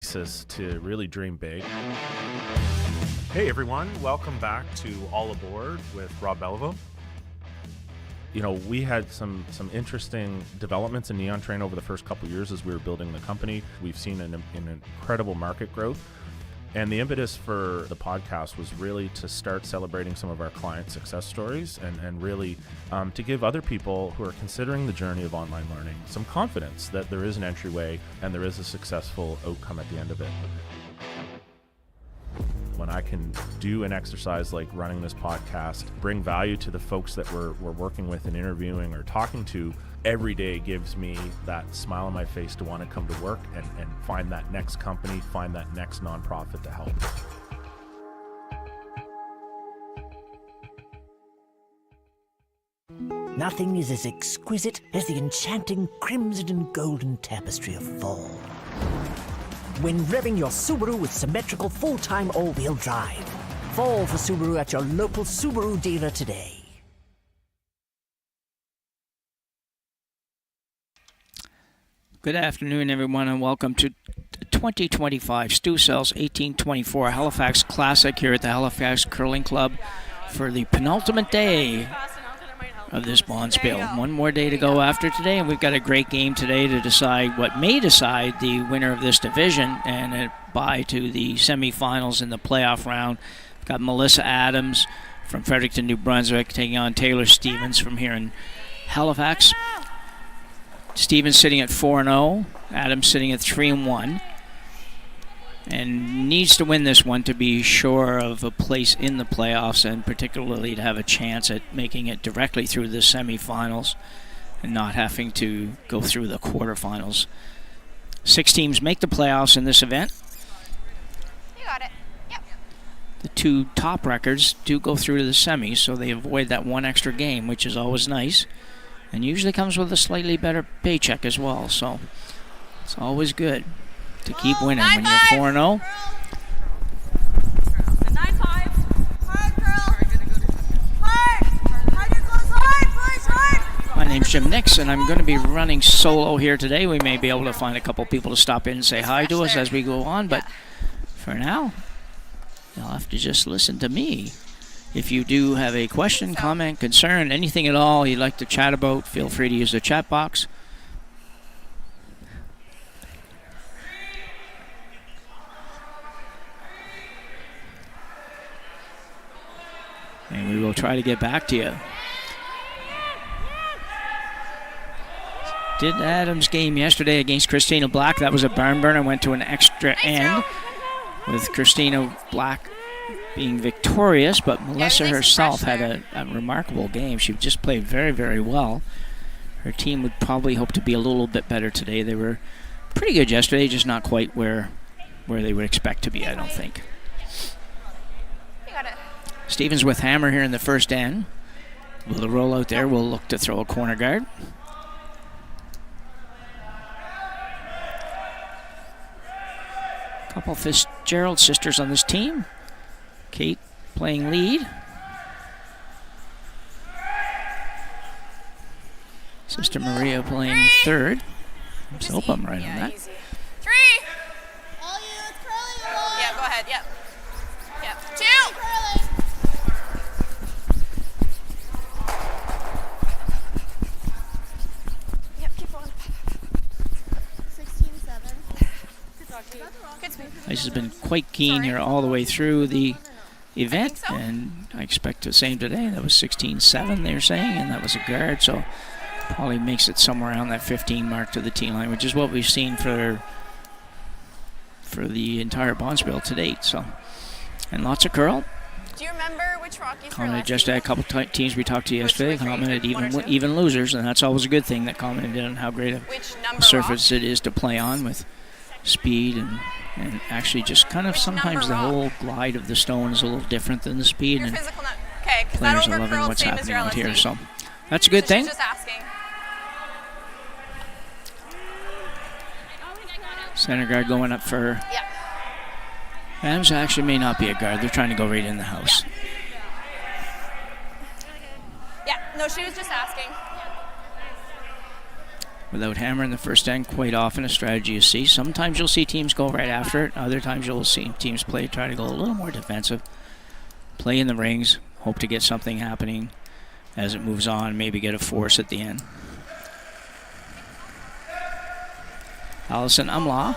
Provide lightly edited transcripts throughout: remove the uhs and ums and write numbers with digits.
basis to really dream big. Hey everyone, welcome back to All Aboard with Rob Belleville. You know, we had some interesting developments in Neon Train over the first couple of years as we were building the company. We've seen an incredible market growth. And the impetus for the podcast was really to start celebrating some of our client success stories and really to give other people who are considering the journey of online learning some confidence that there is an entryway and there is a successful outcome at the end of it. When I can do an exercise like running this podcast, bring value to the folks that we're working with and interviewing or talking to, every day gives me that smile on my face to want to come to work and find that next company, find that next nonprofit to help. Nothing is as exquisite as the enchanting crimson and golden tapestry of fall. When revving your Subaru with symmetrical full-time all-wheel drive. Fall for Subaru at your local Subaru dealer today. Good afternoon, everyone, and welcome to 2025 Stu Sells 1824 Halifax Classic here at the Halifax Curling Club for the penultimate day of this bonspiel. One more day to go after today, and we've got a great game today to decide what may decide the winner of this division and a bye to the semifinals in the playoff round. We've got Melissa Adams from Fredericton, New Brunswick, taking on Taylour Stevens from here in Halifax. Stevens sitting at 4-0, Adams sitting at 3-1, and needs to win this one to be sure of a place in the playoffs and particularly to have a chance at making it directly through the semifinals and not having to go through the quarterfinals. 6 teams make the playoffs in this event. You got it. Yep. The 2 top records do go through to the semis, so they avoid that one extra game, which is always nice. And usually comes with a slightly better paycheck as well, so it's always good to keep winning when you're 4-0. 9-5. Hard, girl. Hard. Hard, you're close. Hard. My name's Jim Nix, and I'm going to be running solo here today. We may be able to find a couple people to stop in and say hi to us as we go on, but for now, you'll have to just listen to me. If you do have a question, comment, concern, anything at all you'd like to chat about, feel free to use the chat box. And we will try to get back to you. Did Adams' game yesterday against Christina Black. That was a barn burner, went to an extra end with Christina Black being victorious, but Melissa herself had a remarkable game. She just played very, very well. Her team would probably hope to be a little bit better today. They were pretty good yesterday, just not quite where they would expect to be, I don't think. You got it. Stevens with hammer here in the first end. With a roll out there, we'll look to throw a corner guard. Couple Fitzgerald sisters on this team. Kate playing lead. Sister Maria playing third. Let's hope I'm right on that. Easy. 3. All you, it's curling along. Yeah, go ahead. Yep. Yep. 2. Yep, keep going. 16-7. Good dog, good speed. Ice has been quite keen here all the way through the event, and I expect the same today. That was 16-7 they were saying, and that was a guard, so probably makes it somewhere around that 15 mark to the tee line, which is what we've seen for the entire bonspiel to date. So, and lots of curl. Do you remember which rock you threw Commented last just a couple teams we talked to yesterday. Commented even losers, and that's always a good thing. That commented on how great a surface it is to play on with speed and actually just kind of sometimes the whole glide of the stone is a little different than the speed, and players are loving what's happening out here. So that's a good thing. Just asking. Center guard going up for Adams. Actually may not be a guard. They're trying to go right in the house. Yeah, no, she was just asking. without hammering the first end, quite often a strategy you see. Sometimes you'll see teams go right after it. Other times you'll see teams try to go a little more defensive. Play in the rings, hope to get something happening as it moves on, maybe get a force at the end. Allison Umlaw,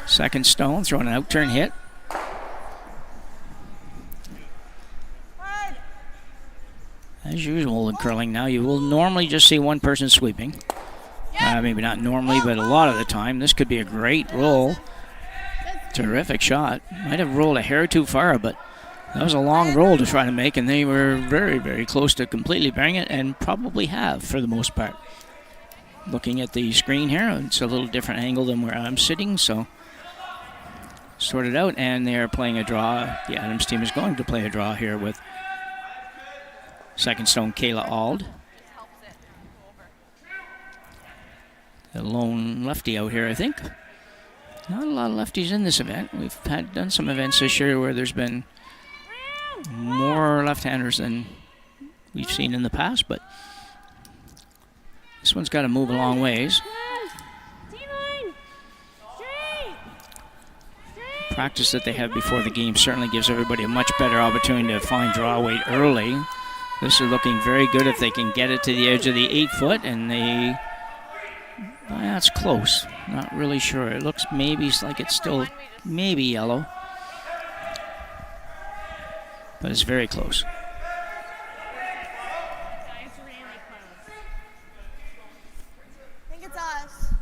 second stone, throwing an out-turn hit. As usual in curling now, you will normally just see one person sweeping. Maybe not normally, but a lot of the time. This could be a great roll. Terrific shot. Might have rolled a hair too far, but that was a long roll to try to make, and they were very, very close to completely bearing it, and probably have for the most part. Looking at the screen here, it's a little different angle than where I'm sitting, so sort it out, and they're playing a draw. The Adams team is going to play a draw here with second stone Kayla Ald. The lone lefty out here, I think. Not a lot of lefties in this event. We've done some events this year where there's been more left-handers than we've seen in the past, but this one's got to move a long ways. Practice that they have before the game certainly gives everybody a much better opportunity to find draw weight early. This is looking very good if they can get it to the edge of the 8-foot, and they... that's close. Not really sure. It looks maybe like it's still maybe yellow, but it's very close. I think it's us.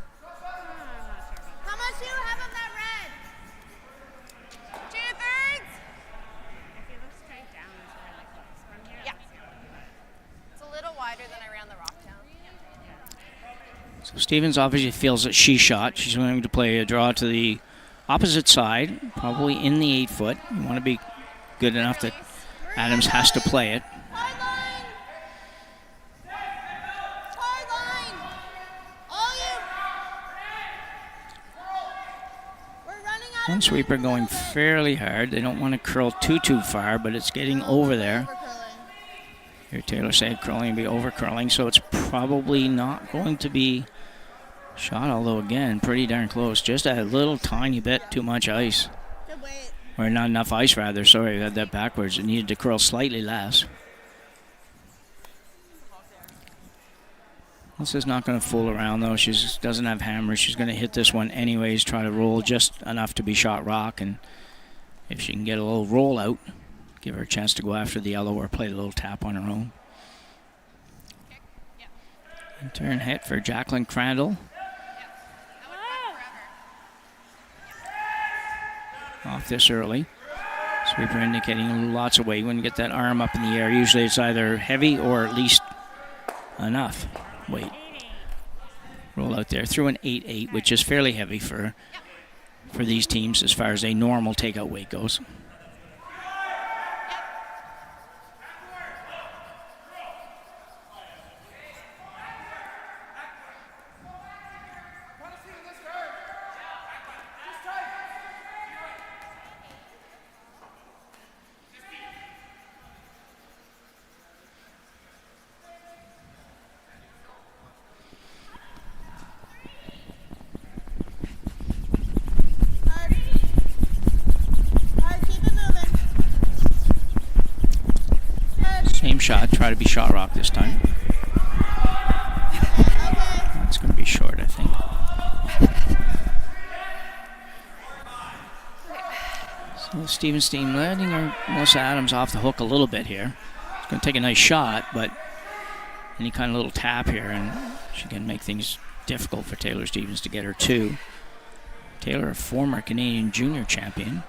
How much do you have of that red? 2/3. If you look straight down, it's really close. From here, Yeah. it's yellow. It's a little wider than I ran the rock down. So Stevens obviously feels that she shot. She's going to play a draw to the opposite side, probably in the 8-foot. You want to be good enough that Adams has to play it. Hard line. Hard line. All you. We're running out One of sweeper time. going fairly hard. They don't want to curl too far, but it's getting over there. Over curling. Here Taylor said curling be over curling, so it's probably not going to be shot, although again, pretty darn close. Just a little tiny bit too much ice. Good weight. Or not enough ice, rather. Sorry, I had that backwards. It needed to curl slightly less. This is not going to fool around, though. She doesn't have hammers. She's going to hit this one anyways, try to roll just enough to be shot rock, and if she can get a little roll out, give her a chance to go after the yellow or play a little tap on her own. And turn hit for Jacqueline Crandall. Off this early. Sweeper indicating lots of weight. When you get that arm up in the air, usually it's either heavy or at least enough weight. Roll out there through an 8-8, which is fairly heavy for these teams as far as a normal takeout weight goes. Same shot, try to be shot rock this time. It's going to be short, I think. So Stevens team letting Melissa Adams off the hook a little bit here. It's going to take a nice shot, but any kind of little tap here, and she can make things difficult for Taylor Stevens to get her two. Taylor, a former Canadian junior champion,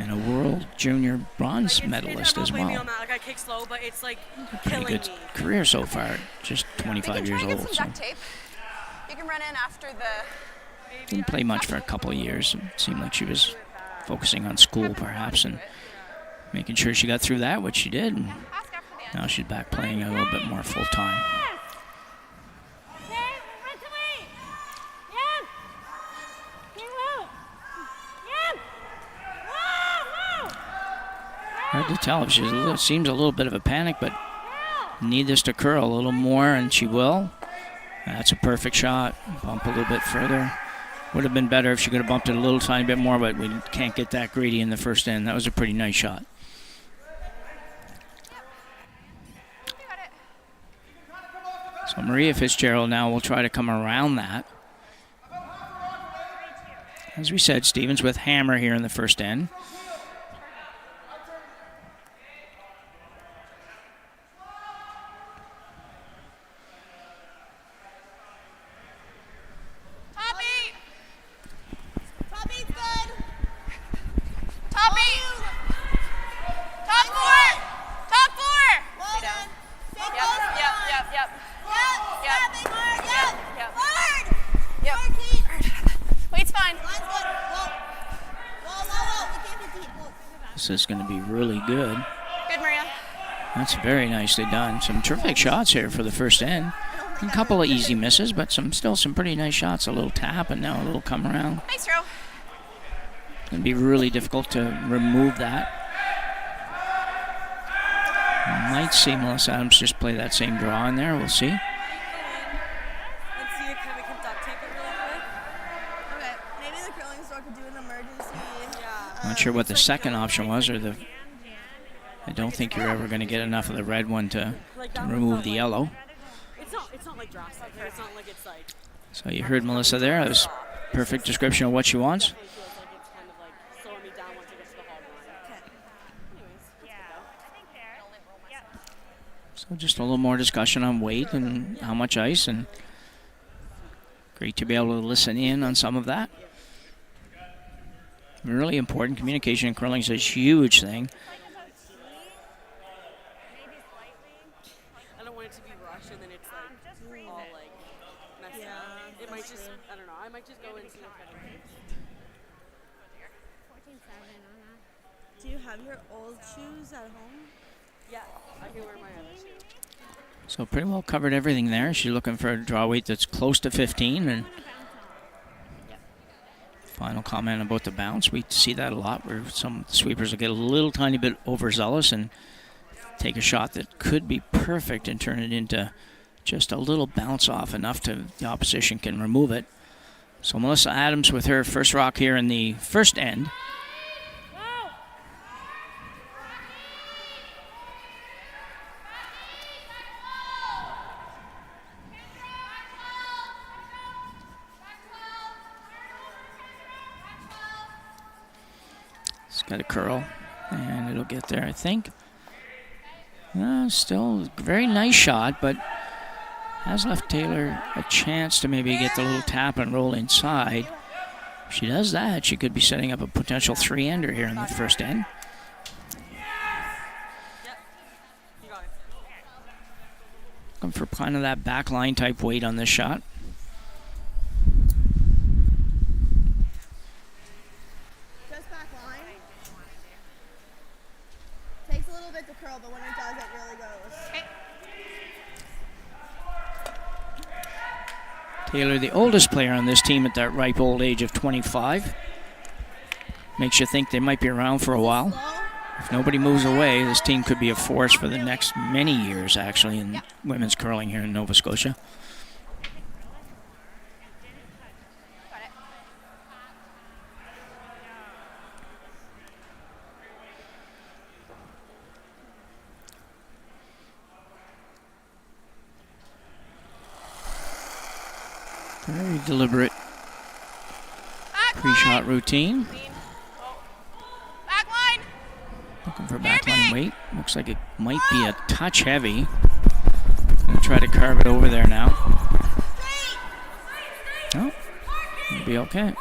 and a world junior bronze medalist as well. Like I kick slow, but it's like Pretty good career so far, just 25 years old. So Duct tape. You can run in after the... didn't play much for a couple of years. It seemed like she was focusing on school perhaps and making sure she got through that, which she did. And now she's back playing a little bit more full time. Hard to tell if she seems a little bit of a panic, but need this to curl a little more, and she will. That's a perfect shot. Bump a little bit further. Would have been better if she could have bumped it a little tiny bit more, but we can't get that greedy in the first end. That was a pretty nice shot. So Maria Fitzgerald now will try to come around that. As we said, Stevens with hammer here in the first end. This is going to be really good. Good, Maria. That's very nicely done. Some terrific shots here for the first end. A couple of easy misses, but still some pretty nice shots. A little tap and now a little come around. Nice throw. It's going to be really difficult to remove that. Might see Melissa Adams just play that same draw in there. We'll see. Let's see if Kevin can duct tape it really quick. Okay, maybe the curling store could do an emergency. Yeah. Not sure what the second option was, or the. I don't think you're ever going to get enough of the red one to remove the yellow. It's not like drastic. It's not like it's like. So you heard Melissa there. That was perfect description of what she wants. It feels like it's kind of like slowing me down once it gets to the hog line. Okay. Anyways, So just a little more discussion on weight and how much ice, and great to be able to listen in on some of that. Really important. Communication in curling is a huge thing. I don't want it to be rushed and then it's like all like messy. Yeah. It might just, I don't know, I might just go and see if Kevin. 14-7 on that. Do you have your old shoes at home? Yeah, I can wear my other shoe. So pretty well covered everything there. She's looking for a draw weight that's close to 15. And final comment about the bounce. We see that a lot where some sweepers will get a little tiny bit overzealous and take a shot that could be perfect and turn it into just a little bounce off enough to the opposition can remove it. So Melissa Adams with her first rock here in the first end. It's got a curl, and it'll get there, I think. Still a very nice shot, but has left Taylour a chance to maybe get the little tap and roll inside. If she does that, she could be setting up a potential 3-ender here in the first end. Looking for kind of that backline type weight on this shot. Just back line. Takes a little bit to curl, but when it does, it really goes. Taylour, the oldest player on this team at that ripe old age of 25. Makes you think they might be around for a while. If nobody moves away, this team could be a force for the next many years, actually, in women's curling here in Nova Scotia. Very deliberate pre-shot routine. Backline. Looking for backline weight. Looks like it might be a touch heavy. Gonna try to carve it over there now. Oh, it'll be okay.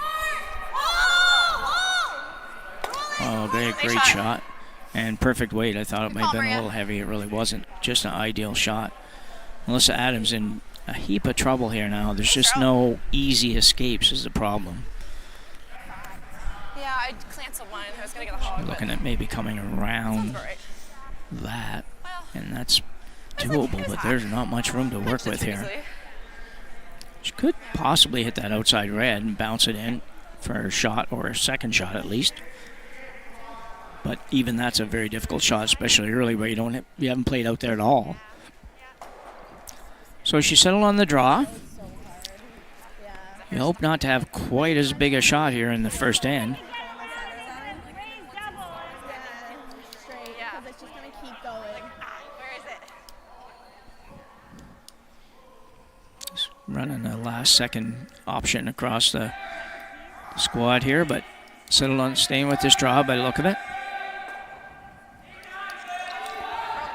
Oh, great shot. And perfect weight. I thought it might have been a little heavy. It really wasn't. Just an ideal shot. Melissa Adams in a heap of trouble here now. There's just no easy escapes is the problem. Yeah, I canceled one. I was going to get a hog. Looking at maybe coming around that, and that's doable, but there's not much room to work with here. She could possibly hit that outside red and bounce it in for a shot, or a second shot at least. But even that's a very difficult shot, especially early where you haven't played out there at all. So she settled on the draw. You hope not to have quite as big a shot here in the first end. Straight, because it's just going to keep going. Where is it? Just running a last second option across the squad here, but settled on staying with this draw by the look of it.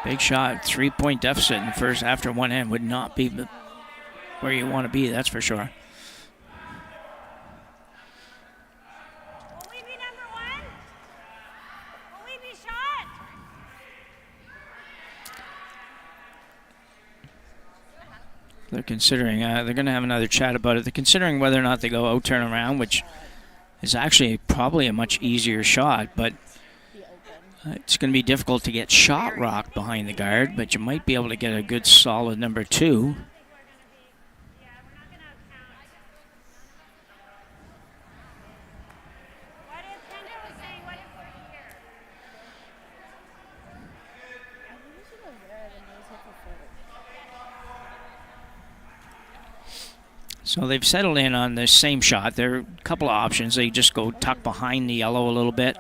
Big shot, 3-point deficit in the first after one end would not be where you want to be, that's for sure. Will we be number one? Will we be shot? They're considering, they're going to have another chat about it. They're considering whether or not they go out, turn around, which is actually probably a much easier shot, but it's going to be difficult to get shot rocked behind the guard, but you might be able to get a good solid number 2. So they've settled in on the same shot. There are a couple of options. They just go tuck behind the yellow a little bit.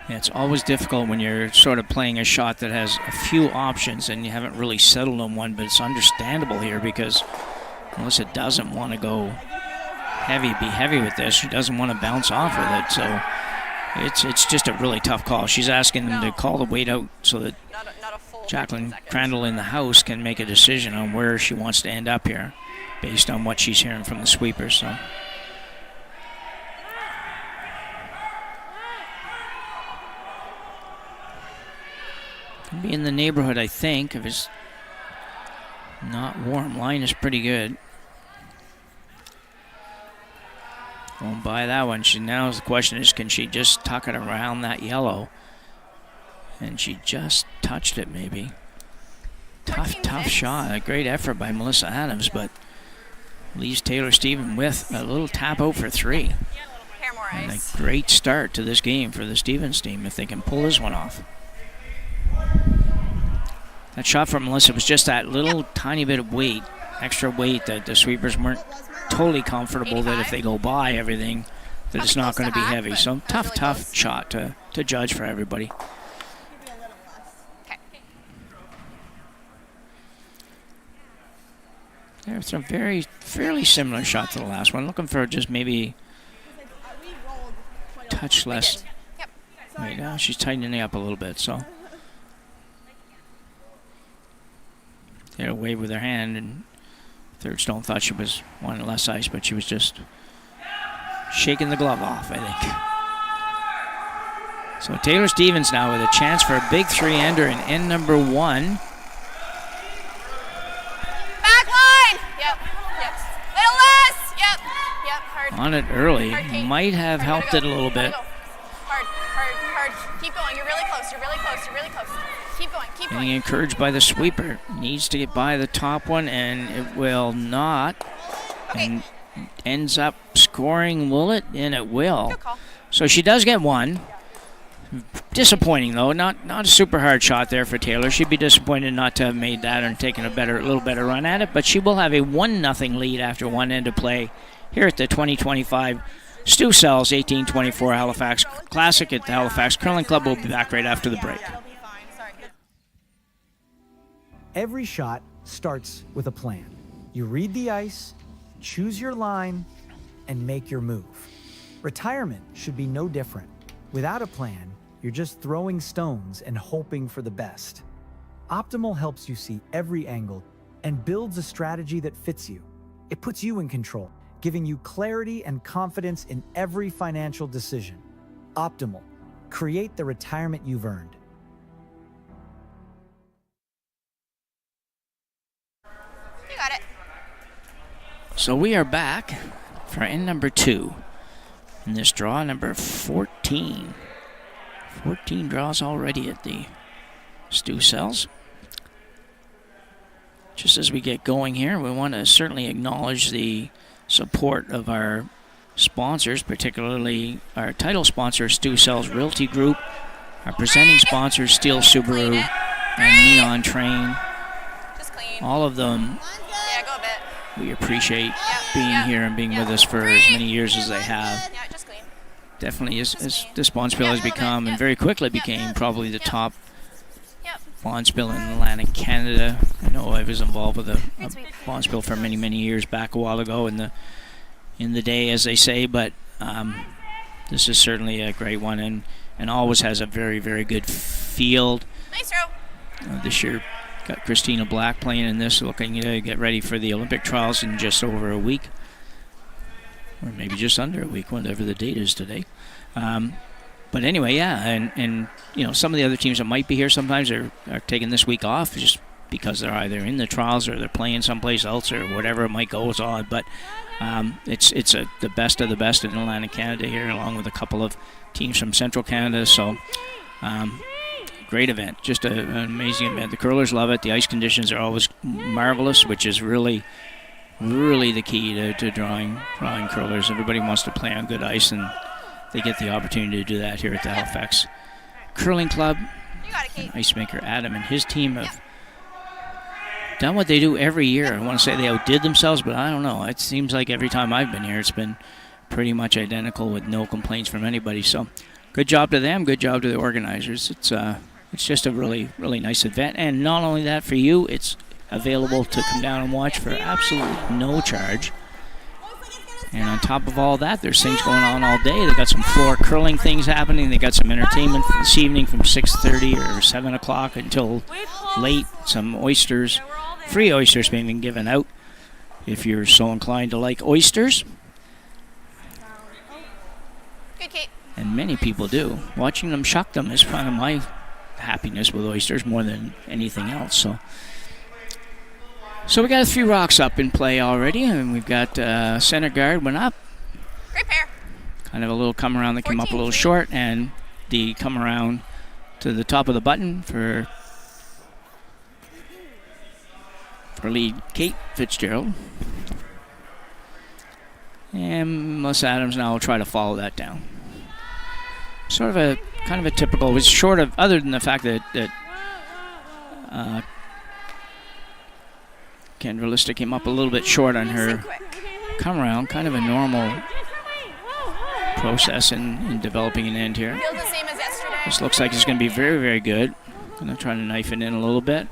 Yeah, it's always difficult when you're sort of playing a shot that has a few options and you haven't really settled on one, but it's understandable here because Melissa doesn't want to go be heavy with this. She doesn't want to bounce off with it, so it's just a really tough call. She's asking them to call the weight out so that Jacqueline Crandall in the house can make a decision on where she wants to end up here based on what she's hearing from the sweepers. So. Be in the neighborhood, I think, if it's not warm. Line is pretty good. Won't buy that one. Now the question is, can she just tuck it around that yellow? And she just touched it, maybe. Tough shot. A great effort by Melissa Adams, but leaves Taylour Stephen with a little tap out for 3. And a great start to this game for the Stevens team if they can pull this one off. That shot from Melissa was just that little tiny bit of weight, extra weight that the sweepers weren't totally comfortable that if they go by everything, that it's not going to be heavy. So tough shot to judge for everybody. There's a fairly similar shot to the last one. Looking for just maybe touch less. Right now she's tightening it up a little bit, so. They had a wave with her hand, and Third Stone thought she was wanting less ice, but she was just shaking the glove off, I think. So Taylour Stevens now with a chance for a big 3-ender in end number 1. Back line! Yep. Little less! Yep. Hard. On it early. Hard, Might have helped it a little bit. Hard. Keep going. You're really close. Keep going. Getting encouraged by the sweeper. Needs to get by the top one, and it will not. Okay. And ends up scoring, will it? And it will. Good call. So she does get 1. Disappointing, though. Not a super hard shot there for Taylour. She'd be disappointed not to have made that and taken a little better run at it, but she will have a 1-0 lead after one end of play here at the 2025 Stu Sells 1824 Halifax Classic at the Halifax Curling Club. We'll be back right after the break. Every shot starts with a plan. You read the ice, choose your line, and make your move. Retirement should be no different. Without a plan, you're just throwing stones and hoping for the best. Optimal helps you see every angle and builds a strategy that fits you. It puts you in control, giving you clarity and confidence in every financial decision. Optimal. Create the retirement you've earned. You got it. So we are back for end number 2 in this draw, number 14. 14 draws already at the Stu Sells. just as we get going here, we want to certainly acknowledge the support of our sponsors, particularly our title sponsor, Stu Sells Realty Group, our presenting sponsors, Steel Subaru and Neon Train. Just clean. All of them, Yeah, go a bit. we appreciate being here and being with us for as many years as they have. Yeah, just clean. Definitely, as this bonspiel has become, and very quickly became, probably the top bonspiel in Atlantic Canada. I know I was involved with a bonspiel for many, many years back a while ago in the day, as they say, but this is certainly a great one, and always has a very, very good field. Nice throw. This year, got Christina Black playing in this, looking to get ready for the Olympic trials in just over a week, or maybe just under a week, whatever the date is today. But anyway, yeah, and you know, some of the other teams that might be here sometimes are taking this week off just because they're either in the trials or they're playing someplace else or whatever it might go on. But it's the best of the best in Atlantic Canada here, along with a couple of teams from Central Canada. So great event, just an amazing event. The curlers love it. The ice conditions are always marvelous, which is really the key to drawing curlers. Everybody wants to play on good ice, and they get the opportunity to do that here at the Halifax Curling Club. You got it, Kate. Ice maker Adam and his team have done what they do every year. I want to say they outdid themselves, but I don't know. It seems like every time I've been here, it's been pretty much identical with no complaints from anybody. So good job to them. Good job to the organizers. It's just a really, really nice event. And not only that, for you, it's available to come down and watch for absolutely no charge. And on top of all that, there's things going on all day. They got some floor curling things happening. They got some entertainment this evening from 6:30 or 7 o'clock until late. Some oysters, free oysters being given out if you're so inclined to like oysters. Good, Kate. And many people do. Watching them shuck them is kind of my happiness with oysters more than anything else. So we got a few rocks up in play already, and we've got center guard went up. Great pair. Kind of a little come around that came up a little short, and the come around to the top of the button for lead Kate Fitzgerald. And Melissa Adams now will try to follow that down. Sort of a kind of a typical, it was short of, other than the fact that Kendra Lister came up a little bit short on her come around, kind of a normal process in developing an end here. Feels the same as yesterday. This looks like it's going to be very, very good. Going to try to knife it in a little bit.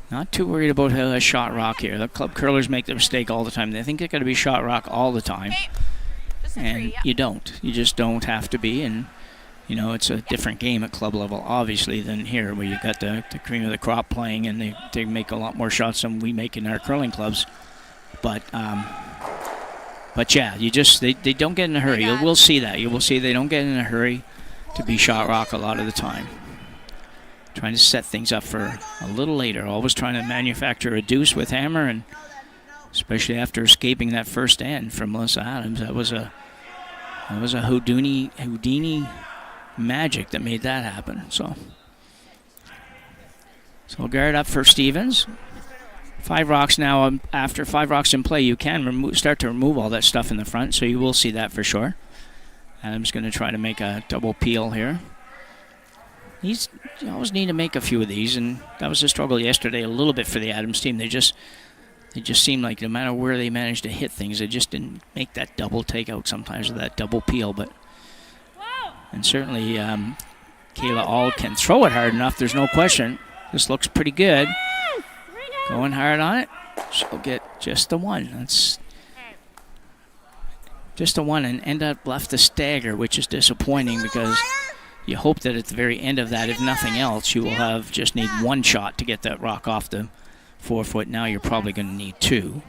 Not too worried about a shot rock here. The club curlers make the mistake all the time. They think they're going to be shot rock all the time. And you don't. You just don't have to be. And, you know, it's a different game at club level, obviously, than here, where you've got the cream of the crop playing, and they make a lot more shots than we make in our curling clubs. But yeah, they don't get in a hurry. You will see that. You will see they don't get in a hurry to be shot rock a lot of the time. Trying to set things up for a little later. Always trying to manufacture a deuce with hammer, and especially after escaping that first end from Melissa Adams, that was a Houdini magic that made that happen. So guard up for Stevens. 5 rocks now. After 5 rocks in play, you can start to remove all that stuff in the front, so you will see that for sure. Adams going to try to make a double peel here. You always need to make a few of these, and that was a struggle yesterday a little bit for the Adams team. They just seemed like no matter where they managed to hit things, they just didn't make that double takeout sometimes, or that double peel. And certainly Kayla Auld can throw it hard enough, there's no question. This looks pretty good. Going hard on it. She'll get just the one. That's just the one, and end up left to stagger, which is disappointing because you hope that at the very end of that, if nothing else, you will just need 1 shot to get that rock off the 4-foot. Now you're probably going to need 2.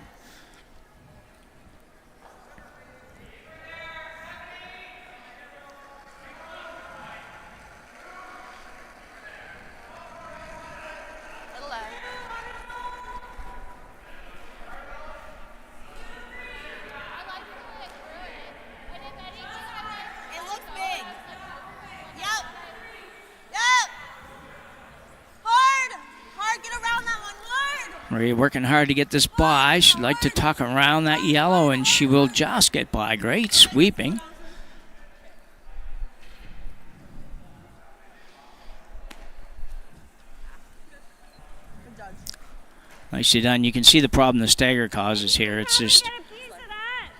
Marie working hard to get this by. She'd like to tuck around that yellow, and she will just get by. Great sweeping. Nicely done. You can see the problem the stagger causes here. It's just...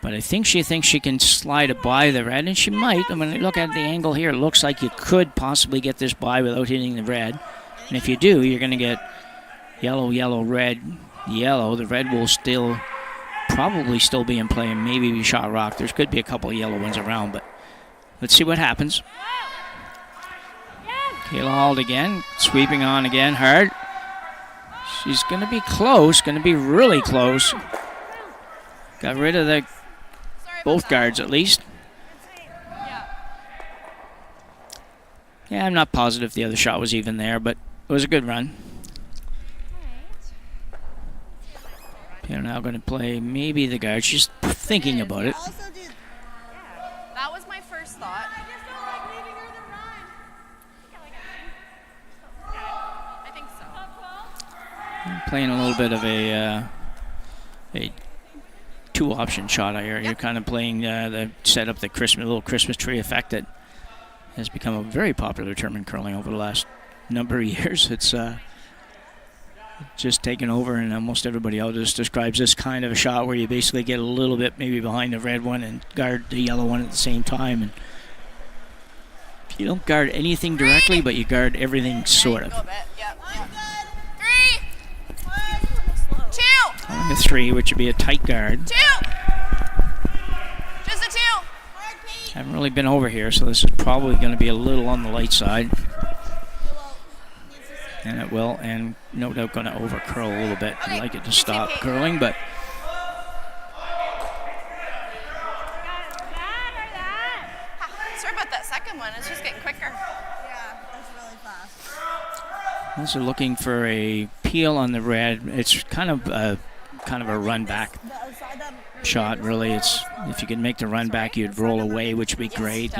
But I think she thinks she can slide it by the red, and she might. I mean, look at the angle here. It looks like you could possibly get this by without hitting the red. And if you do, you're going to get yellow, yellow, red, yellow. The red will probably still be in play and maybe be shot rock. There could be a couple of yellow ones around, but let's see what happens. Kayla Hall again, sweeping on again, hard. She's going to be close, going to be really close. Got rid of both guards at least. Yeah, I'm not positive the other shot was even there, but it was a good run. They're now going to play maybe the guard. She's thinking about it. That was my first thought. I think so. Playing a little bit of a two-option shot here. You're kind of playing the set up the little Christmas tree effect that has become a very popular term in curling over the last number of years. It's just taken over, and almost everybody else just describes this kind of a shot where you basically get a little bit maybe behind the red one and guard the yellow one at the same time. And you don't guard anything directly, but you guard everything sort of. On the 3, which would be a tight guard. 2! Just a 2! Haven't really been over here, so this is probably going to be a little on the light side. And it will, and no doubt going to over curl a little bit. I'd like it to stop curling, but Sorry about that second one. It's just getting quicker. Yeah, that's really fast. also looking for a peel on the red. It's kind of a run back shot, really. It's if you could make the run back, you'd roll away, which would be great.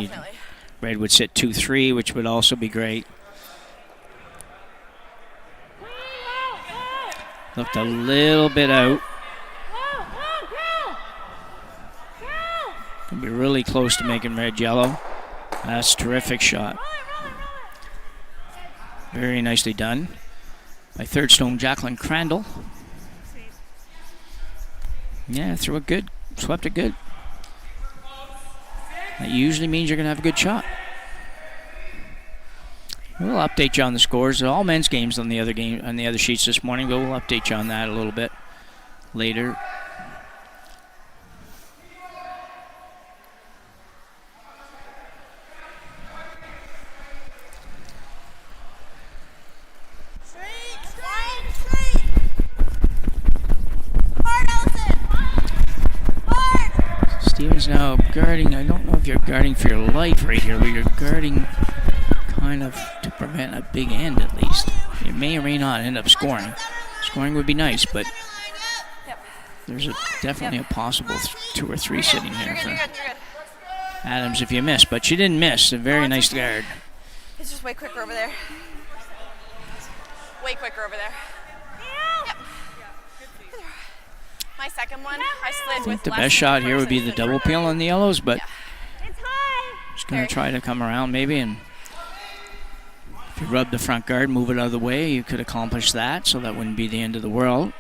Red would sit 2-3, which would also be great. Looked a little bit out. Could be really close to making red yellow. That's a terrific shot. Very nicely done by third stone Jacqueline Crandall. Yeah, threw it good, swept it good. That usually means you're going to have a good shot. We'll update you on the scores. All men's games on the other sheets this morning, but we'll update you on that a little bit later. Steven's now guarding. I don't know if you're guarding for your life right here, but you're guarding kind of to prevent a big end at least. You may or may not end up scoring. Scoring would be nice, but there's definitely a possible 2 or 3 sitting here for Adams if you miss, but she didn't miss. A very nice guard. It's just way quicker over there. Way quicker over there. Yep. My second one, I slid I think with the less best shot here would be versus the double peel on the yellows, but It's high. just going to try to come around maybe, and if you rub the front guard, move it out of the way, you could accomplish that, so that wouldn't be the end of the world.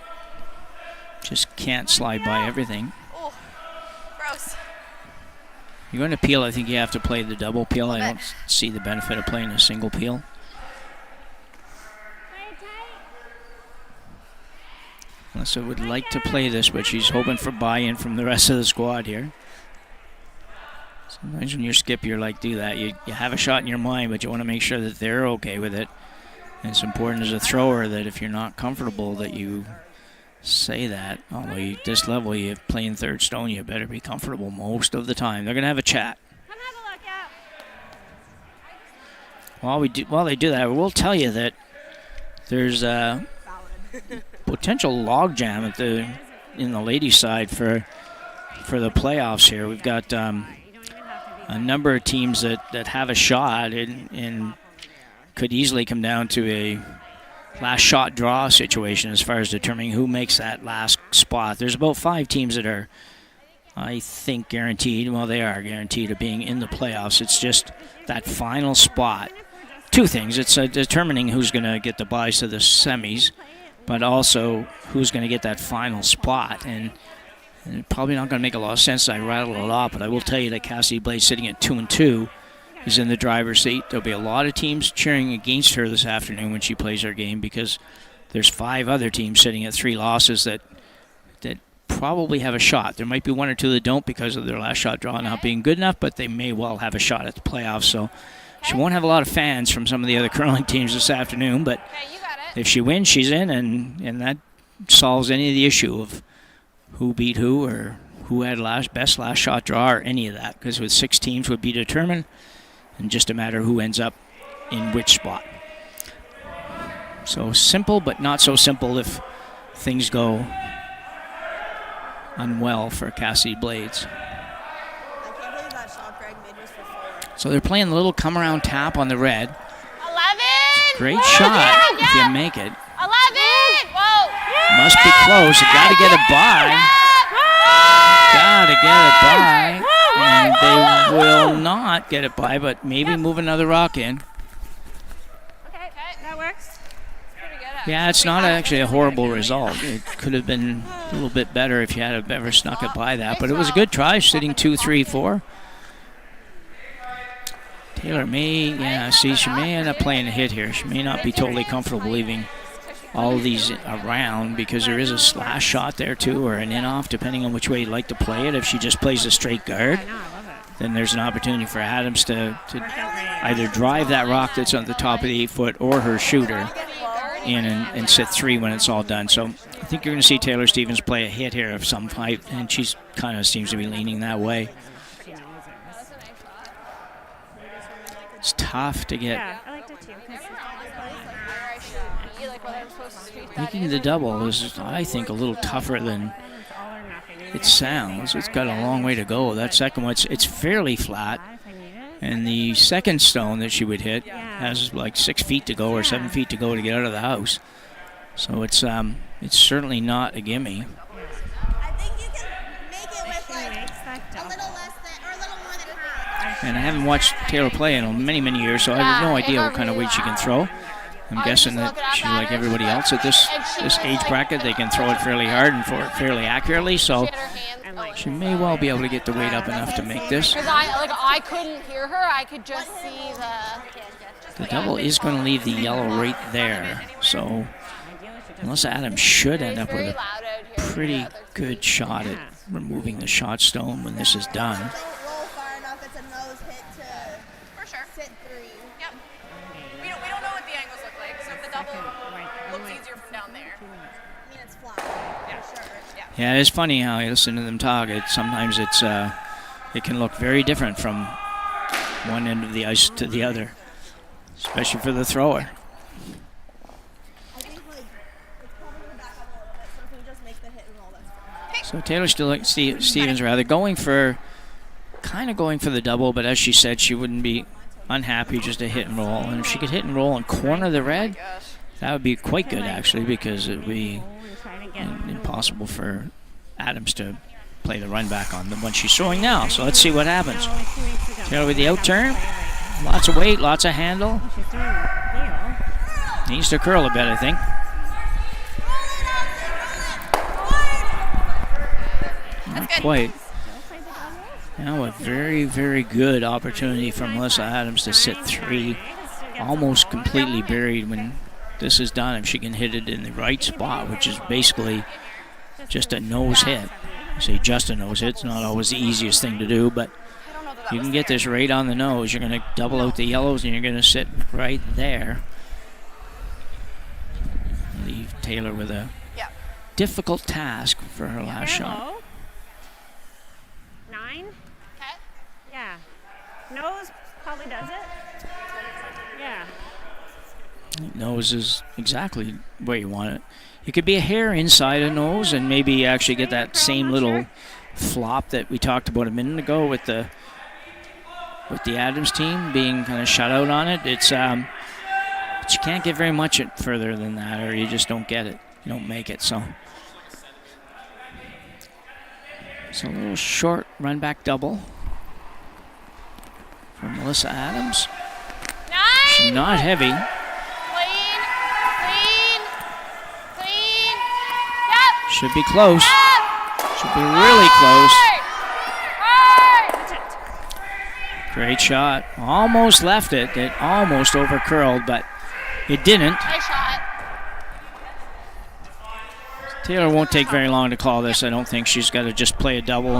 Just can't slide by everything. Oh, gross. You're going to peel, I think you have to play the double peel. I don't see the benefit of playing a single peel. Melissa would like to play this, but she's hoping for buy-in from the rest of the squad here. Sometimes when you're skip, you're like, do that. You have a shot in your mind, but you want to make sure that they're okay with it. And it's important as a thrower that if you're not comfortable that you say that. Although this level, you're playing third stone, you better be comfortable most of the time. They're going to have a chat. Come have a look out. While they do that, we'll tell you that there's a potential logjam in the ladies' side for the playoffs here. We've got a number of teams that have a shot and could easily come down to last shot draw situation as far as determining who makes that last spot. There's about 5 teams that are, I think, guaranteed. Well, they are guaranteed of being in the playoffs. It's just that final spot. 2 things. It's determining who's going to get the buys to the semis, but also who's going to get that final spot. And it's probably not going to make a lot of sense. I rattle a lot, but I will tell you that Cassidy Blade, sitting at 2-2, is in the driver's seat. There'll be a lot of teams cheering against her this afternoon when she plays her game, because there's 5 other teams sitting at 3 losses that probably have a shot. There might be 1 or 2 that don't because of their last shot draw not being good enough, but they may well have a shot at the playoffs. So she won't have a lot of fans from some of the other curling teams this afternoon, but if she wins, she's in, and that solves any of the issue of who beat who or who had best last shot draw or any of that, because with 6 teams would be determined, and just a matter of who ends up in which spot. So simple, but not so simple if things go unwell for Cassidy Blades. I can't believe that shot Greg made was for 4. So they're playing the little come around tap on the red. 11. Great shot if you make it. 11. Whoa. Must be close. You got to get it by. Got to get it by. And they will not get it by, but maybe move another rock in. Okay, that works. Pretty good. Yeah, it's not actually a horrible result. It could have been a little bit better if you had ever snuck it by that, but it was a good try, sitting 2-3-4. Taylor may, she may end up playing a hit here. She may not be totally comfortable leaving all these around, because there is a slash shot there too, or an in-off, depending on which way you'd like to play it. If she just plays a straight guard, then there's an opportunity for Adams to either drive that rock that's on the top of the 8-foot or her shooter in and sit 3 when it's all done. So I think you're going to see Taylor Stevens play a hit here of some type, and she's kind of seems to be leaning that way. It's tough to get. Yeah, I liked it too. Making the double is, I think, a little tougher than it sounds. It's got a long way to go. That second one, it's fairly flat. And the second stone that she would hit has like 6 feet to go or 7 feet to go to get out of the house. So it's certainly not a gimme. I think you can make it with like a little less than, or a little more than half. And I haven't watched Taylor play in many, many years, so I have no idea what kind of weight she can throw. I'm guessing that she's like everybody else at this age bracket. They can throw it fairly hard and throw it fairly accurately, so she may well be able to get the weight up enough to make this. Because I couldn't hear her. I could just see The double is going to leave the yellow right there, so unless Adams should end up with a pretty good shot at removing the shot stone when this is done. Roll far enough, it's a nose hit to For sure. sit 3. Yep. We don't know what the angles look like, so if the double looks easier from down there. I mean, it's flat. Yeah, for sure. Yeah. Yeah, it's funny how you listen to them talk. Sometimes it can look very different from one end of the ice to the other, especially for the thrower. I think like it's probably gonna back up a little bit, so if we just make the hit and roll, that's fine. So Taylor Stevens kind of going for the double, but as she said, she wouldn't be unhappy just to hit and roll. And if she could hit and roll and corner the red, that would be quite good actually, because it would be impossible for Adams to play the run back on the one she's throwing now. So let's see what happens. Taylor with the out turn. Lots of weight, lots of handle. Needs to curl a bit, I think. Not quite. Now a very, very good opportunity for Melissa Adams to sit 3, almost completely buried when this is done. If she can hit it in the right spot, which is basically just a nose hit. I say just a nose hit. It's not always the easiest thing to do, but you can get this right on the nose. You're going to double out the yellows, and you're going to sit right there. Leave Taylor with a difficult task for her last shot. 9. Yeah. Nose probably does it. Yeah. Nose is exactly where you want it. It could be a hair inside a nose, and maybe actually get that same little flop that we talked about a minute ago with the Adams team being kind of shut out on it. It's But you can't get very much further than that, or you just don't get it. You don't make it. So it's a little short run back double from Melissa Adams. She's not heavy. Clean. Yep. Should be close. Yep. Should be really close. Hard. Great shot. Almost left it. It almost over curled, but it didn't. Nice shot. Taylor won't take very long to call this. I don't think. She's got to just play a double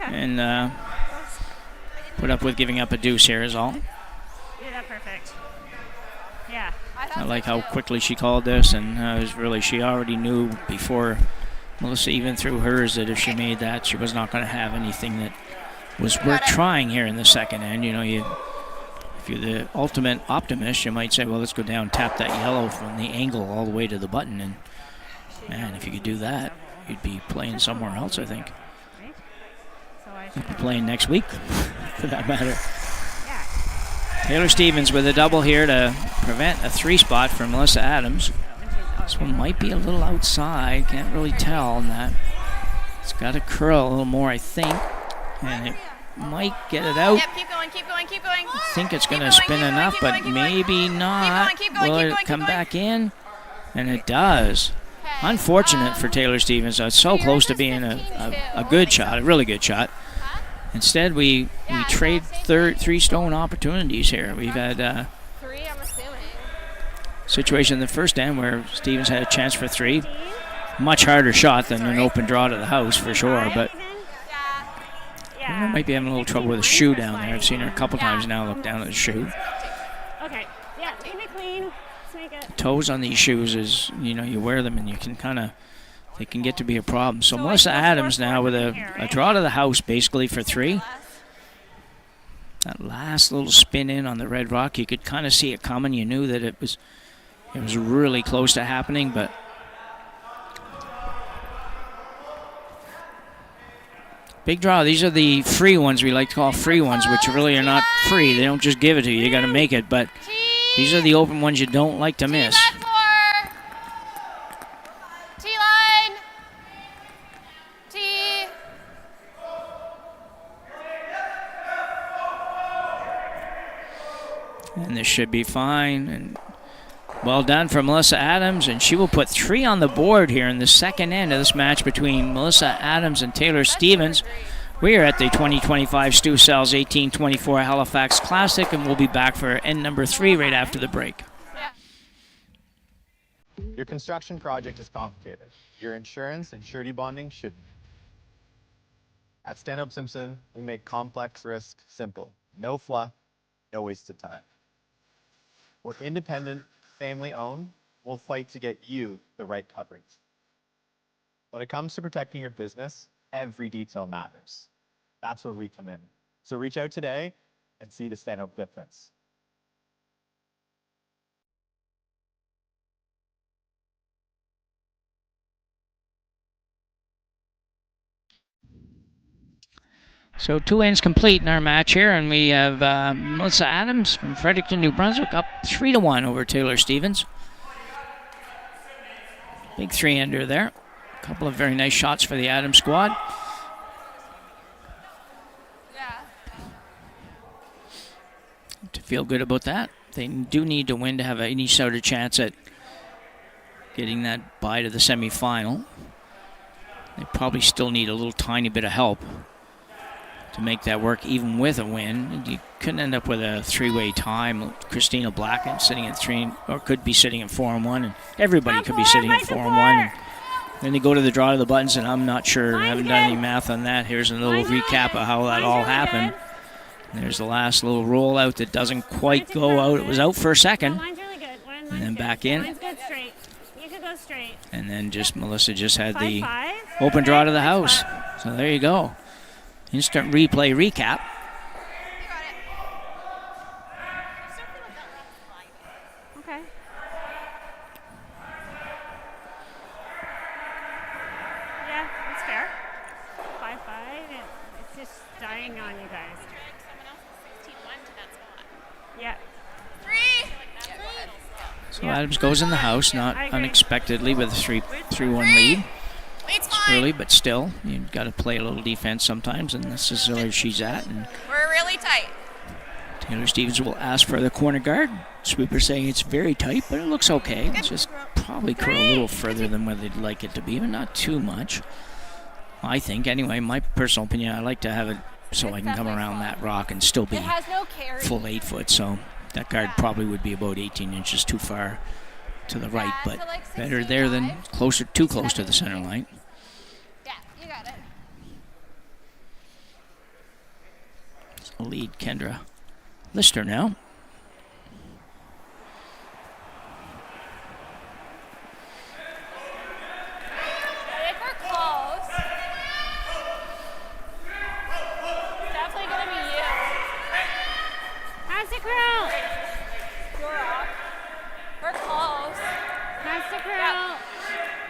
and put up with giving up a deuce here is all. Yeah, perfect. Yeah. I like how quickly she called this, and it was really, she already knew before Melissa even threw hers that if she made that, she was not going to have anything that was worth trying here in the second end. You know, if you're the ultimate optimist, you might say, well, let's go down, tap that yellow from the angle all the way to the button, and man, if you could do that, you'd be playing somewhere else, I think. You'd be playing next week, for that matter. Taylor Stevens with a double here to prevent a 3 spot for Melissa Adams. This one might be a little outside, can't really tell on that. It's got to curl a little more, I think, and it might get it out. Yep, keep going. I think it's going to spin enough, but maybe not. Will it come back in? And it does. Unfortunate for Taylor Stevens. It's so close to being a good shot, a really good shot. Instead, we trade 3 stone opportunities here. We've had 3, I'm assuming. Situation in the first end where Stevens had a chance for 3. Much harder shot than an open draw to the house for sure, but might be having a little trouble with the shoe down there. I've seen her a couple times now look down at the shoe. Okay, yeah, keep it clean. Let's make it. Toes on these shoes is, you know, you wear them and you can kind of, they can get to be a problem. So Melissa Adams now with a draw to the house basically for 3. That last little spin in on the red rock, you could kind of see it coming. You knew that it was really close to happening, but big draw. These are the free ones we like to call free ones, which really are not free. They don't just give it to you. You got to make it, but these are the open ones you don't like to miss. T-line. T. And this should be fine. And well done for Melissa Adams, and she will put 3 on the board here in the second end of this match between Melissa Adams and Taylor Stevens. We are at the 2025 Stu Sells 1824 Halifax Classic, and we'll be back for end number 3 right after the break. Your construction project is complicated. Your insurance and surety bonding should. At Stanhope Simpson, we make complex risk simple. No fluff, no wasted time. We're independent, family-owned. We'll fight to get you the right coverage. When it comes to protecting your business, every detail matters. That's where we come in. So reach out today and see the Stanhope difference. So 2 ends complete in our match here, and we have Melissa Adams from Fredericton, New Brunswick, up 3-1 over Taylor Stevens. Big 3-ender there. A couple of very nice shots for the Adams squad. To feel good about that. They do need to win to have any sort of chance at getting that bye to the semifinal. They probably still need a little tiny bit of help to make that work, even with a win. You couldn't end up with a 3-way tie. Christina Blacken sitting at 3, or could be sitting at 4-1, and everybody could be sitting at 4-1. And then they go to the draw to the buttons, and I'm not sure. I haven't done any math on that. Here's a little recap of how that all happened. There's the last little rollout that doesn't quite go out. It was out for a second, and then back in. And then Melissa just had the open draw to the house. So there you go. Instant replay recap. Okay. Yeah, that's fair. 5-5. It's just dying on you guys. Someone else is 16-1 to that spot. Yeah. 3. So Adams goes in the house, not unexpectedly, with a 3-1 lead. Lead's It's fine. early, but still, you've got to play a little defense sometimes, and this is where she's at. And We're really tight. Taylor Stevens will ask for the corner guard. Sweeper saying it's very tight, but it looks okay. It's just probably curl a little further than where they'd like it to be, but not too much. I think, anyway, my personal opinion, I like to have it so I can come around that rock and still be It has no carry. full 8 foot. So that guard probably would be about 18 inches too far to the right, but so like better there than 65. too close to the center line. Yeah, you got it. So lead Kendra Lister now. If we're close, definitely gonna be you. Pass it, girl. You're up. We're close. Pass it, girl.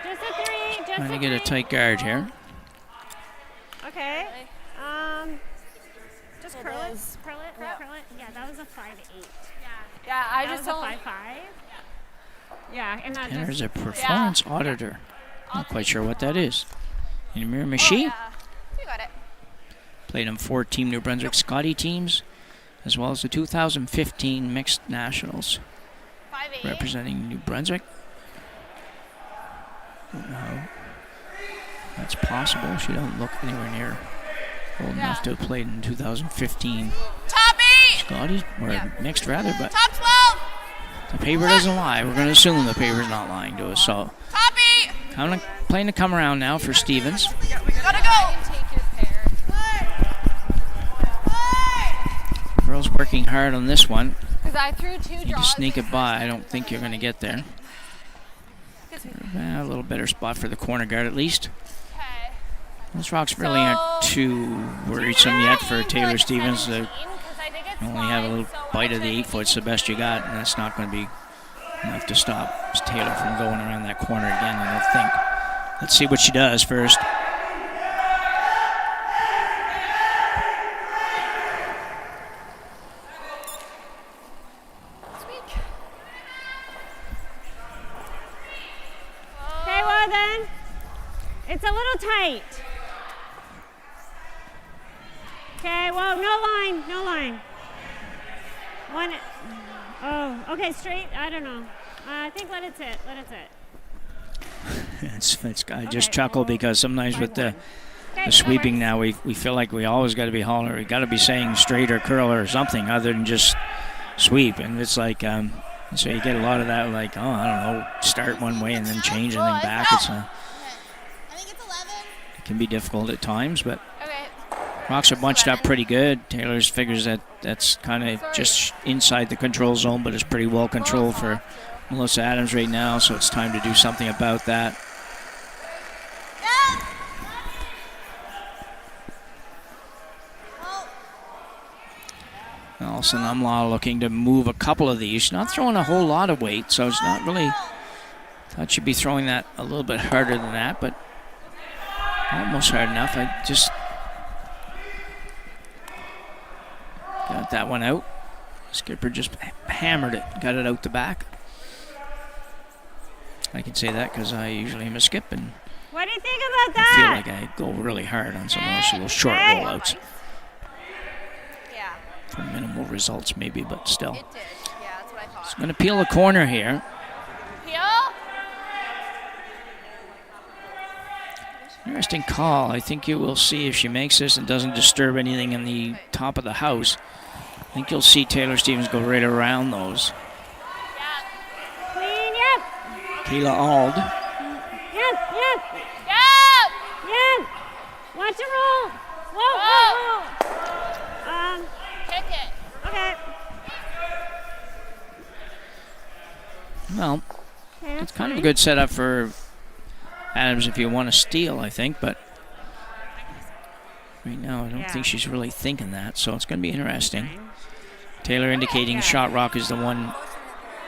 Just a 3. Just Trying a to get a 3. tight guard here. Okay. Just curl it. Curl it. Curl it. Yeah, that was a 5-8. Yeah, I That just was a don't. 5-5. Yeah, and that There's just. a performance auditor. Not quite sure what that is. Amir Oh, Mishi yeah. You got it. played on 4 Team New Brunswick Scotty teams, as well as the 2015 Mixed Nationals, 5-8. representing New Brunswick. Don't know how that's possible. She doesn't look anywhere near old enough to have played in 2015 Top 8. Scotty, or mixed rather, but Top 12. the paper doesn't lie. We're going to assume the paper's not lying to us. So, Top 8. playing to come around now for Stevens. Gotta go. Take your pair. Girls working hard on this one. Because I threw 2 You draws. just sneak it by. I don't think you're going to get there. A little better spot for the corner guard at least. Okay. Those rocks really aren't too worrisome yet for Taylor Stevens. They only have a little bite of the 8 foot's the best you got, and that's not going to be enough to stop Taylor from going around that corner again, I don't think. Let's see what she does first. Okay, well then. It's a little tight. Okay, well, no line, no line. One. Oh, okay, straight. I don't know. I think let it sit. Let it sit. I just chuckle because sometimes with the sweeping now, we feel like we always got to be hollering. We got to be saying straight or curl or something other than just sweep. And it's like, so you get a lot of that, like, oh, I don't know, start one way and then change and then back. It's I think it's 11. it can be difficult at times, but Okay. rocks are bunched up pretty good. Taylor's figures that that's kind of just inside the control zone, but it's pretty well controlled for Melissa Adams right now, so it's time to do something about that. Allison Umlaw looking to move a couple of these. She's not throwing a whole lot of weight, so it's not really... Thought she'd be throwing that a little bit harder than that, but almost hard enough. I just got that one out. Skipper just hammered it, got it out the back. I can say that because I usually am a skip, and What do you think about I feel that? like I go really hard on some of those little short rollouts. Yeah. For minimal results maybe, but still. It did. Yeah, that's what I thought. It's going to peel the corner here. Peel. Interesting call. I think you will see if she makes this and doesn't disturb anything in the top of the house. I think you'll see Taylor Stevens go right around those. Clean, yep. Kayla Ald. Yep, yep, Yep. yep. Watch it roll. Whoa, whoa, whoa. Kick it. Okay. Well, it's kind of a good setup for Adams if you want to steal, I think, but right now I don't think she's really thinking that, so it's going to be interesting. Taylor indicating shot rock is the one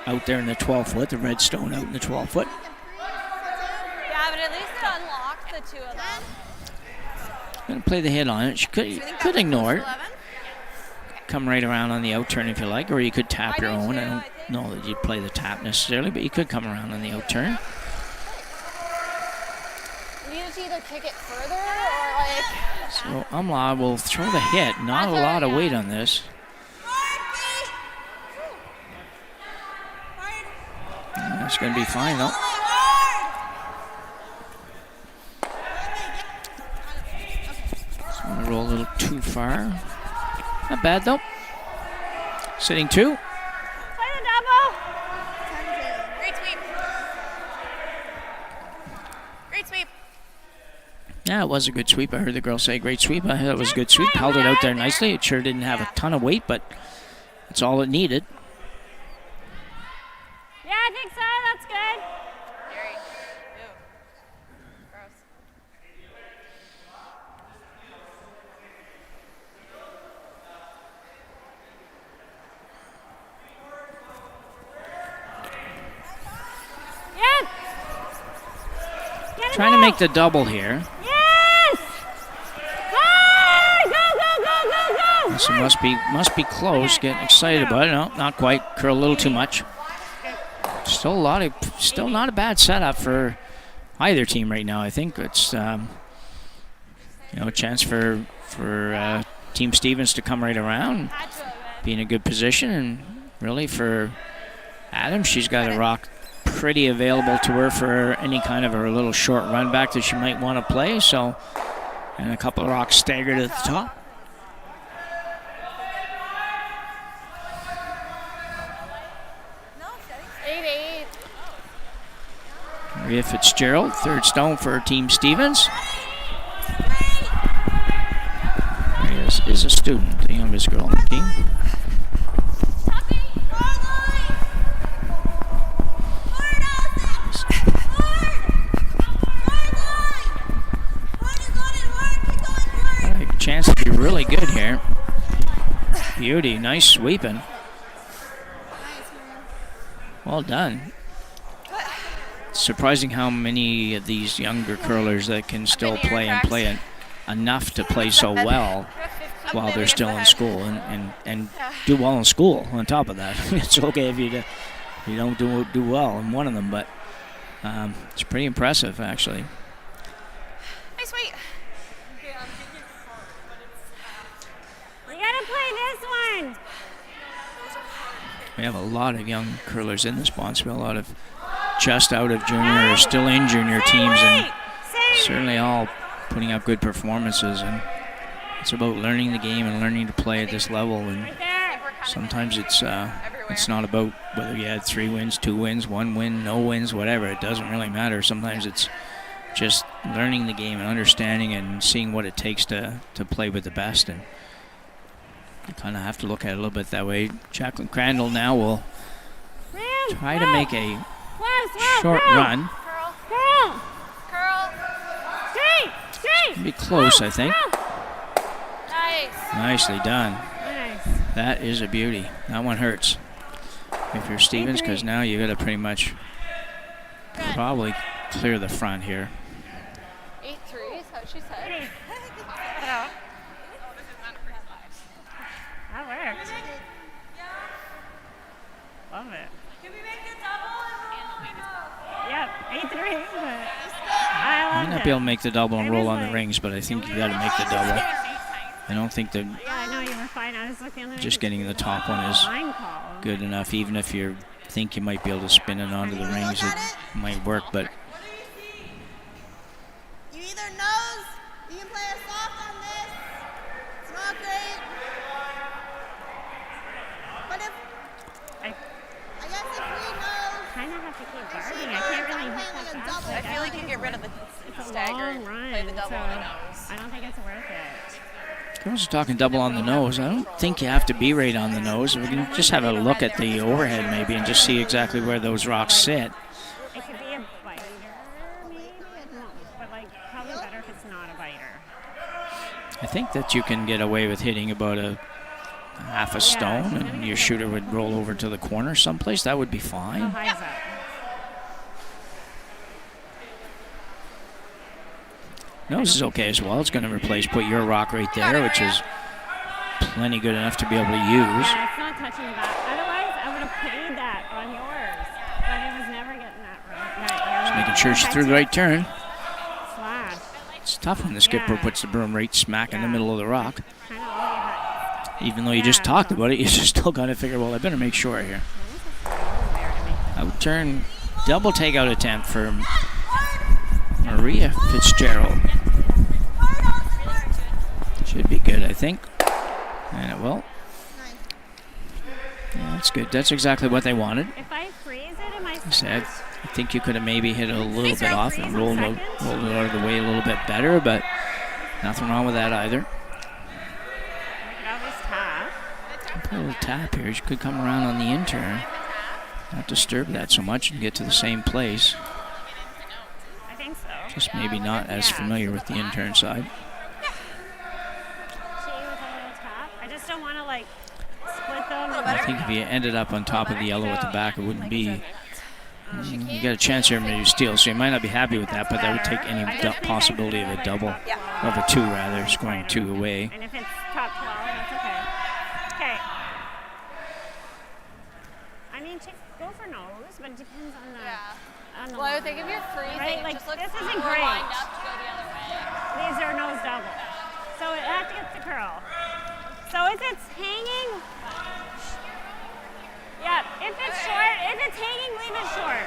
out there in the 12-foot, the red stone out in the 12-foot. Yeah, but at least it unlocked the 2 of them. Going to play the hit on it. She could ignore it. come right around on the out turn if you like, or you could tap your own. I don't know that you'd play the tap necessarily, but you could come around on the out turn. You need to either kick it further or like... So Umlaut will throw the hit. Not a lot of weight on this. That's going to be fine, though. So I'm going to roll a little too far. Not bad, though. Sitting 2. Play the double. Great sweep. Great sweep. Yeah, it was a good sweep. I heard the girl say great sweep. I thought it was a good sweep. Held it out there nicely. It sure didn't have a ton of weight, but that's all it needed. Yeah, I think so. That's good. Gary. Ew. Gross. Yep. Get it Trying to out. make the double here. Yes. Hi. Go, go, go, go, go. So must be close. Getting excited about it. No, not quite. Curl a little too much. Still not a bad setup for either team right now. I think it's a chance for Team Stevens to come right around, be in a good position, and really for Adam, she's got a rock pretty available to her for any kind of a little short run back that she might want to play. So, and a couple of rocks staggered at the top. Maria Fitzgerald, third stone for Team Stevens. Maria is a student, the youngest girl on the team. A chance to be really good here. Beauty, nice sweeping. Well done. Surprising how many of these younger curlers that can still play and play enough to play so well while they're still in school and do well in school on top of that. It's okay if you don't do well in one of them, but it's pretty impressive actually. Nice weight. We gotta play this one. We have a lot of young curlers in this Bonsville, a lot of just out of junior or still in junior teams, and certainly all putting up good performances. And it's about learning the game and learning to play at this level. And sometimes it's not about whether you had 3 wins, 2 wins, 1 win, no wins, whatever. It doesn't really matter. Sometimes it's just learning the game and understanding and seeing what it takes to play with the best. And you kind of have to look at it a little bit that way. Jacqueline Crandall now will try to make a short run. Curl. Straight. Be close, I think. Nice. Nicely done. Nice. That is a beauty. That one hurts if you're Stevens, because now you got to pretty much probably clear the front here. 8-3 is what she said. That worked. Love it. Can we make the double? Yep, 8-3. But I I might loved not it. be able to make the double and It roll was on the like- rings, but I think you got to make the double. I don't think that Yeah, I know you were fine. I was looking at just getting the top one is line call. good enough. Even if you think you might be able to spin it onto the rings, it might work, but You either nose, you can play a soft on this. It's not great. But if, I guess if we nose, kind of have to keep guarding. I can't really hit that fast. I feel like you can get rid of the It's a stagger long and run, play the double so on the nose. I don't think it's worth it. girls are talking double on the nose. I don't think you have to be right on the nose. We can just have a look at the overhead maybe and just see exactly where those rocks sit. It could be a biter, maybe. I don't know. But probably better if it's not a biter. I think that you can get away with hitting about a half a stone and your shooter would roll over to the corner someplace. That would be How fine. high is that? Nose is okay as well. It's going to put your rock right there, which is plenty good enough to be able to use. Yeah, it's not touching the back. Otherwise, I would have paid that on yours. But it was never getting that right. Just making sure she threw the right turn. Slash. It's tough when the skipper puts the broom right smack in the middle of the rock. Kind of all you had. Even though you just talked about it, you just still got to figure, well, I better make sure here. Outturn double takeout attempt for Maria Fitzgerald. Should be good, I think. And it will. Yeah, that's good. That's exactly what they wanted. If I freeze it, am I Said, I think you could have maybe hit it a little bit off and rolled it out of the way a little bit better, but nothing wrong with that either. Put a little tap here. She could come around on the in-turn. Not disturb that so much and get to the same place. I think so. Just maybe not as familiar with the in-turn side. I just don't want to like split them. I think if you ended up on top of the yellow at the back, it wouldn't be. You got a chance here to steal, so you might not be happy with that, but that would take any possibility of a double, of a 2 rather, scoring 2 away. And if it's top 12, that's okay. Okay. I mean, go for nose, but it depends on the. On the Well, I would think if you're freezing, right? Like, just look this more isn't great. lined up to go the other way. These are nose double. So it has to get the curl. So if it's hanging, if it's short, if it's hanging, leave it short.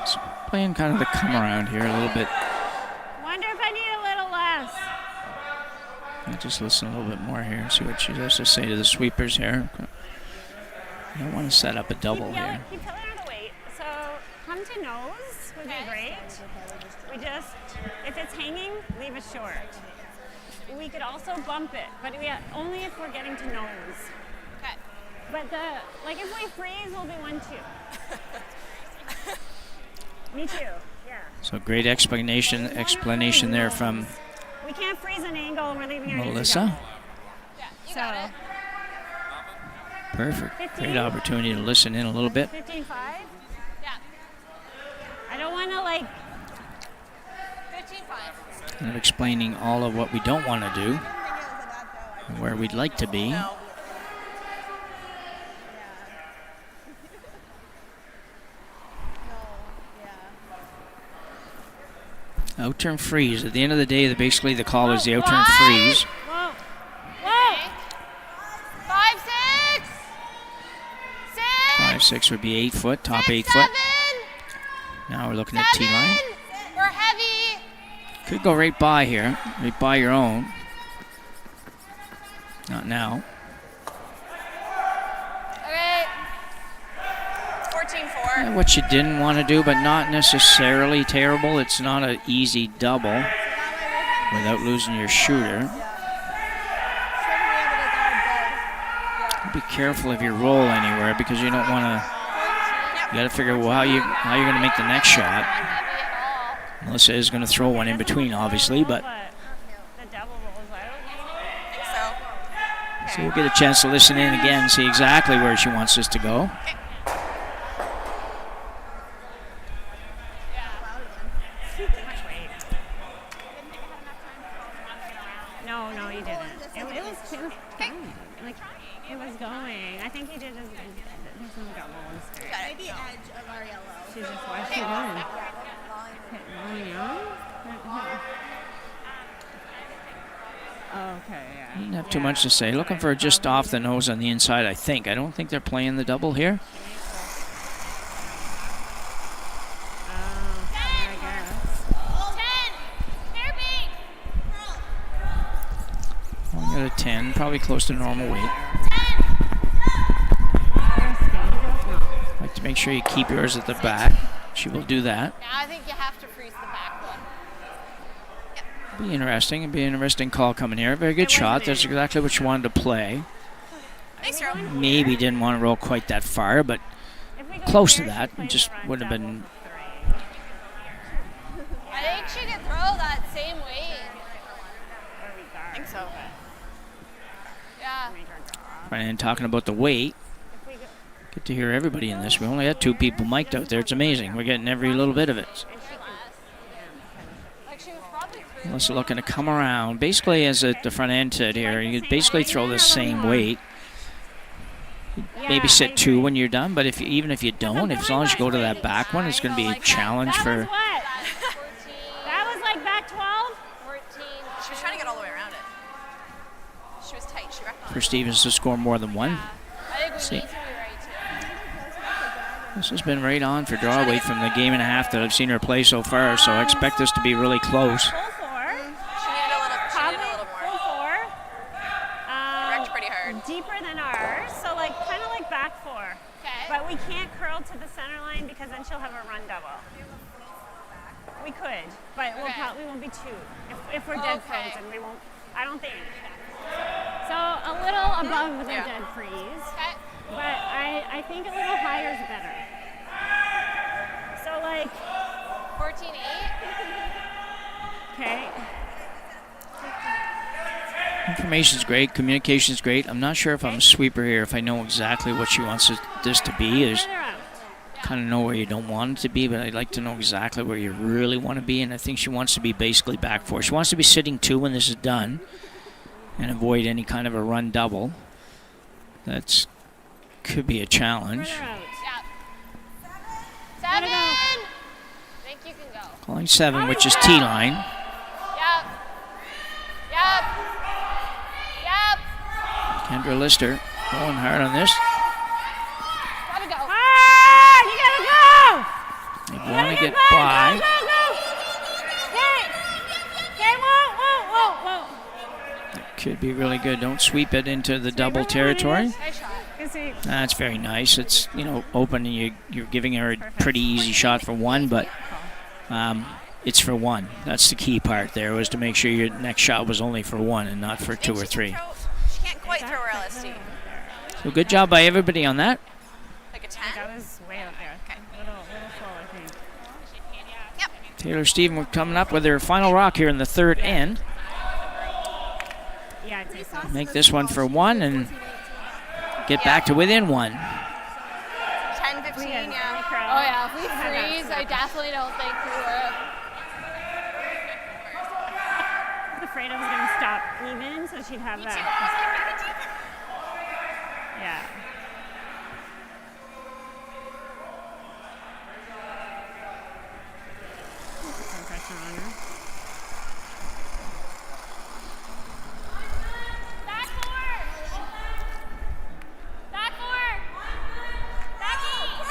So playing kind of the come around here a little bit. Wonder if I need a little less. I'll just listen a little bit more here and see what she has to say to the sweepers here. I don't want to set up a double here. Keep telling her to wait. So come to nose would be great. We just, if it's hanging, leave it short. We could also bump it, but only if we're getting to nose. Okay. But if we freeze, we'll be 1-2. Me too. Yeah. So great explanation there from We can't freeze an angle, and we're leaving her Melissa. Yeah, you got it. Perfect. 15? Great opportunity to listen in a little bit. 15-5. Yeah. I don't want to 15-5. Kind of explaining all of what we don't want to do and where we'd like to be. Outturn freeze. At the end of the day, basically the call is the outturn freeze. Whoa. Whoa. 5, 6. 5-6 would be 8 foot, top 8 7. foot. Now we're looking at T-line. We're heavy. Could go right by here, right by your own. Not now. Okay. 14-4. What you didn't want to do, but not necessarily terrible. It's not an easy double without losing your shooter. Be careful if you roll anywhere because you don't want to. You got to figure out how you're going to make the next shot. Melissa is going to throw one in between, obviously, but. So we'll get a chance to listen in again and see exactly where she wants us to go. No, you didn't. It was like it was going. I think he did. There's no double mistake. Maybe edge of our yellow. She's just what's she doing? Rolling out? Okay, yeah. Didn't have too much to say. Looking for just off the nose on the inside, I think. I don't think they're playing the double here. Only got a 10, probably close to normal weight. Like to make sure you keep yours at the back. She will do that. Now I think you have to freeze the back one. Be interesting. It'd be an interesting call coming here. Very good shot. That's exactly what you wanted to play. Nice roll. Maybe didn't want to roll quite that far, but close to that. It just would have been. I think she could throw that same weight. I think so. Yeah. And talking about the weight, get to hear everybody in this. We only had 2 people mic'd out there. It's amazing. We're getting every little bit of it. Like Melissa looking to come around. Basically, as at the front end to here, you basically throw the same weight. Maybe sit 2 when you're done, but even if you don't, as long as you go to that back one, it's going to be a challenge for. That was like back 12? 14. She was trying to get all the way around it. She was tight. She wrecked on For it. Stevens to score more than 1. I think we See. need to be right too. This has been right on for draw weight from the game and a half that I've seen her play so far, so I expect this to be really close. She needed a little more. Full 4. Wrecked pretty hard. Deeper than ours, so like kind of like back 4. Okay. But we can't curl to the center line because then she'll have a run double. We could, but we'll probably won't be 2. If we're dead frozen, we won't. I don't think. So a little above the dead freeze. Okay. But I think a little higher is better. So like 14.8. Okay. Information's great, communication's great. I'm not sure if I'm a sweeper here, if I know exactly what she wants this to be. There's kind of know where you don't want it to be, but I'd like to know exactly where you really want to be, and I think she wants to be basically back 4. She wants to be sitting 2 when this is done and avoid any kind of a run double. That's could be a challenge. Yep. 7. I think you can go. Calling 7, which is T-line. Yep. Yep. Yep. Kendra Lister going hard on this. Gotta go. You gotta go! They want to get by. Go, go, go! Okay, whoa. That could be really good. Don't sweep it into the double territory. Nice shot. That's very nice. It's, open and you're giving her a pretty easy shot for 1, but it's for 1. That's the key part there, was to make sure your next shot was only for 1 and not for 2 or 3. She can't quite throw her LSD. So good job by everybody on that. Like a 10? That was way up there. Okay. Little full, I think. Yep. Taylor Steven, we're coming up with their final rock here in the 3rd end. Yeah, I'd say so. Make this one for 1 and get back to within 1. 10, 15, yeah. Oh yeah, if we freeze, I definitely don't think we would. I was afraid I was going to stop even, so she'd have that. Yeah. Put some pressure on her.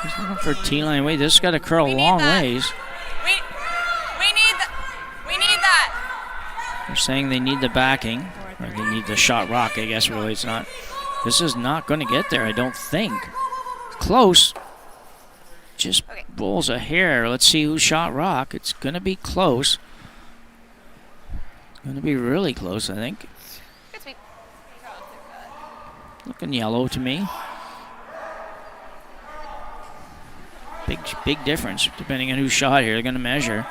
He's looking for T-line. Wait, this has got to curl a long ways. We need that. They're saying they need the backing, or they need the shot rock, I guess, really. It's not. This is not going to get there, I don't think. Close. Just rolls a hair. Let's see who shot rock. It's going to be close. It's going to be really close, I think. Good sweep. Looking yellow to me. Big difference depending on who shot here. They're going to measure.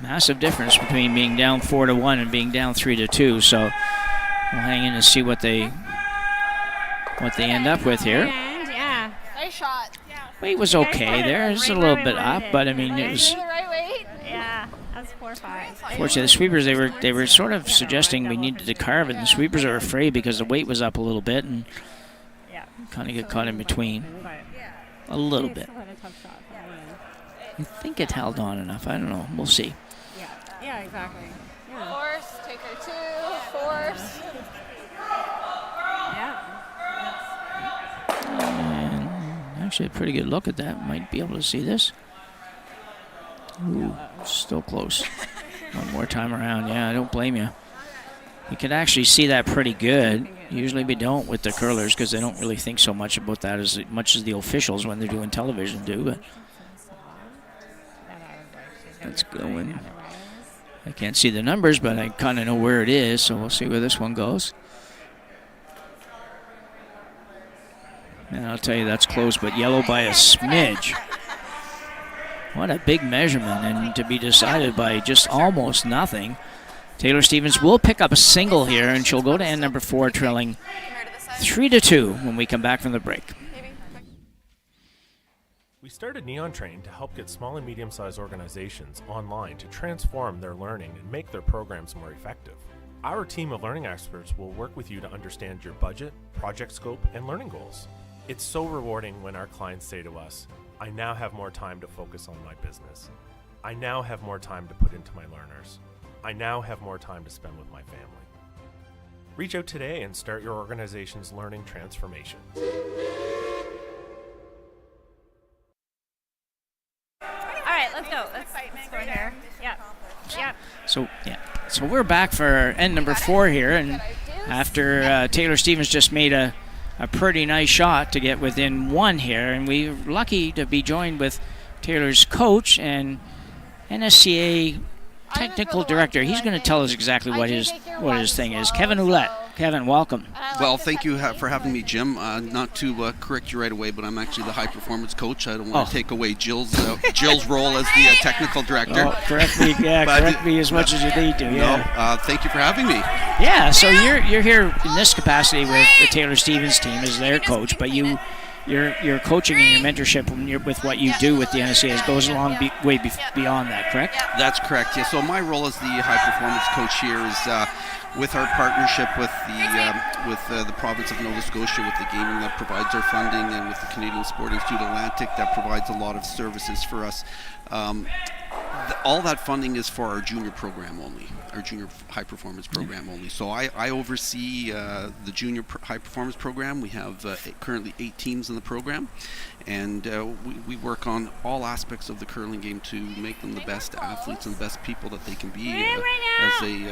Massive difference between being down 4-1 and being down 3-2. So we'll hang in and see what they end up with here. Yeah. Nice shot. Weight was okay there. It's a little bit up, but I mean it was. The right weight. Yeah, that's 4-5. Fortunately, the sweepers they were sort of suggesting we needed to carve it, and the sweepers are afraid because the weight was up a little bit and kind of get caught in between. A little bit. I think it held on enough. I don't know. We'll see. Yeah, exactly. Yeah. Force, take her 2, force. And actually a pretty good look at that. Might be able to see this. Ooh, still close. One more time around. Yeah, I don't blame you. You can actually see that pretty good. Usually we don't with the curlers because they don't really think so much about that as much as the officials when they're doing television do. But it's going. I can't see the numbers, but I kind of know where it is, so we'll see where this one goes. And I'll tell you that's close, but yellow by a smidge. What a big measurement, and to be decided by just almost nothing. Taylor Stevens will pick up a single here, and she'll go to end number 4, trailing 3-2 when we come back from the break. We started Neon Train to help get small and medium-sized organizations online to transform their learning and make their programs more effective. Our team of learning experts will work with you to understand your budget, project scope, and learning goals. It's so rewarding when our clients say to us, I now have more time to focus on my business. I now have more time to put into my learners. I now have more time to spend with my family. Reach out today and start your organization's learning transformation. All right, let's go. Let's go here. Yep. Yep. So we're back for end number 4 here, and after Taylor Stevens just made a pretty nice shot to get within 1 here, and we're lucky to be joined with Taylor's coach and NSCA technical director. He's going to tell us exactly what his thing is. Kevin Ouellette. Kevin, welcome. Well, thank you for having me, Jim. Not to correct you right away, but I'm actually the high-performance coach. I don't want to take away Jill's role as the technical director. Oh, correct me as much as you need to. Yeah. No, thank you for having me. Yeah, so you're here in this capacity with the Taylor Stevens team as their coach, but your coaching and your mentorship with what you do with the NSCA goes along way beyond that, correct? That's correct, yeah. So my role as the high-performance coach here is with our partnership with the province of Nova Scotia, with the gaming that provides our funding, and with the Canadian Sport Institute Atlantic that provides a lot of services for us. All that funding is for our junior program only, our junior high performance program only. So I oversee the junior high performance program. We have currently 8 teams in the program, and we work on all aspects of the curling game to make them the best athletes and the best people that they can be as they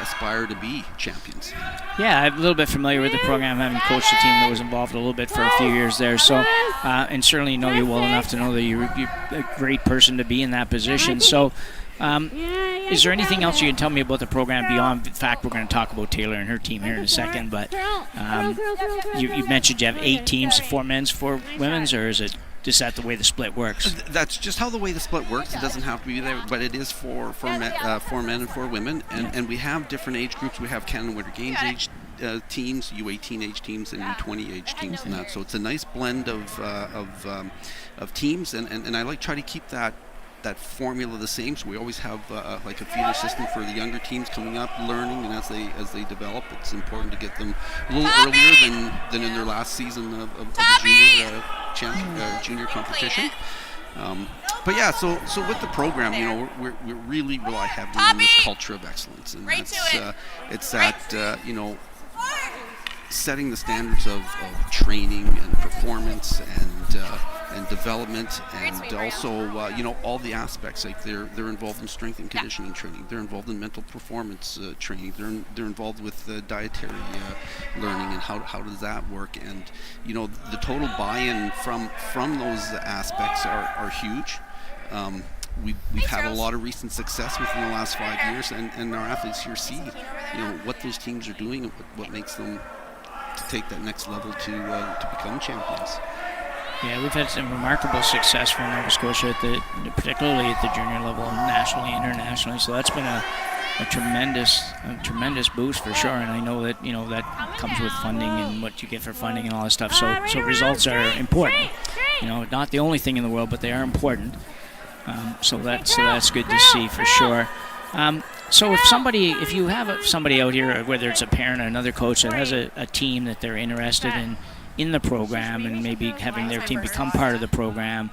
aspire to be champions. Yeah, I'm a little bit familiar with the program, having coached a team that was involved a little bit for a few years there. So, and certainly know you well enough to know that you're a great person to be in that position. So, is there anything else you can tell me about the program beyond the fact we're going to talk about Taylor and her team here in a second? But you mentioned you have 8 teams, 4 men's, 4 women's, or is it just that the way the split works? That's just how the way the split works. It doesn't have to be there, but it is for men and 4 women, and we have different age groups. We have Canada Winter Games age teams, U18 age teams, and U20 age teams, and that. So it's a nice blend of teams, and I try to keep that formula the same. So we always have like a feeder system for the younger teams coming up, learning, and as they develop, it's important to get them a little earlier than in their last season of the junior competition. But yeah, so with the program, we really rely heavily on this culture of excellence, and it's that setting the standards of training and performance and development, and also all the aspects. Like they're involved in strength and conditioning training. They're involved in mental performance training. They're involved with dietary learning and how does that work. And the total buy-in from those aspects are huge. We've had a lot of recent success within the last 5 years, and our athletes here see what those teams are doing and what makes them to take that next level to become champions. Yeah, we've had some remarkable success from Nova Scotia, particularly at the junior level, nationally, internationally. So that's been a tremendous boost for sure. And I know that that comes with funding and what you get for funding and all that stuff. So results are important. Not the only thing in the world, but they are important. So that's good to see for sure. So if you have somebody out here, whether it's a parent or another coach that has a team that they're interested in the program and maybe having their team become part of the program,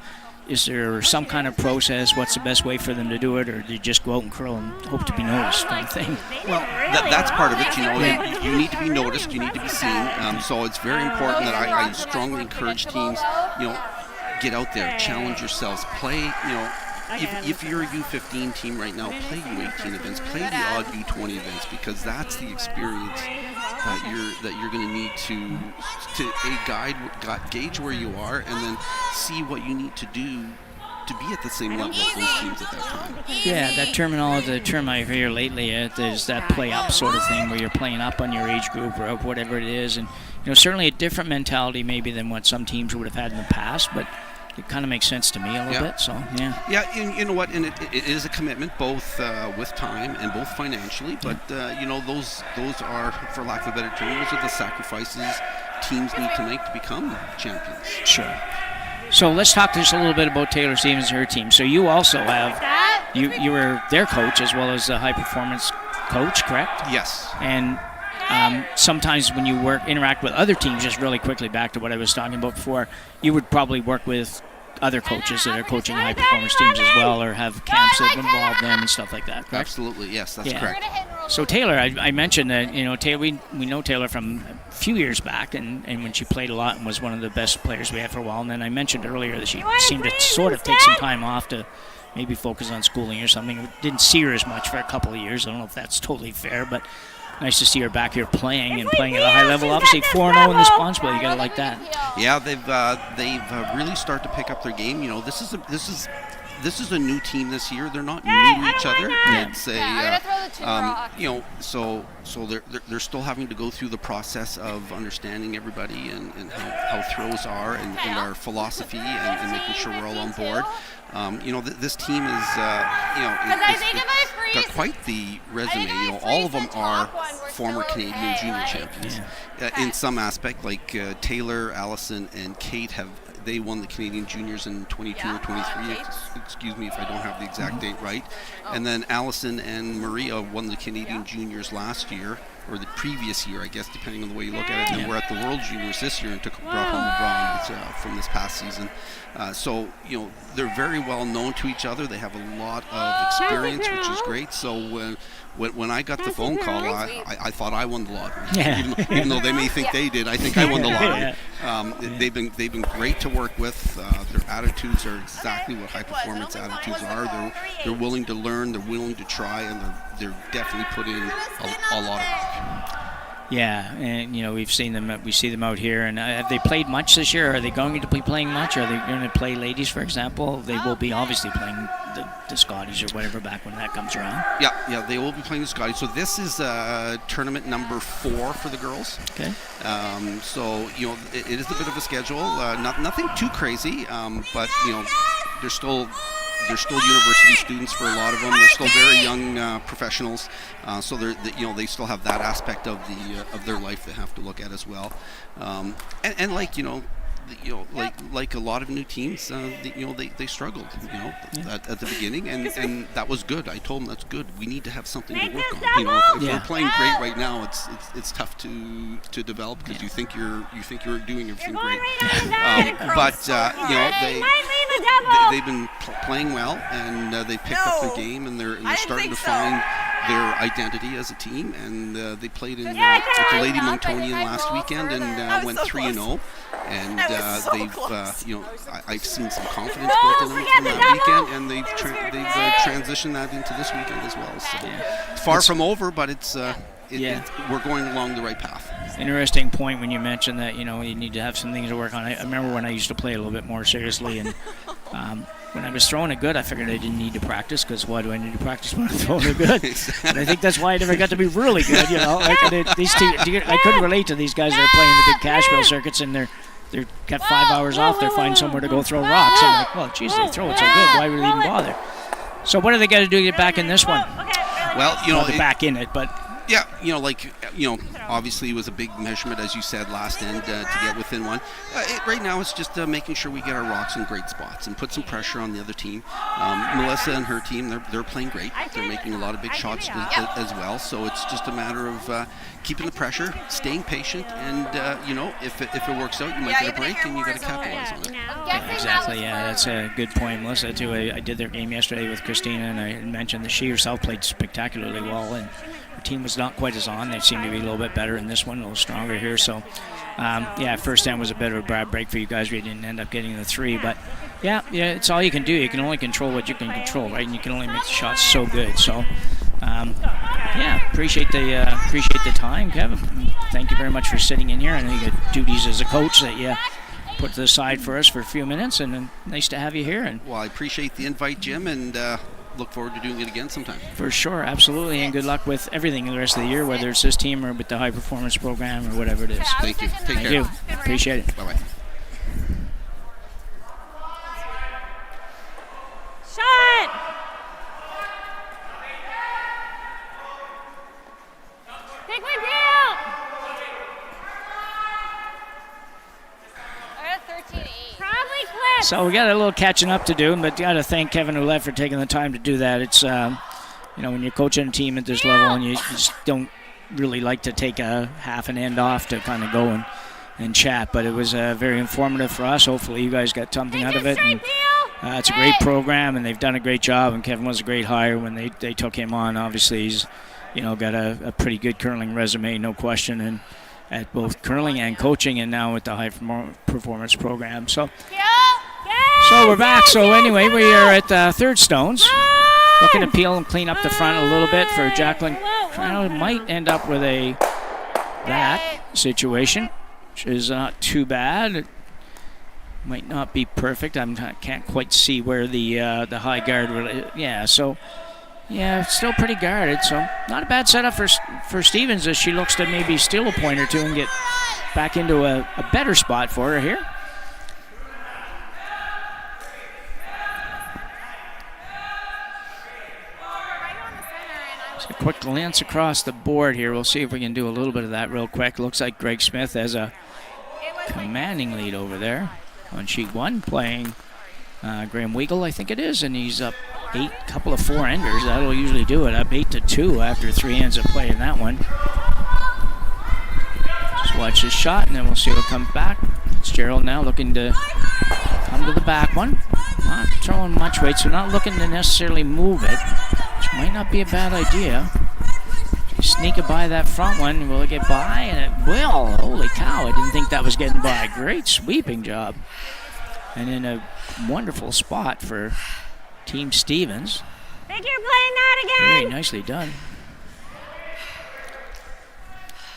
is there some kind of process? What's the best way for them to do it, or do you just go out and curl and hope to be noticed kind of thing? Well, that's part of it. You need to be noticed, you need to be seen. So it's very important that I strongly encourage teams, get out there, challenge yourselves, play, if you're a U15 team right now, play U18 events, play the odd U20 events, because that's the experience that you're going to need to gauge where you are, and then see what you need to do to be at the same level as those teams at that time. Yeah, that terminology, the term I hear lately is that play up sort of thing, where you're playing up on your age group or whatever it is, and certainly a different mentality maybe than what some teams would have had in the past, but it kind of makes sense to me a little bit. So yeah, and you know what, and it is a commitment, both with time and both financially, but those are, for lack of a better term, those are the sacrifices teams need to make to become champions. Sure. So let's talk just a little bit about Taylor Stevens and her team. So you also have, you were their coach as well as the high performance coach, correct? Yes. And sometimes when you interact with other teams, just really quickly back to what I was talking about before, you would probably work with other coaches that are coaching high performance teams as well, or have camps that involve them and stuff like that, correct? Absolutely, yes, that's correct. So Taylor, I mentioned that, Taylor, we know Taylor from a few years back, and when she played a lot and was one of the best players we had for a while. And then I mentioned earlier that she seemed to sort of take some time off to maybe focus on schooling or something. We didn't see her as much for a couple of years. I don't know if that's totally fair, but nice to see her back here playing at a high level. Obviously 4-0 in the Sponsville. You gotta like that. Yeah, they've really started to pick up their game. This is a new team this year. They're not new to each other. It's so they're still having to go through the process of understanding everybody and how throws are and our philosophy and making sure we're all on board. This team is got quite the resume. All of them are former Canadian junior champions. In some aspect, like Taylour, Allison, and Kate they won the Canadian juniors in 22 or 23. Excuse me if I don't have the exact date right. And then Allison and Maria won the Canadian juniors last year, or the previous year, I guess, depending on the way you look at it. And we're at the World Juniors this year and brought home a bronze from this past season. So they're very well known to each other. They have a lot of experience, which is great. So when I got the phone call, I thought I won the lottery. Even though they may think they did, I think I won the lottery. They've been great to work with. Their attitudes are exactly what high performance attitudes are. They're willing to learn. They're willing to try, and they're definitely put in a lot of work. Yeah, and we've seen them. We see them out here. And have they played much this year? Are they going to be playing much? Are they going to play ladies, for example? They will be obviously playing the Scotties or whatever back when that comes around. Yeah, they will be playing the Scotties. So this is tournament number 4 for the girls. Okay. So it is a bit of a schedule. Nothing too crazy, but they're still university students for a lot of them. They're still very young professionals, so they still have that aspect of their life they have to look at as well. And like a lot of new teams, they struggled, at the beginning, and that was good. I told them that's good. We need to have something to work on. If we're playing great right now, it's tough to develop because you think you're doing everything great. They've been playing well, and they picked up their game, and they're starting to find their identity as a team. And they played with the Lady Monctonian last weekend and went 3-0. And I've seen some confidence built in them from that weekend, and they've transitioned that into this weekend as well. So it's far from over, but we're going along the right path. Interesting point when you mentioned that you need to have some things to work on. I remember when I used to play a little bit more seriously, and when I was throwing it good, I figured I didn't need to practice because why do I need to practice when I'm throwing it good? And I think that's why I never got to be really good. I couldn't relate to these guys that are playing the big Cashville circuits, and they're got 5 hours off. They're finding somewhere to go throw rocks. I'm like, well, geez, they throw it so good. Why would they even bother? So what do they got to do to get back in this one? Well, they're back in it, but. Yeah, obviously it was a big measurement, as you said, last end to get within one. Right now it's just making sure we get our rocks in great spots and put some pressure on the other team. Melissa and her team, they're playing great. They're making a lot of big shots as well. So it's just a matter of keeping the pressure, staying patient, and if it works out, you might get a break and you got to capitalize on it. Yeah, exactly. Yeah, that's a good point, Melissa. Too. I did their game yesterday with Christina, and I mentioned that she herself played spectacularly well, and her team was not quite as on. They seem to be a little bit better in this one, a little stronger here. So, first end was a bit of a bad break for you guys. We didn't end up getting the 3, but yeah, it's all you can do. You can only control what you can control, right? And you can only make the shots so good. So, appreciate the time, Kevin. Thank you very much for sitting in here. I know you got duties as a coach that you put to the side for us for a few minutes, and nice to have you here. And well, I appreciate the invite, Jim, and look forward to doing it again sometime. For sure, absolutely, and good luck with everything the rest of the year, whether it's this team or with the high performance program or whatever it is. Thank you. Take care. Thank you. Appreciate it. Bye-bye. Shot! Big one deal! I got 13-8. Probably clip. So we got a little catching up to do, but got to thank Kevin Ouellette for taking the time to do that. It's, when you're coaching a team at this level and you just don't really like to take a half an end off to kind of go and chat, but it was very informative for us. Hopefully you guys got something out of it. And, it's a great program, and they've done a great job, and Kevin was a great hire when they took him on. Obviously, he's got a pretty good curling resume, no question, and at both curling and coaching, and now with the high performance program. So we're back. So anyway, we are at Third Stones, looking to peel and clean up the front a little bit for Jacqueline. Might end up with that situation, which is not too bad. It might not be perfect. I can't quite see where the high guard really. Still pretty guarded. So not a bad setup for Stevens as she looks to maybe steal a point or two and get back into a better spot for her here. A quick glance across the board here. We'll see if we can do a little bit of that real quick. Looks like Greg Smith has a commanding lead over there on sheet 1, playing Graham Weigel, I think it is, and he's up 8, couple of 4-enders. That'll usually do it. Up 8-2 after 3 ends of play in that one. Just watch this shot, and then we'll see what comes back. Fitzgerald now looking to come to the back one. Not throwing much weight, so not looking to necessarily move it, which might not be a bad idea. Sneak it by that front one. Will it get by? And it will. Holy cow, I didn't think that was getting by. Great sweeping job. And in a wonderful spot for Team Stevens. Think you're playing that again? Very nicely done.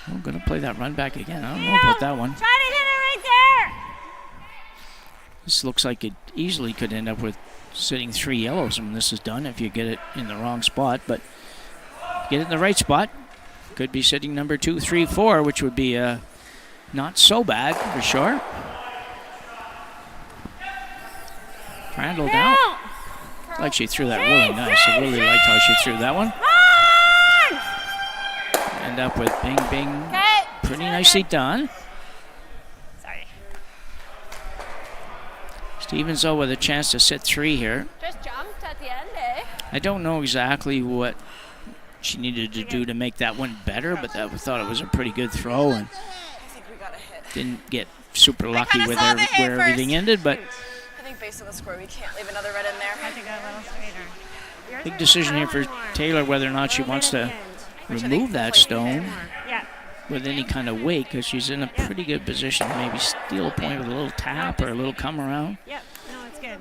I'm going to play that run back again. I don't know about that one. Try to hit it right there. This looks like it easily could end up with sitting 3 yellows when this is done if you get it in the wrong spot. But get it in the right spot. Could be sitting number 2, 3, 4, which would be not so bad for sure. Crandall down. Like she threw that really nice. I really liked how she threw that one. End up with Bing Bing. Pretty nicely done. Sorry. Stevens, though, with a chance to sit 3 here. Just jumped at the end, eh? I don't know exactly what she needed to do to make that one better, but I thought it was a pretty good throw and didn't get super lucky with where everything ended, but I think based on the score, we can't leave another red in there. I think a little straighter. big decision here for Taylour whether or not she wants to remove that stone with any kind of weight, because she's in a pretty good position to maybe steal a point with a little tap or a little come around. Yep, no, it's good.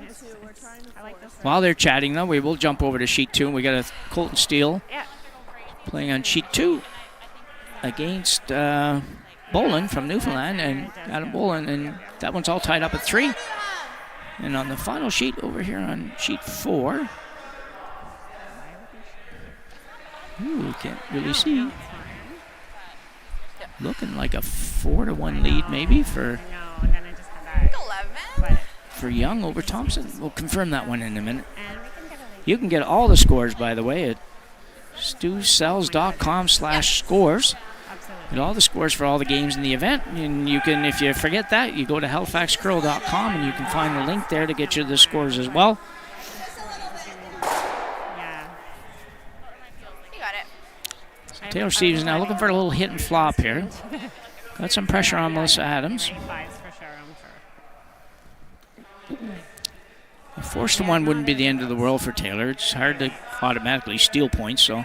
I like this. While they're chatting, though, we will jump over to sheet 2. We got a Colton Steele playing on sheet 2 against Boland from Newfoundland, and Adam Boland, and that one's all tied up at 3. And on the final sheet over here on sheet 4, ooh, can't really see. Looking like a 4-1 lead maybe for Young over Thompson. We'll confirm that one in a minute. You can get all the scores, by the way, at stewsells.com/scores. Get all the scores for all the games in the event. And you can, if you forget that, you go to halifaxcurl.com and you can find the link there to get you the scores as well. Taylour Stevens now looking for a little hit and flop here. Got some pressure on Melissa Adams. A 4-1 wouldn't be the end of the world for Taylour. It's hard to automatically steal points, so.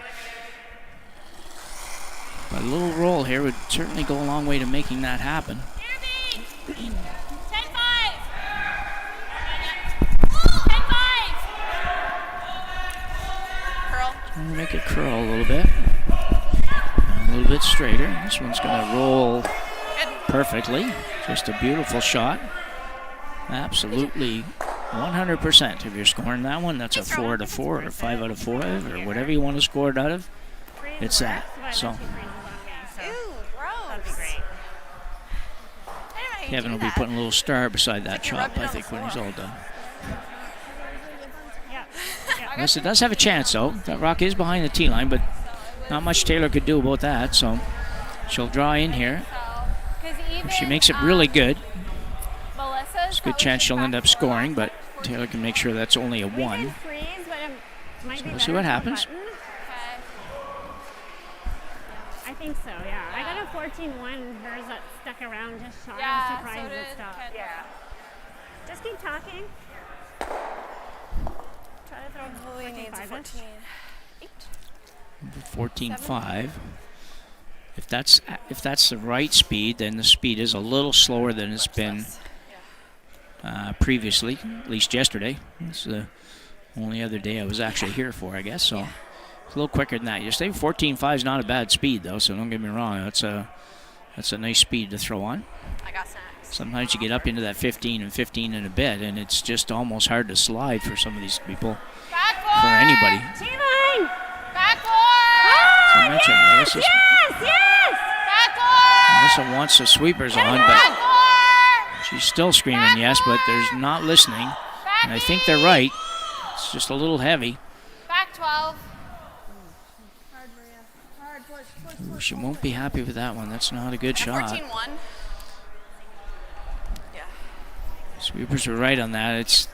But a little roll here would certainly go a long way to making that happen. Trying to make it curl a little bit. A little bit straighter. This one's going to roll perfectly. Just a beautiful shot. Absolutely 100%. If you're scoring that one, that's a 4 out of 4 or 5 out of 5 or whatever you want to score it out of. It's that. So Kevin will be putting a little star beside that chop, I think, when he's all done. Yes, it does have a chance, though. That rock is behind the tee line, but not much Taylour could do about that, so she'll draw in here. If she makes it really good. Melissa There's a good chance she'll end up scoring, but Taylor can make sure that's only a 1. Freeze, but it might be We'll see what happens. I think so, yeah. I got a 14-1. Hers that stuck around just shot. Yeah, I was surprised so it did stopped. Kendall. Yeah. Just keep talking. Try to throw Lily needs a 14-5. 14.5. If that's the right speed, then the speed is a little slower than it's been previously, at least yesterday. It's the only other day I was actually here for, I guess. So it's a little quicker than that. Yesterday, 14.5 is not a bad speed, though. So don't get me wrong. That's a nice speed to throw on. I got snacks. Sometimes you get up into that 15 and 15 and a bit, and it's just almost hard to slide for some of these people. For anybody. T-line! Backboard! So I mentioned Yes! Melissa wants the sweepers on, but she's still screaming yes, but there's not listening. And I think they're right. It's just a little heavy. Back 12. Hard, Maria. Hard, push. Ooh, she won't be happy with that one. That's not a good shot. 14-1. Yeah. Sweepers were right on that. It's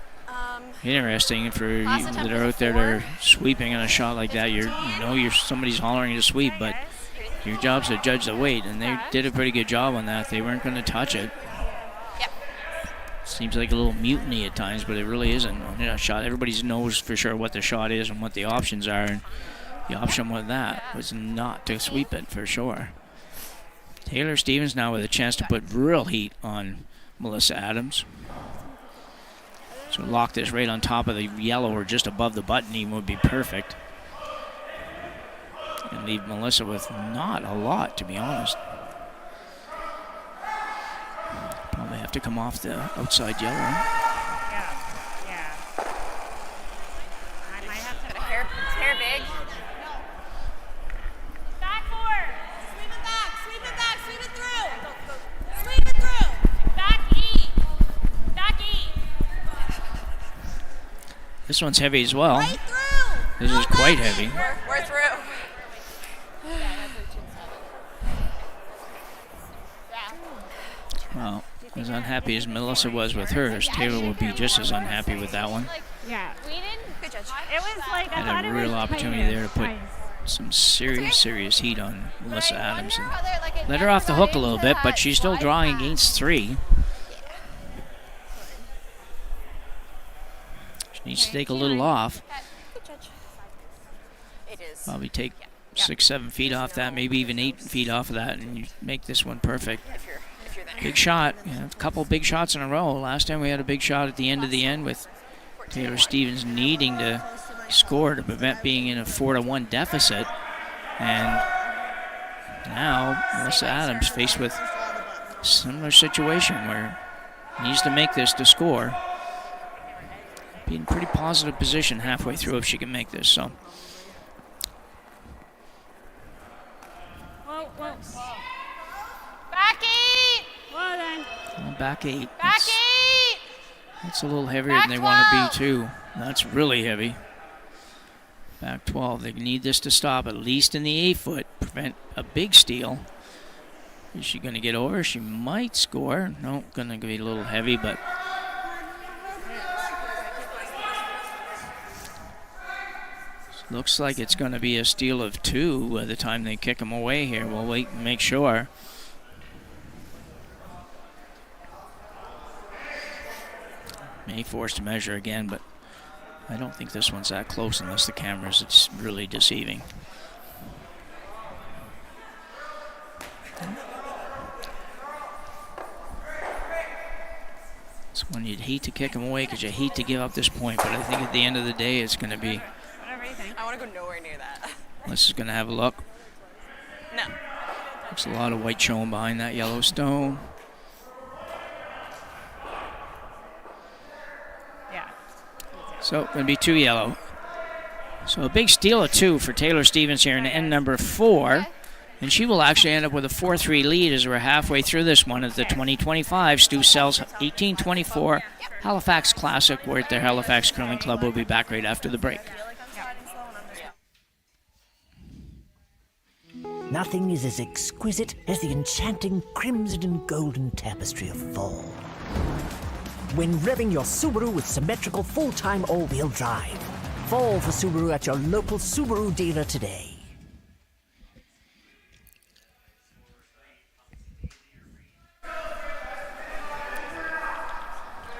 interesting for you that are out there that are sweeping on a shot like that. You know somebody's hollering to sweep, but your job's to judge the weight, and they did a pretty good job on that. They weren't going to touch it. Yep. Seems like a little mutiny at times, but it really isn't. A shot. Everybody knows for sure what the shot is and what the options are, and the option with that was not to sweep it for sure. Taylor Stevens now with a chance to put real heat on Melissa Adams. So lock this right on top of the yellow or just above the button even would be perfect. And leave Melissa with not a lot, to be honest. Probably have to come off the outside yellow. Yeah. I might have to. Hair big. Back 4. Sweep it back, sweep it back, sweep it through. Sweep it through. Back E. Back E. This one's heavy as well. Right through. This is quite heavy. We're through. Well, as unhappy as Melissa was with hers, Taylor will be just as unhappy with that one. Yeah. We didn't. Good judge. It was like I Had thought a it real was opportunity there to put some serious heat on Melissa Adams. And Like let her off the hook a little bit, but she's still drawing against 3. She needs to take a little off. Good judge. It is. Probably take 6-7 feet off that, maybe even 8 feet off of that, and you make this one perfect. If you're there. Big shot. A couple big shots in a row. Last time we had a big shot at the end of the end with Taylor Stevens needing to score to prevent being in a 4-1 deficit. And now Melissa Adams faced with a similar situation where he needs to make this to score. Be in pretty positive position halfway through if she can make this. So. Whoa. Back 8. Well then. Back 8. Back 8. That's a little heavier Back than they want to 12. be, too. That's really heavy. Back 12. They need this to stop at least in the 8 foot. Prevent a big steal. Is she going to get over? She might score. No, going to be a little heavy, but... Looks like it's going to be a steal of 2 by the time they kick them away here. We'll wait and make sure. May force to measure again, but I don't think this one's that close unless the camera's. It's really deceiving. It's one you'd hate to kick them away because you hate to give up this point, but I think at the end of the day it's going to be. Whatever you think. I want to go nowhere near that. This is going to have a look. No. There's a lot of white showing behind that yellow stone. Yeah. So going to be 2 yellow. So a big steal of 2 for Taylor Stevens here in end number 4. Okay. And she will actually end up with a 4-3 lead as we're halfway through this one at the 2025 Stu Sells 1824 Halifax Classic. We're at their Halifax Curling Club. We'll be back right after the break. Nothing is as exquisite as the enchanting crimson and golden tapestry of fall. when revving your Subaru with symmetrical full-time all-wheel drive. Fall for Subaru at your local Subaru dealer today.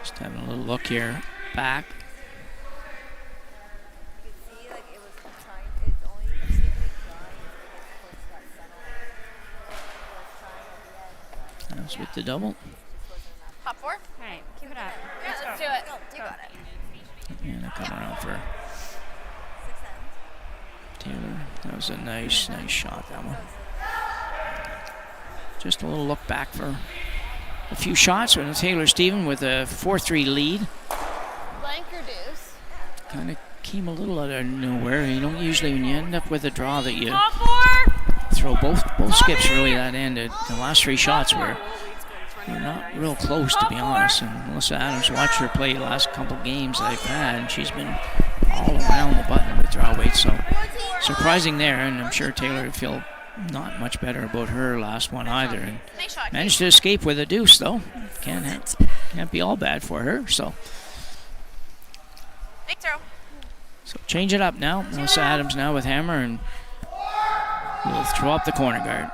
Just having a little look here. Back. That's with the double. Top 4? Okay, keep it up. Yeah, let's do it. You got it. And I come around for Taylor. That was a nice shot, that one. Just a little look back for a few shots. And Taylor Steven with a 4-3 lead. Blank or deuce? Kind of came a little out of nowhere. You don't usually, when you end up with a draw, that you Top 4! throw both skips really that ended. The last 3 shots were not real close, to be honest. And Melissa Adams, watched her play the last couple games that I've had, and she's been all around the button with draw weight. So surprising there, and I'm sure Taylor would feel not much better about her last one either. And managed to escape with a deuce, though. Can't be all bad for her. So Big throw. So change it up now. Melissa Adams now with hammer, and we'll throw up the corner guard.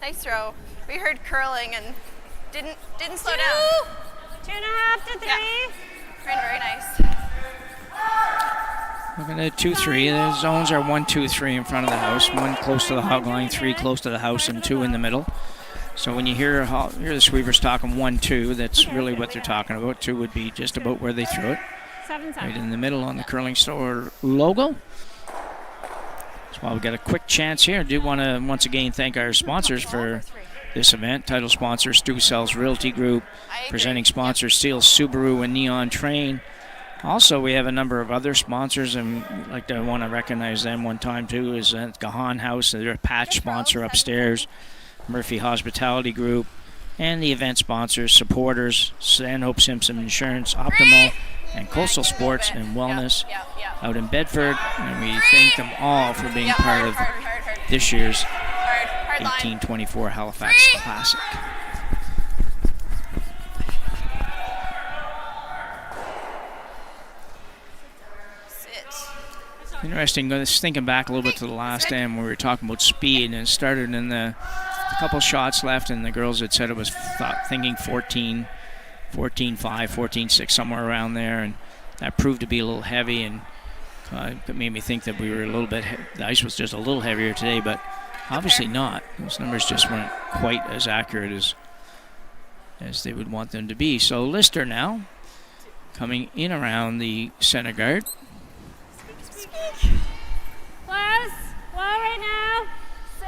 Nice throw. We heard curling and didn't slow down. 2.5 to 3. Yeah. Very nice. Looking at 2-3. The zones are 1-2-3 in front of the house. 1 close to the hog line, 3 close to the house, and 2 in the middle. So when you hear the sweepers talking 1-2, that's really what they're talking about. 2 would be just about where they threw it. 7 seconds. Right in the middle on the Curling Store logo. So while we've got a quick chance here, I do want to once again thank our sponsors for this event. Title sponsor, Stu Sells Realty Group. Presenting sponsors, Seal Subaru and Neon Train. Also, we have a number of other sponsors, and I'd like to want to recognize them one time too. Is Gahan House, they're a patch sponsor upstairs. Murphy Hospitality Group, and the event sponsors, supporters, Stanhope Simpson Insurance, Optimal, and Coastal Sports and Wellness out in Bedford. And we thank them all for being part of this year's 1824 Halifax Classic. Interesting, just thinking back a little bit to the last end where we were talking about speed, and it started in the couple shots left, and the girls had said it was thinking 14-5, 14-6, somewhere around there, and that proved to be a little heavy, and it made me think that we were a little bit, the ice was just a little heavier today, but obviously not. Those numbers just weren't quite as accurate as they would want them to be. So Lister now coming in around the center guard. Close. Low right now. 6.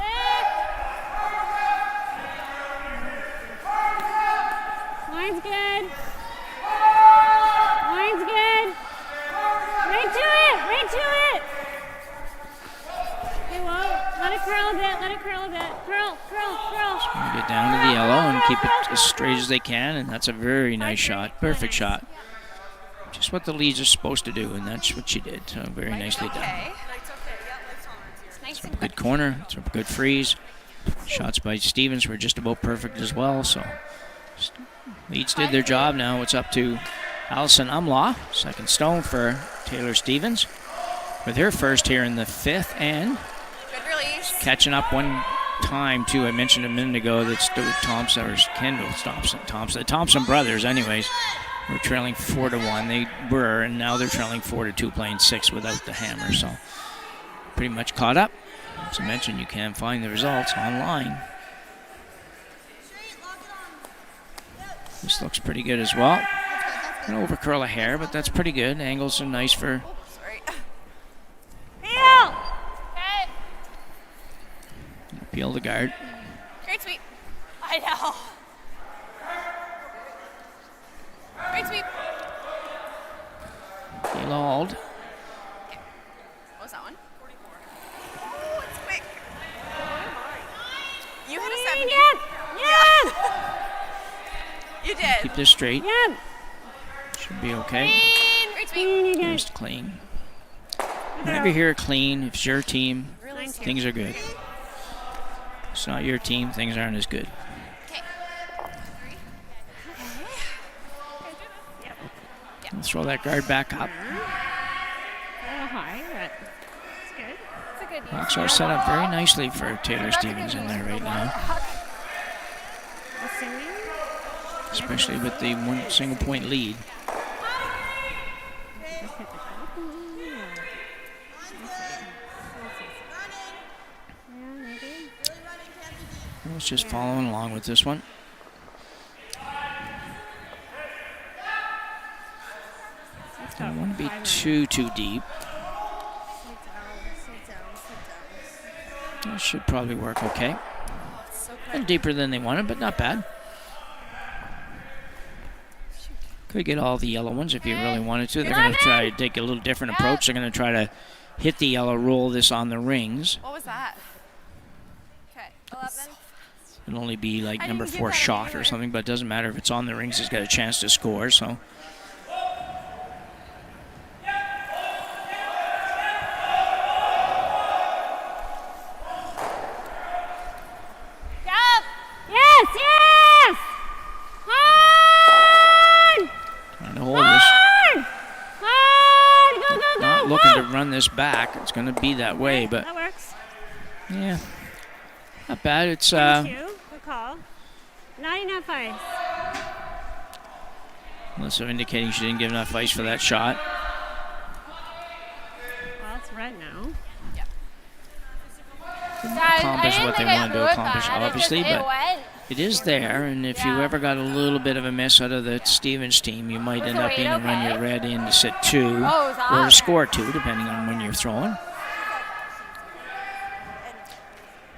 Line's good. Line's good. Right to it. Right to it. Okay, whoa. Let it curl a bit. Let it curl a bit. Curl. Get down to the yellow and keep it as straight as they can, and that's a very nice shot. Perfect shot. Just what the leads are supposed to do, and that's what she did. So very nicely done. Some good corner, some good freeze. Shots by Stevens were just about perfect as well. So leads did their job. Now it's up to Allison Umlaw, second stone for Taylor Stevens, with her first here in the 5th, and good release. Catching up one time too. I mentioned a minute ago that Stu Thompson or Kendall Thompson, the Thompson brothers, anyways. We're trailing 4-1. They were, and now they're trailing 4-2, playing 6 without the hammer. So pretty much caught up. As I mentioned, you can find the results online. This looks pretty good as well. Gonna overcurl a hair, but that's pretty good. Angles are nice for. Peel. Okay. Peel the guard. Great sweep. I know. Great sweep. Peel hauled. Okay. What was that one? 44. Oh, it's quick. You had a 7. Yes. You You did. Keep this straight. Yep. Should be okay. Clean. Great sweep. Just clean. Whenever you hear clean, if it's your team, things are good. If it's not your team, things aren't as good. Okay. Let's throw that guard back up. A little high, but it's good. It's a good use. Blocks are set up very nicely for Taylor Stevens in there right now. Assuming. Especially with the one single point lead. Let's just following along with this one. Don't want to be too deep. That should probably work okay. A little deeper than they wanted, but not bad. Could get all the yellow ones if you really wanted to. They're going to try to take a little different approach. They're going to try to hit the yellow, roll this on the rings. What was that? Okay, 11. It'll only be like number 4 shot or something, but it doesn't matter if it's on the rings. He's got a chance to score, so. Yes, yes! Hard! Trying to hold this. Hard! Go, go, go! Not looking to run this back. It's going to be that way, but That works. yeah, not bad. It's Good call. Not enough ice. unless they're indicating she didn't give enough ice for that shot. Well, it's red now. Accomplish what they wanted to accomplish, obviously, but it is there, and if you ever got a little bit of a miss out of the Stevens team, you might end up being to run your red in to sit 2 or to score 2, depending on when you're throwing.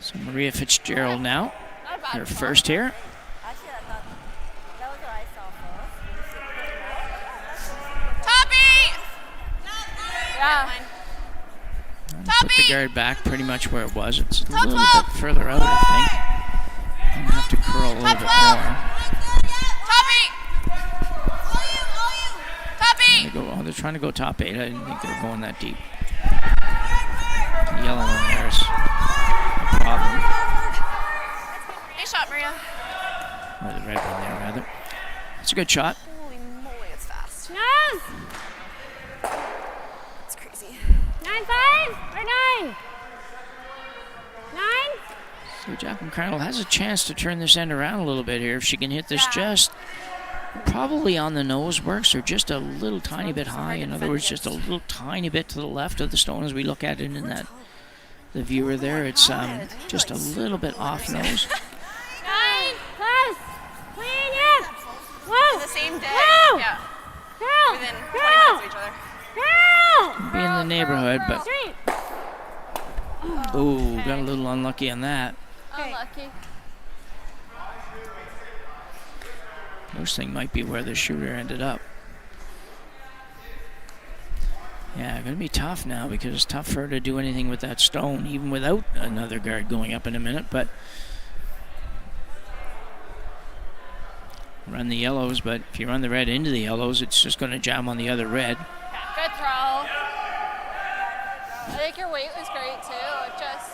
So Maria Fitzgerald now, her first here. Toppy! Yeah. Put the guard back pretty much where it was. It's a little bit further out, I think. I'm going to have to curl a little bit more. Toppy! They're trying to go top 8. I didn't think they were going that deep. The yellow one there is a problem. Nice shot, Maria. Or the red one there, rather. It's a good shot. Holy moly, it's fast. Nose! It's crazy. 9-5 or 9? 9? So Jacqueline Crandall has a chance to turn this end around a little bit here. If she can hit this just probably on the nose works, or just a little tiny bit high. In other words, just a little tiny bit to the left of the stone as we look at it in that the viewer there. It's just a little bit off nose. 9 plus. Clean it. Whoa. The same day. Whoa. Yeah. Girl. Within 20 Girl. minutes of each other. Girl. Be in the neighborhood, but Straight. ooh, got a little unlucky on that. Unlucky. This thing might be where the shooter ended up. Yeah, going to be tough now because it's tough for her to do anything with that stone, even without another guard going up in a minute. But run the yellows, but if you run the red into the yellows, it's just going to jam on the other red. Good throw. I think your weight was great too. It just.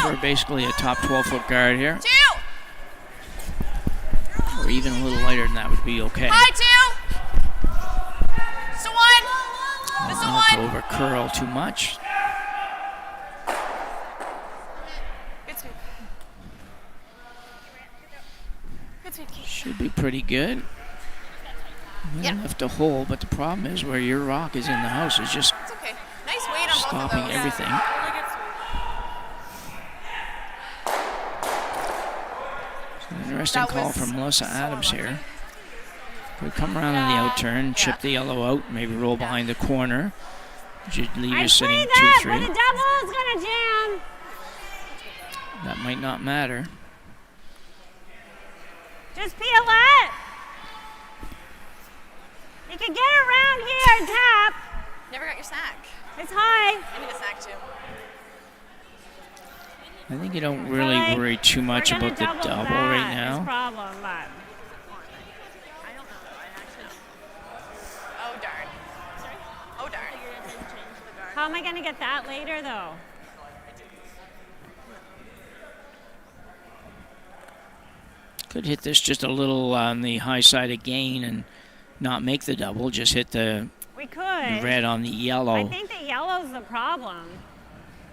For basically a top 12-foot guard here. 2! Or even a little lighter than that would be okay. High 2! This is 1! This is Not to 1! over curl too much. Good sweep. Good sweep, Kate. Should be pretty good. Enough to hold, but the problem is where your rock is in the house is just It's okay. Nice weight on both of stopping those. everything. Really good sweep. Interesting That call was from Melissa so Adams unlucky. here. Could come around on the outturn, chip the yellow out, maybe roll behind the corner. Should leave you sitting 2-3. But the double's gonna jam. That might not matter. Just peel it. You can get around here and tap. Never got your snack. It's high. I need a snack too. I think you don't really worry too much about the double right now. Problem, but. Oh darn. Oh darn. How am I going to get that later though? Could hit this just a little on the high side again and not make the double. Just hit the red on the yellow. I think the yellow's the problem.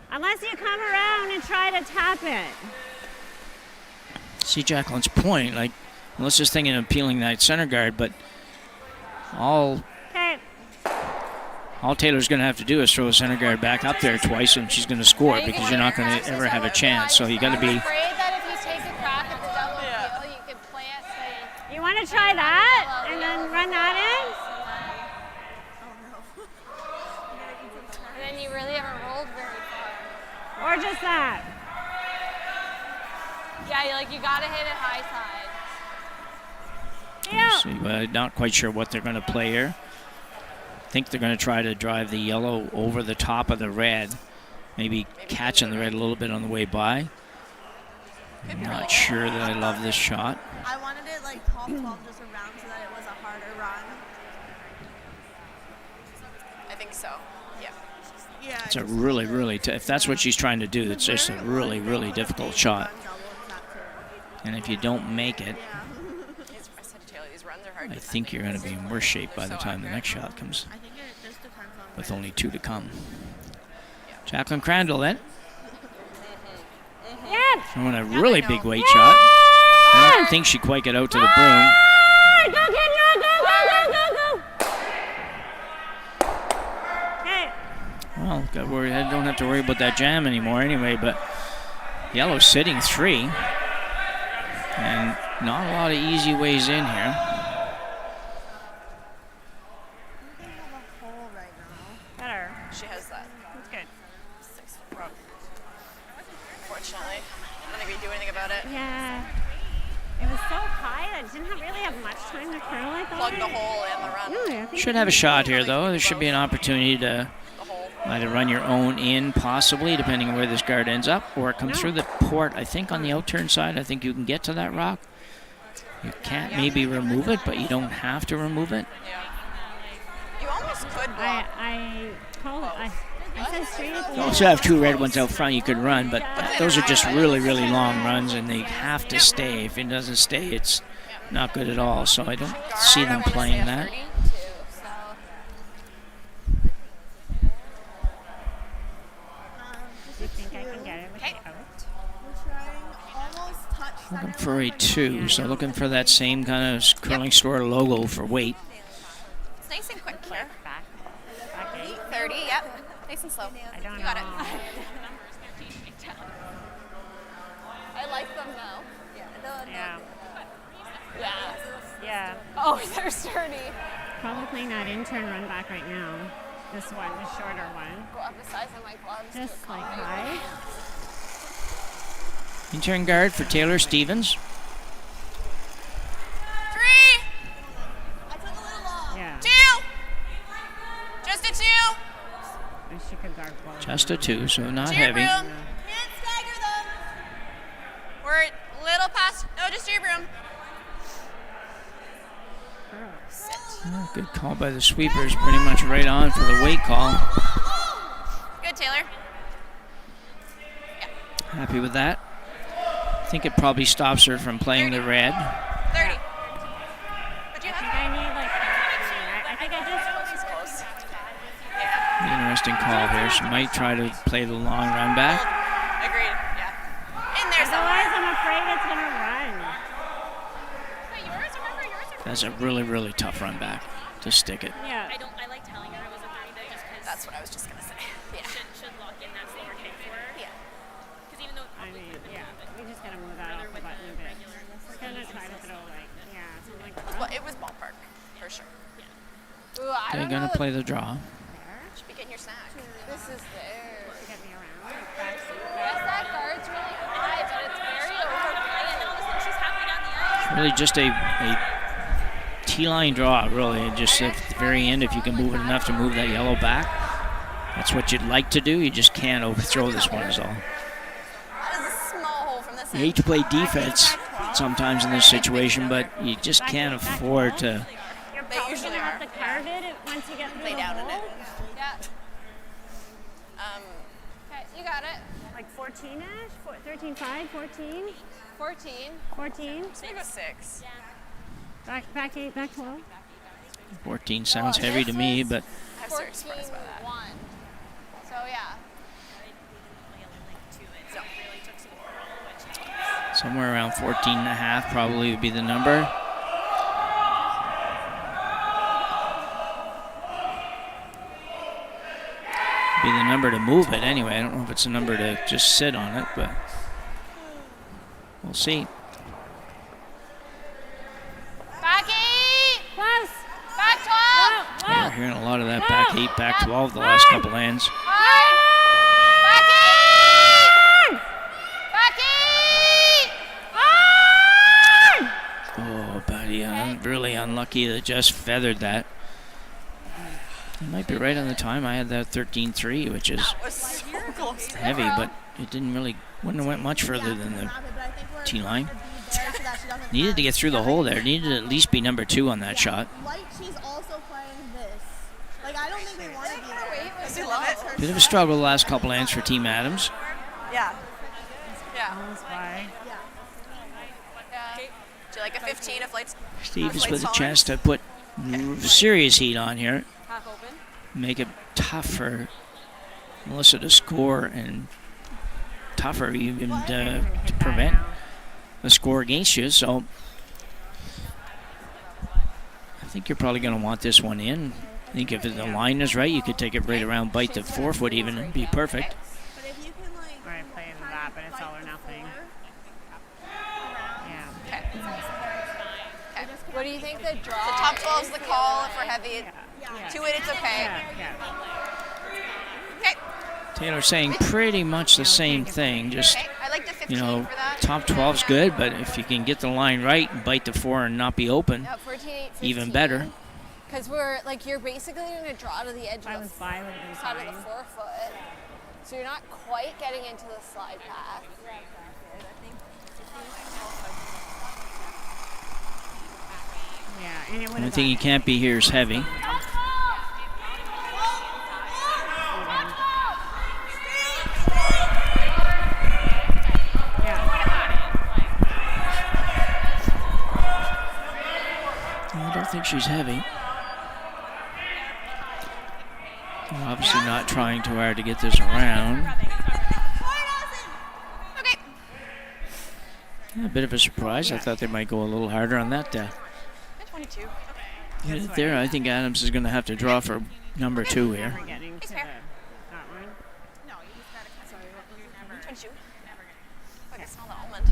Unless you come around and try to tap it. See Jacqueline's point. Like, Melissa's thinking of peeling that center guard, but all Taylor's going to have to do is throw a center guard back up there twice, and she's going to score because you're not going to ever have a chance. So you got to be. I'm afraid that if you take a crack at the double peel, you could plant. You want to try that and then run that in? And then you really haven't rolled very far. Or just that? Yeah, you got to hit it high side. Yeah. See, not quite sure what they're going to play here. I think they're going to try to drive the yellow over the top of the red. Maybe catching the red a little bit on the way by. I'm not sure that I love this shot. I wanted it like top 12 just around so that it was a harder run. I think so. Yeah. Yeah. It's a really, really, if that's what she's trying to do, it's just a really, really difficult shot. And if you don't make it, I think you're going to be in worse shape by the time the next shot comes, with only 2 to come. Jacqueline Crandall then. Throwing a really big weight shot. I don't think she quite got out to the broom. Go, Well, I don't have to worry about that jam anymore anyway, but yellow's sitting 3. And not a lot of easy ways in here. Better. She has that. That's good. 6-foot rope. Unfortunately, I don't think we can do anything about it. Yeah. It was so high that it didn't really have much time to curl, I thought. Plug the hole in the run. Yeah, I think Should have a shot here, though. There should be an opportunity to either run your own in, possibly, depending on where this guard ends up, or come through the port. I think on the out-turn side, I think you can get to that rock. You can't maybe remove it, but you don't have to remove it. You almost could block. I said straight. You also have 2 red ones out front you could run, but those are just really, really long runs, and they have to stay. If it doesn't stay, it's not good at all. So I don't see them playing that. Do you think I can get it with the out? We're trying almost touch Looking for a 2, so looking for that same kind of curling store logo for weight. It's nice and quick here. Back 8. 30, yep. Nice and slow. I don't You got know. it. I like them though. Yeah. Yeah. Yeah. Oh, they're sturdy. Probably playing that in-turn run back right now. This one, the shorter one. Go up the size of my gloves. Just like high. In-turn guard for Taylor Stevens. 3, Yeah. 2, just a 2. And she could guard both. Just a 2, so not To your heavy. broom. Can't stagger them. We're a little past. No, just to your broom. Sit. Oh, good call by the sweepers, pretty much right on for the weight call. Good, Taylor. Happy with that. I think it probably stops her from playing the red. 30. I think I need like. I think I just. She's close. Interesting call here. She might try to play the long run back. Agreed. Yeah. In there Otherwise, somewhere. I'm afraid it's gonna run. Wait, yours? Remember yours? That's a really, really tough run back to stick it. Yeah. I like telling her it was a 30 day just because That's what I was just gonna say. Yeah. should lock in that slower kick for her. Yeah. Because even though I mean, yeah. We just gotta move that off the button a bit. We're gonna try to throw like, something like that. Well, it was ballpark for sure. Ooh, I They're don't going know. to play the draw. Should be getting your snack. This is there. To get me around. Yes, that guard's really high, but it's very overplayed. she's halfway down the ice. It's really just a T-line draw, really. Just at the very end, if you can move it enough to move that yellow back, that's what you'd like to do. You just can't overthrow this one is all. That is a small hole from this You hate to play defense sometimes in this situation, but you just can't afford to. They usually have to carve it once you get through lay the down in hole. it. Yeah. Okay, you got it. Like 14-ish? 13.5, 14? 14. 14. So you go 6. Back 8, back 12. 14 sounds heavy to me, but I'm so surprised by that. 1. So yeah. somewhere around 14 and a half probably would be the number. Be the number to move it anyway. I don't know if it's a number to just sit on it, but we'll see. Back 8! Close! Back 12! Yeah, we're hearing a lot of that back 8, back 12 the last couple hands. Back 8! Oh, buddy, I'm really unlucky that just feathered that. You might be right on the time. I had that 13.3, which is heavy, but it didn't really, wouldn't have went much further than the T-line. Needed to get through the hole there. Needed to at least be number 2 on that shot. Like she's also playing this. Like I don't think we want to be there. Does he love it? Bit of a struggle the last couple hands for Team Adams. Yeah. Yeah. Yeah. Do you like a 15 if lights? Steve is with a chance to put serious heat on here. Half open. Make it tough for Melissa to score and tougher even to prevent the score against you. So I think you're probably going to want this one in. I think if the line is right, you could take it right around, bite the 4-foot even, and be perfect. But if you can like play that, but it's all or nothing. Yeah. Okay. What do you think the draw? The top 12 is the call. If we're heavy, to it, it's okay. Okay. Taylor saying pretty much the same thing. Just, Okay. I like the 15 you know, for that. top 12's good, but if you can get the line right and bite the 4 and not be open, Yeah, 14, 8, 15. even better. Because we're like you're basically going to draw to the edge of the would have been side of the fine. 4-foot, so you're not quite getting into the slide path. Yeah, and it would The only have thing you can't be here is heavy. I don't think she's heavy. We're obviously not trying too hard to get this around. Okay. Yeah, a bit of a surprise. I thought they might go a little harder on that. 22. Get it there. I think Adams is going to have to draw for number 2 here. We're getting to that one. No, you just gotta cut. Sorry, what was your number? 22. I can smell the almond.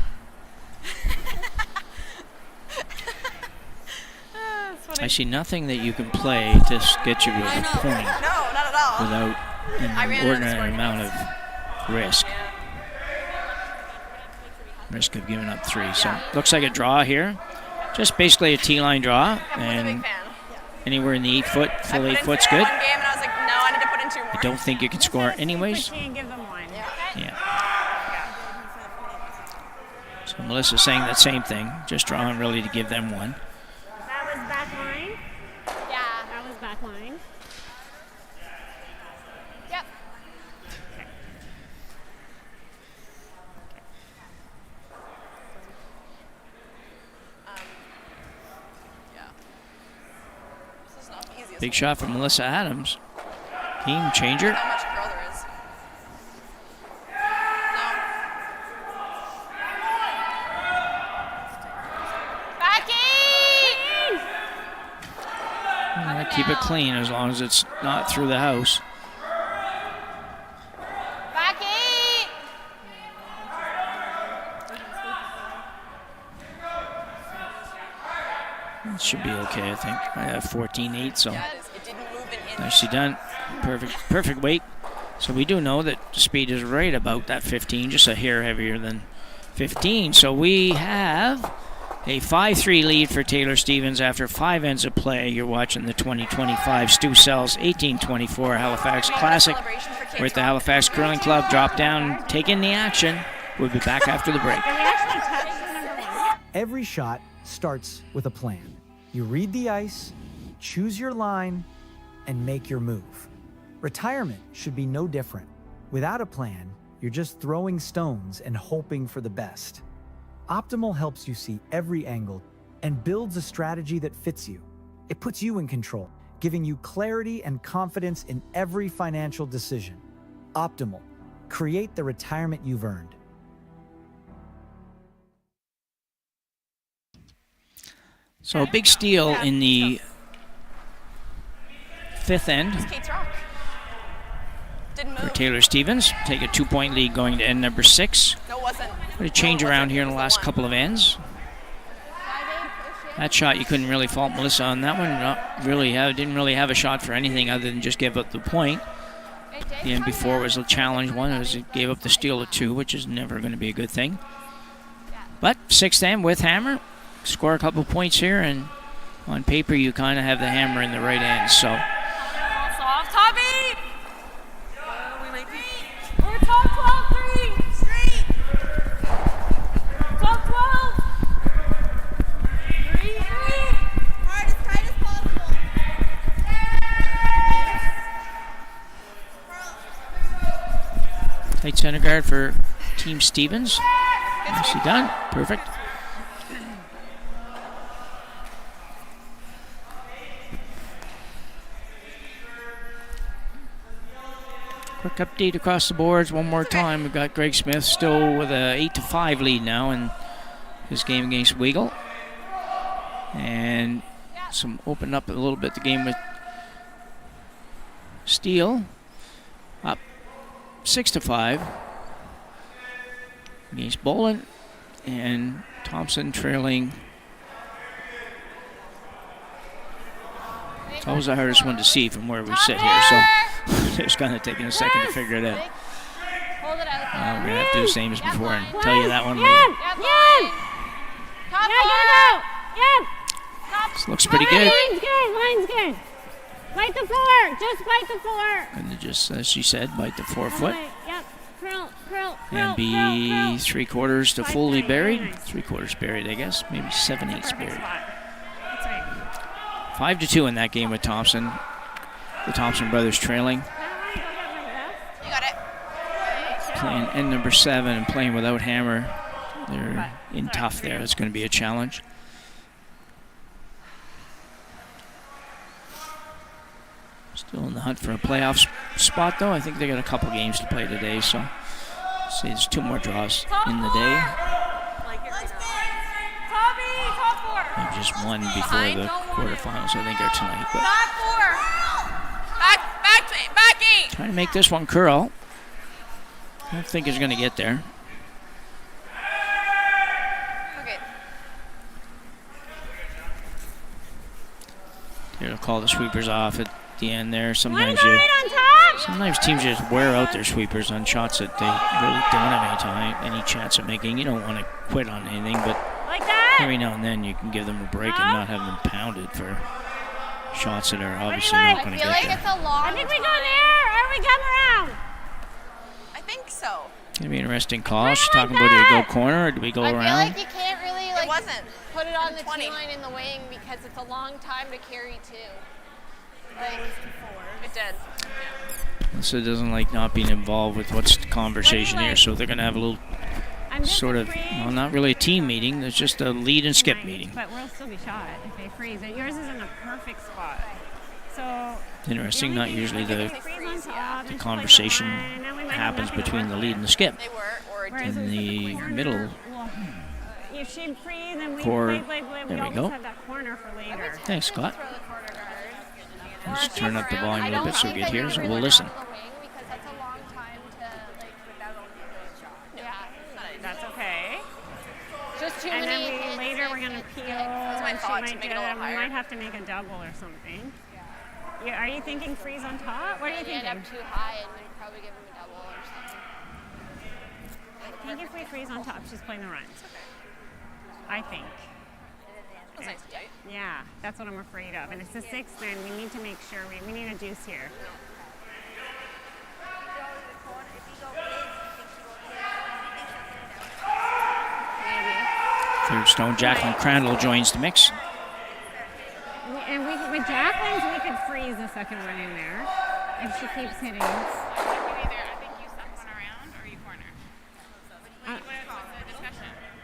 I see nothing that you can play to get you to a point No, not at all. without an ordinary amount of risk. Risk of giving up 3. So looks like a draw here. Just basically a T-line draw, and anywhere in the 8-foot, full 8-foot's good. One game and I was like, no, I need to put in 2 more. I don't think you can score anyways. And give them one. Yeah. So Melissa's saying that same thing, just drawing really to give them 1. That was back line. Yeah. That was back line. Yep. Yeah. This is not the easiest. Big shot from Melissa Adams. Game changer. How much curl there is. Back 8! Keep it clean as long as it's not through the house. Back 8! It should be okay, I think. I have 14.8, so Yeah, it didn't move an inch. nicely done. Perfect weight. So we do know that speed is right about that 15, just a hair heavier than 15. So we have A 5-3 lead for Taylour Stephens after 5 ends of play. You're watching the 2025 Stu Sells 1824 Halifax Classic. We're at the Halifax Curling Club. Drop down, take in the action. We'll be back after the break. Every shot starts with a plan. You read the ice, choose your line, and make your move. Retirement should be no different. Without a plan, you're just throwing stones and hoping for the best. Optimal helps you see every angle and builds a strategy that fits you. It puts you in control, giving you clarity and confidence in every financial decision. Optimal. Create the retirement you've earned. So a big steal in the 5th end for Taylour Stephens. Take a 2-point lead going to end number 6. No, it wasn't. What a change around here in the last couple of ends. That shot, you couldn't really fault Melissa on that one. Didn't really have a shot for anything other than just give up the point. The end before was a challenge one. It gave up the steal of 2, which is never going to be a good thing. But 6th end with hammer. Score a couple points here, and on paper you kind of have the hammer in the right end. So Soft, Tommy! We're top 12, 3! Straight! Top 12! 3, 3! Hard, as tight as possible. tight center guard for Team Stephens. Nicely done. Perfect. Quick update across the boards one more time. We've got Greg Smith still with a 8-5 lead now in his game against Weagle. And some opened up a little bit the game with Steele. Up 6-5 against Boland. And Thompson trailing. It's always the hardest one to see from where we sit here, so it's kind of taking a second to figure it out. Hold it out. We're going to have to do the same as before and tell you that one later. This looks pretty good. Line's good. Bite the 4. Just bite the 4. And just, as she said, bite the 4-foot. Yep. Curl. And be 3/4 to fully buried. 3/4 buried, I guess. Maybe 7/8 buried. That's right. 5-2 in that game with Thompson. The Thompson brothers trailing. You got it. Playing end number 7 and playing without hammer. They're in tough there. It's going to be a challenge. Still in the hunt for a playoff spot, though. I think they got a couple games to play today, so say there's 2 more draws in the day. Maybe just one before the quarterfinals, I think, are tonight. But Back 8. trying to make this one curl. I don't think he's going to get there. Okay. They'll call the sweepers off at the end there. Sometimes teams just wear out their sweepers on shots that they really don't have any chance of making. You don't want to quit on anything, but every now and then you can give them a break and not have them pounded for shots that are obviously not going to get there. I think we go there, or we come around. I think so. Gonna be an interesting call. She's talking about do we go corner or do we go around? I feel like you can't really It wasn't. put it on the tee line in the wing because it's a long time to carry too. It did. So it doesn't like not being involved with what's the conversation here. So they're gonna have a little sort of, well, not really a team meeting. It's just a lead and skip meeting. But we'll still be shot if they freeze it. Yours is in a perfect spot. So interesting. Not usually the conversation happens between the lead and the skip. In the middle if she'd freeze and we core, play, there we go. have that corner for later. Thanks, Scott. Let's turn up the volume a little bit so we get here, so we'll listen. That's okay. Just too and many then hits later we're going to peel. my thought, to make it a little We higher. might have to make a double or something. Yeah, are you thinking freeze on top? What are you thinking? End up too high and then probably give him a double or something. I think if we freeze on top, she's playing the runs. I think. That's nice, right? Yeah, that's what I'm afraid of. And it's the 6th, and we need to make sure we need a deuce here. Third stone, Jacqueline Crandall joins the mix. And with Jacqueline's, we could freeze the second one in there if she keeps hitting.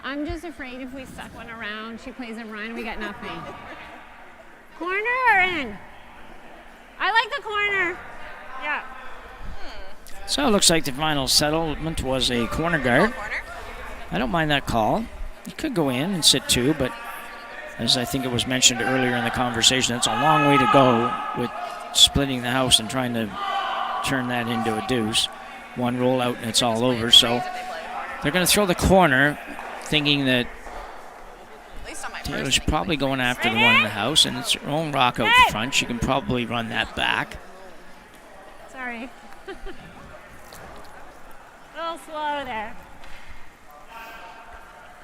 I'm just afraid if we suck one around, she plays a run, we got nothing. Corner or in? I like the corner. Yeah. So it looks like the final settlement was a corner guard. I don't mind that call. You could go in and sit 2, but as I think it was mentioned earlier in the conversation, it's a long way to go with splitting the house and trying to turn that into a deuce. One roll out and it's all over. So they're going to throw the corner, thinking that Taylor's probably going after the one in the house, and it's her own rock out front. She can probably run that back. Sorry. A little slow there.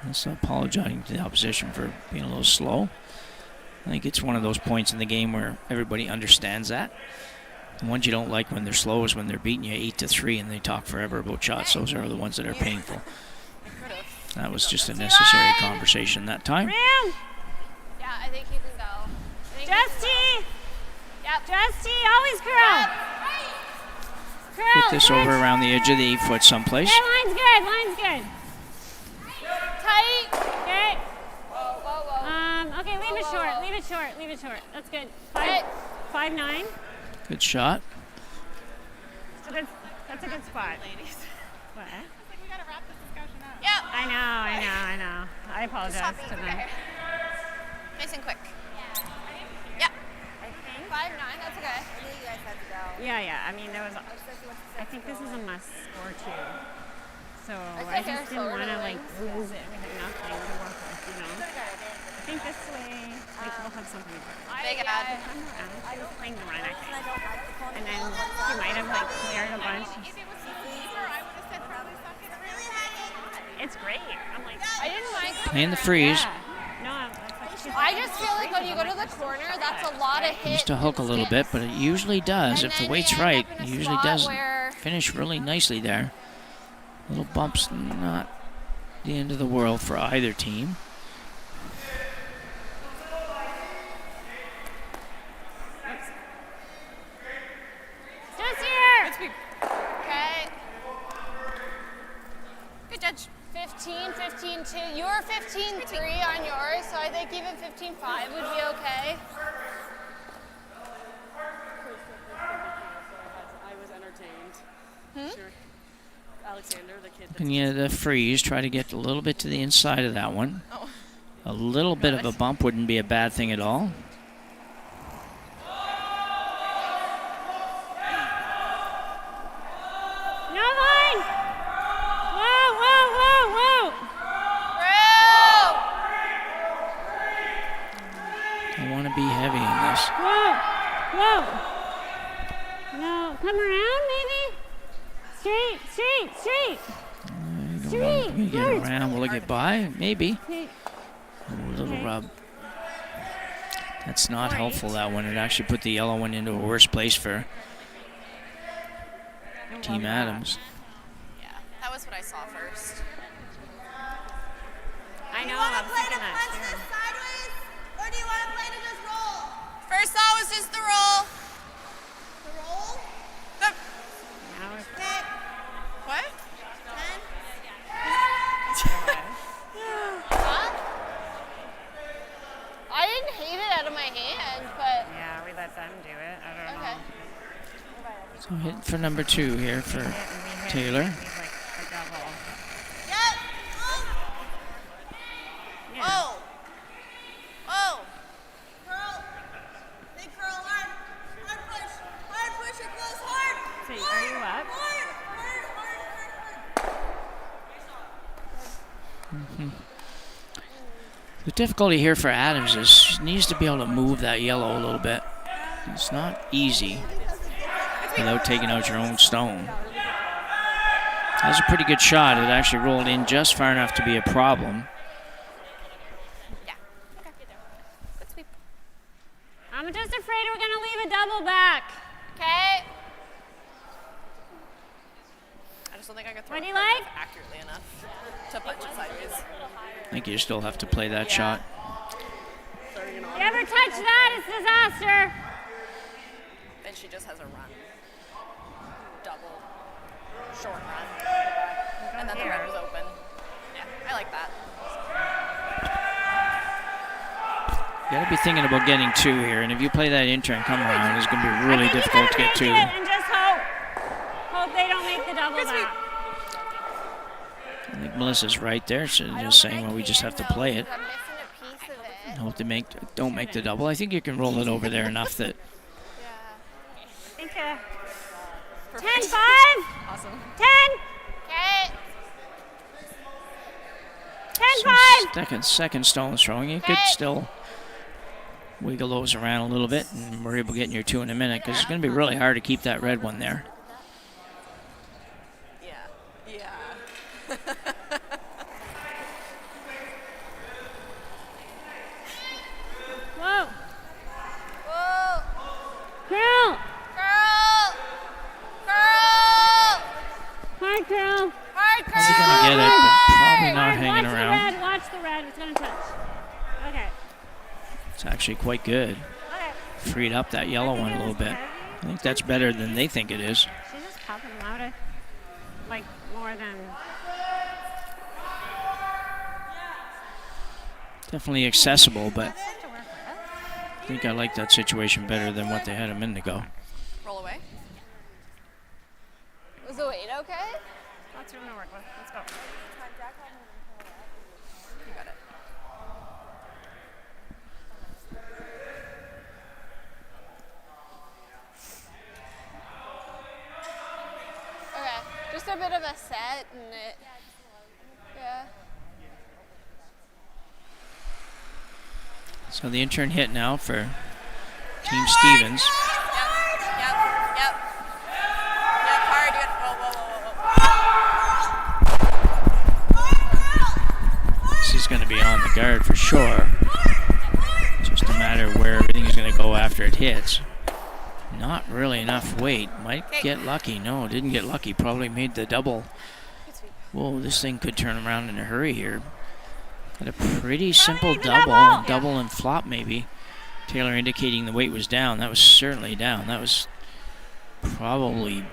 Also apologizing to the opposition for being a little slow. I think it's one of those points in the game where everybody understands that. The ones you don't like when they're slow is when they're beating you 8-3 and they talk forever about shots. Those are the ones that are painful. That was just a necessary conversation that time. Yeah, I think you can go. Justy! Yep. Justy, always curl. Curl. Get this over around the edge of the 8-foot someplace. Okay, line's good, line's good. Tight. Okay. Whoa, whoa, whoa. Okay, leave it short, leave it short, leave it short. That's good. 5-9. Good shot. That's a good spot. Ladies. What? We gotta wrap this discussion up. Yep. I know. I apologize to them. Nice and quick. Yeah. 5-9, that's okay. I knew you guys had to go. Yeah. I mean, there was. I think this is a must score too. So I just didn't want to lose it. We had nothing to work with, you know. I think this way, we'll have something. Big ad. She was playing the run, I think. And then she might have cleared a bunch. If it was deeper, I would have said probably suck it really high. It's great. I'm like, I didn't mind And the freeze. Yeah. No, I just feel like when you go to the corner, that's a lot of hits. Used to hook a little bit, but it usually does. If the weight's right, it usually does finish really nicely there. Little bumps, not the end of the world for either team. Just here. Okay. Good judge. 15-2. You were 15-3 on yours, so I think even 15-5 would be okay. I was entertained. Sure. Alexander, the kid. Can you the freeze? Try to get a little bit to the inside of that one. Oh. A little bit of a bump wouldn't be a bad thing at all. No line. Whoa. I want to be heavy on this. Whoa. No, come around maybe. Straight. We get around, will it get by? Maybe. Okay. A little rub. That's not helpful, that one. It actually put the yellow one into a worse place for Team Adams. Yeah, that was what I saw first. I know. Do you want I to was play thinking to that punch too. this sideways, or do you want to play to just roll? First thought was just the roll. The roll? Now it's What? 10? Huh? I didn't hate it out of my hand, but yeah, we let them do it. I don't okay. know. So hit for number 2 here for Taylor. He's like a double. Yep. Yeah. Oh. Curl. Big curl, hard. Hard push it close, hard. So are you up? Hard. The difficulty here for Adams is she needs to be able to move that yellow a little bit. It's not easy without taking out your own stone. That was a pretty good shot. It actually rolled in just far enough to be a problem. Yeah. Okay. I'm just afraid we're going to leave a double back. Okay. I just don't think I could throw What do it you like? accurately enough to punch it sideways. I think you still have to play that shot. You ever touch that, it's disaster. Then she just has a run. Double. Short run. And then the red was open. Yeah, I like that. You gotta be thinking about getting 2 here, and if you play that intern come around, it's gonna be really difficult to get 2. And just hope. Hope they don't make the double back. I think Melissa's right there. She's just saying, well, we just have to play it. Hope they don't make the double. I think you can roll it over there enough that. Thank you. 10-5. Awesome. 10. Okay. 10-5. Second stone throwing. You could still wiggle those around a little bit and worry about getting your 2 in a minute, because it's going to be really hard to keep that red one there. Yeah. Whoa. Whoa. Girl. Hard girl. He's going to get it, but probably not hanging Watch around. Watch the red. It's going to touch. Okay. It's actually quite good. Freed up that yellow one a little bit. I think that's better than they think it is. She's just popping them out like more than. Definitely accessible, but I think I like that situation better than what they had a minute ago. Roll away. Was the weight okay? Lots of room to work with. Let's go. You got it. Okay, just a bit of a set and it. Yeah. So the intern hit now for Team Stevens. Yep. Hard. Whoa. This is going to be on the guard for sure. Just a matter of where everything's going to go after it hits. Not really enough weight. Might get lucky. No, didn't get lucky. Probably made the double. Whoa, this thing could turn around in a hurry here. Got a pretty simple double and flop maybe. Taylour indicating the weight was down. That was certainly down. That was probably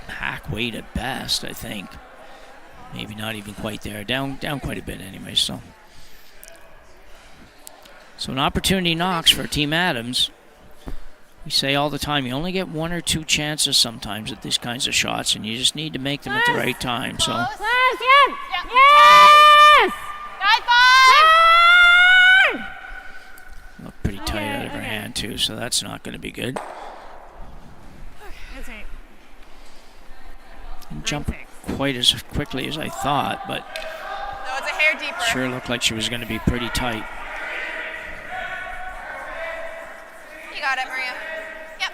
hack weight at best, I think. Maybe not even quite there. Down quite a bit anyway, so an opportunity knocks for Team Adams. We say all the time, you only get 1 or 2 chances sometimes at these kinds of shots, and you just need to make them at the right time. So. Yes! Yes! Looked pretty tight out of her hand too, so that's not going to be good. Didn't jump quite as quickly as I thought, but No, it's a hair deeper. sure looked like she was going to be pretty tight. You got it, Maria. Yep.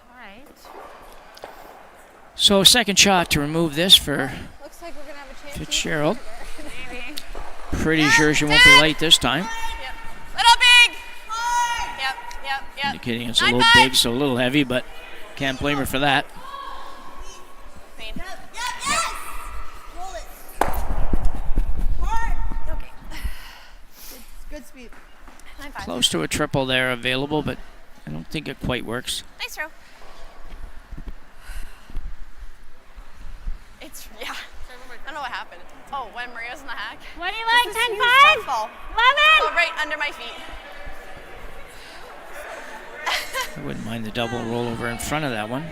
All right. So second shot to remove this for Looks like we're gonna have a chance. Fitzgerald. Maybe. Pretty sure she won't be late this time. Yep. Little big. Yep. Indicating it's a little big, so a little heavy, but can't blame her for that. Clean. Yes! Roll it. Okay. Good speed. 9-5. Close to a triple there available, but I don't think it quite works. Nice throw. It's I don't know what happened. Oh, when Maria's in the hack. What do you like? This is 10-5? huge softball. 11? Oh, right under my feet. I wouldn't mind the double rollover in front of that one.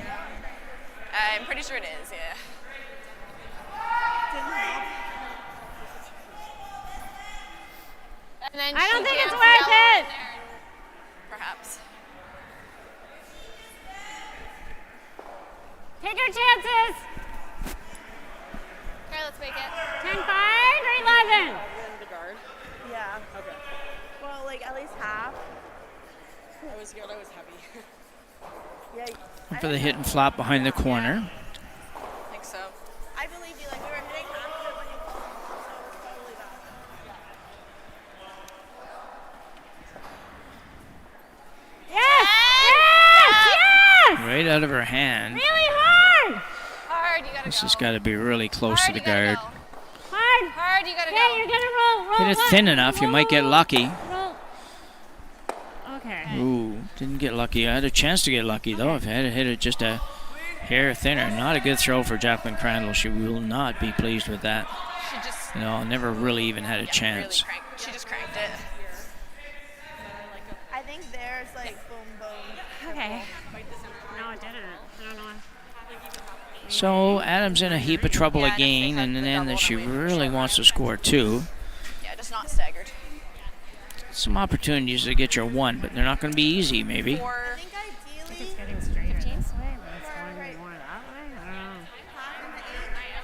I'm pretty sure it is, yeah. And then I don't she think it's jams worth yellow it. in there, perhaps. Take your chances. Okay, let's make it. 10-5 or 11? The guard. Yeah. Okay. Well, like at least half. I was heavy. Yeah. For the hit and flop behind the corner. I think so. I right out of her hand. Really hard! Hard, you gotta This go. has got to be really close to the guard. Hard! Hard, you gotta Yeah, go. you're gonna roll. Hit it thin enough, you might get lucky. Roll. Okay. Ooh, didn't get lucky. I had a chance to get lucky, though. If I had hit it just a hair thinner. Not a good throw for Jacqueline Crandall. She will not be pleased with that. She just Never really even had a chance. really she just cranked it. I think there's like boom, boom. Okay. No, it didn't. I don't know. So Adams in a heap of trouble again, and then that she really wants to score 2. Yeah, just not staggered. Some opportunities to get your 1, but they're not going to be easy, maybe. I think ideally. It's getting straighter this way, but it's going more that way. I don't know.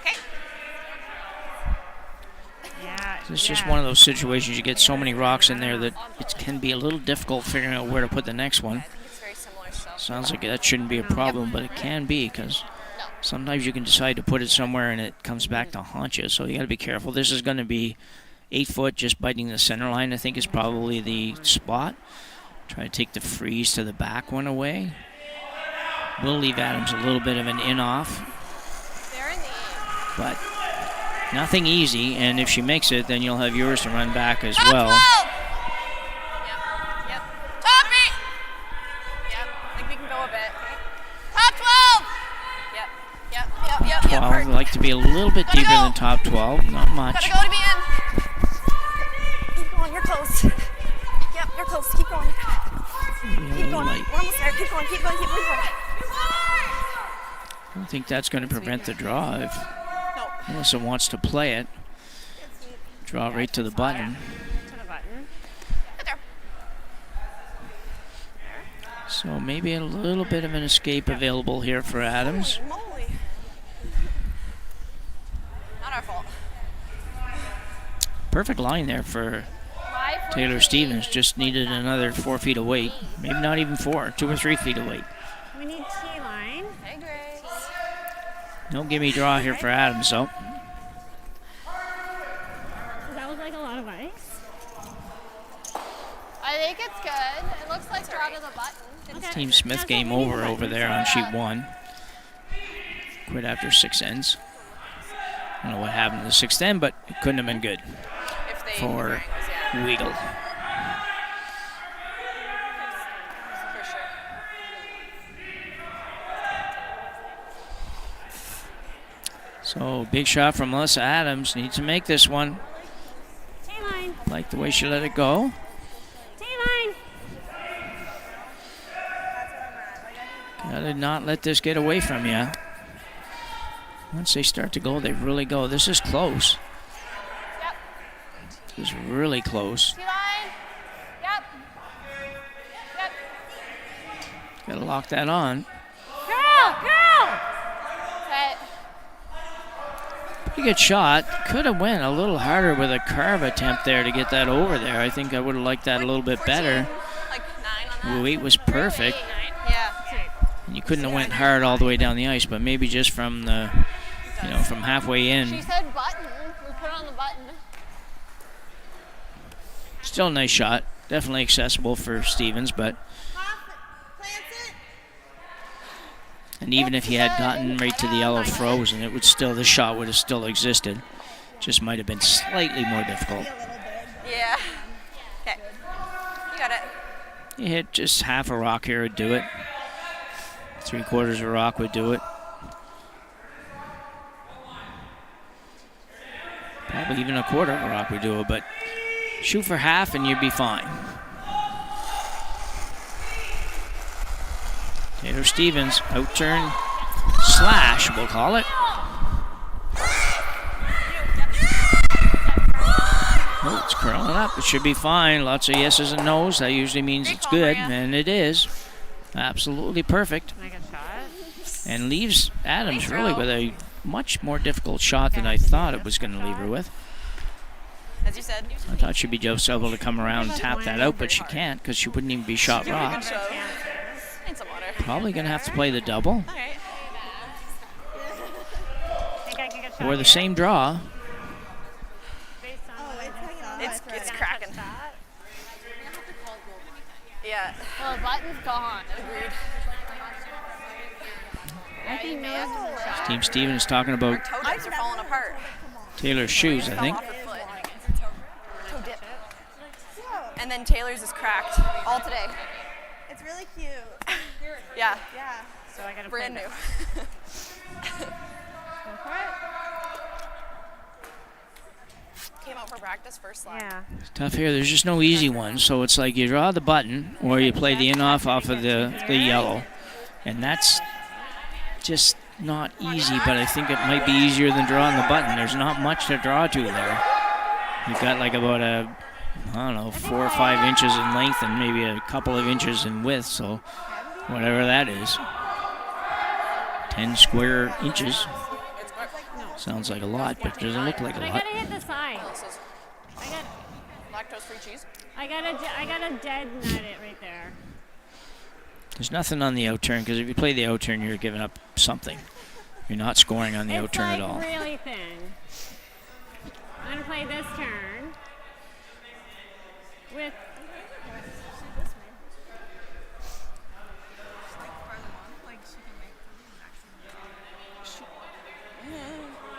Okay. Yeah. It's just one of those situations. You get so many rocks in there that it can be a little difficult figuring out where to put the next one. I think it's very similar stuff. Sounds like that shouldn't be a problem, but it can be because sometimes you can decide to put it somewhere and it comes back to haunt you. So you got to be careful. This is going to be 8 foot, just biting the center line. I think is probably the spot. Try to take the freeze to the back one away. We'll leave Adams a little bit of an in off, They're in the but nothing easy. And if she makes it, then you'll have yours to run back as Top well. 12! Yep. Top 8! Yep. I think we can go a bit. Top 12! Yep. 12. I'd like to be a little bit deeper than top 12. Not much. Gotta go to be in. Keep going, you're close. Yep, you're close. Keep going. Keep going. Light. We're almost there. Keep going, keep going, keep going. I don't think that's going to prevent the draw if Melissa wants to play it. Draw right to the button. To the button. Right there. So maybe a little bit of an escape available here for Adams. Holy moly. Not our fault. Perfect line there for Taylour Stevens. Just needed another 4 feet of weight. Maybe not even 4, 2 or 3 feet of weight. We need T-line. Hey, Grace. No gimme draw here for Adams, though. Does that look like a lot of ice? I think it's good. It looks like draw to the button. Okay. Team Smith That's game what we need over to over there on sheet 1. Quit after 6 ends. I don't know what happened to the 6th end, but it couldn't have been good If they for Weigel. For sure. So big shot from Melissa Adams. Needs to make this one. T-line. Like the way she let it go. T-line. Gotta not let this get away from you. Once they start to go, they really go. This is close. Yep. This is really close. T-line. Yep. Yep. Gotta lock that on. Girl! Set. Pretty good shot. Could have went a little harder with a carve attempt there to get that over there. I think I would have liked that a little bit better. Like 9 on that. Weight was perfect. Yeah. And you couldn't have went hard all the way down the ice, but maybe just from the, from halfway She in. said button. We put it on the button. Still a nice shot. Definitely accessible for Stevens, but. And even if he had gotten right to the yellow frozen, it would still, the shot would have still existed. Just might have been slightly more difficult. Yeah. Okay. You got it. You hit just half a rock here would do it. 3/4 of a rock would do it. Probably even 1/4 of a rock would do it, but shoot for half and you'd be fine. Taylour Stevens, outturn slash, we'll call it. Oh, it's curling up. It should be fine. Lots of yeses and nos. That usually means it's good, and it is. Absolutely perfect. Make a shot. And leaves Adams really with a much more difficult shot than I thought it was going to leave her with. As you said. I thought she'd be just able to come around and tap that out, but she can't because she wouldn't even be shot rock. Need some water. Probably going to have to play the double. All right. Think I can get a shot Or the here? same draw. Based on It's cracking. Yeah. Well, the button's gone. Agreed. nose. Steve Stevens talking about Toe dips are falling apart. Taylor's shoes, I think. Toe dip. And then Taylor's is cracked all today. It's really cute. Yeah. Yeah. So I gotta Brand new. Go for it. Came out for practice first slap. Yeah. It's tough here. There's just no easy ones. So it's like you draw the button or you play the in-off off of the yellow. And that's just not easy, but I think it might be easier than drawing the button. There's not much to draw to there. You've got like about a, I don't know, 4 or 5 inches in length and maybe a couple of inches in width. So whatever that is. 10 square inches. Sounds like a lot, but doesn't look like a lot. I gotta hit the side. Lactose-free cheese. I gotta dead nut it right there. There's nothing on the outturn, because if you play the outturn, you're giving up something. You're not scoring on the outturn at all. It's like really thin. I'm gonna play this turn with.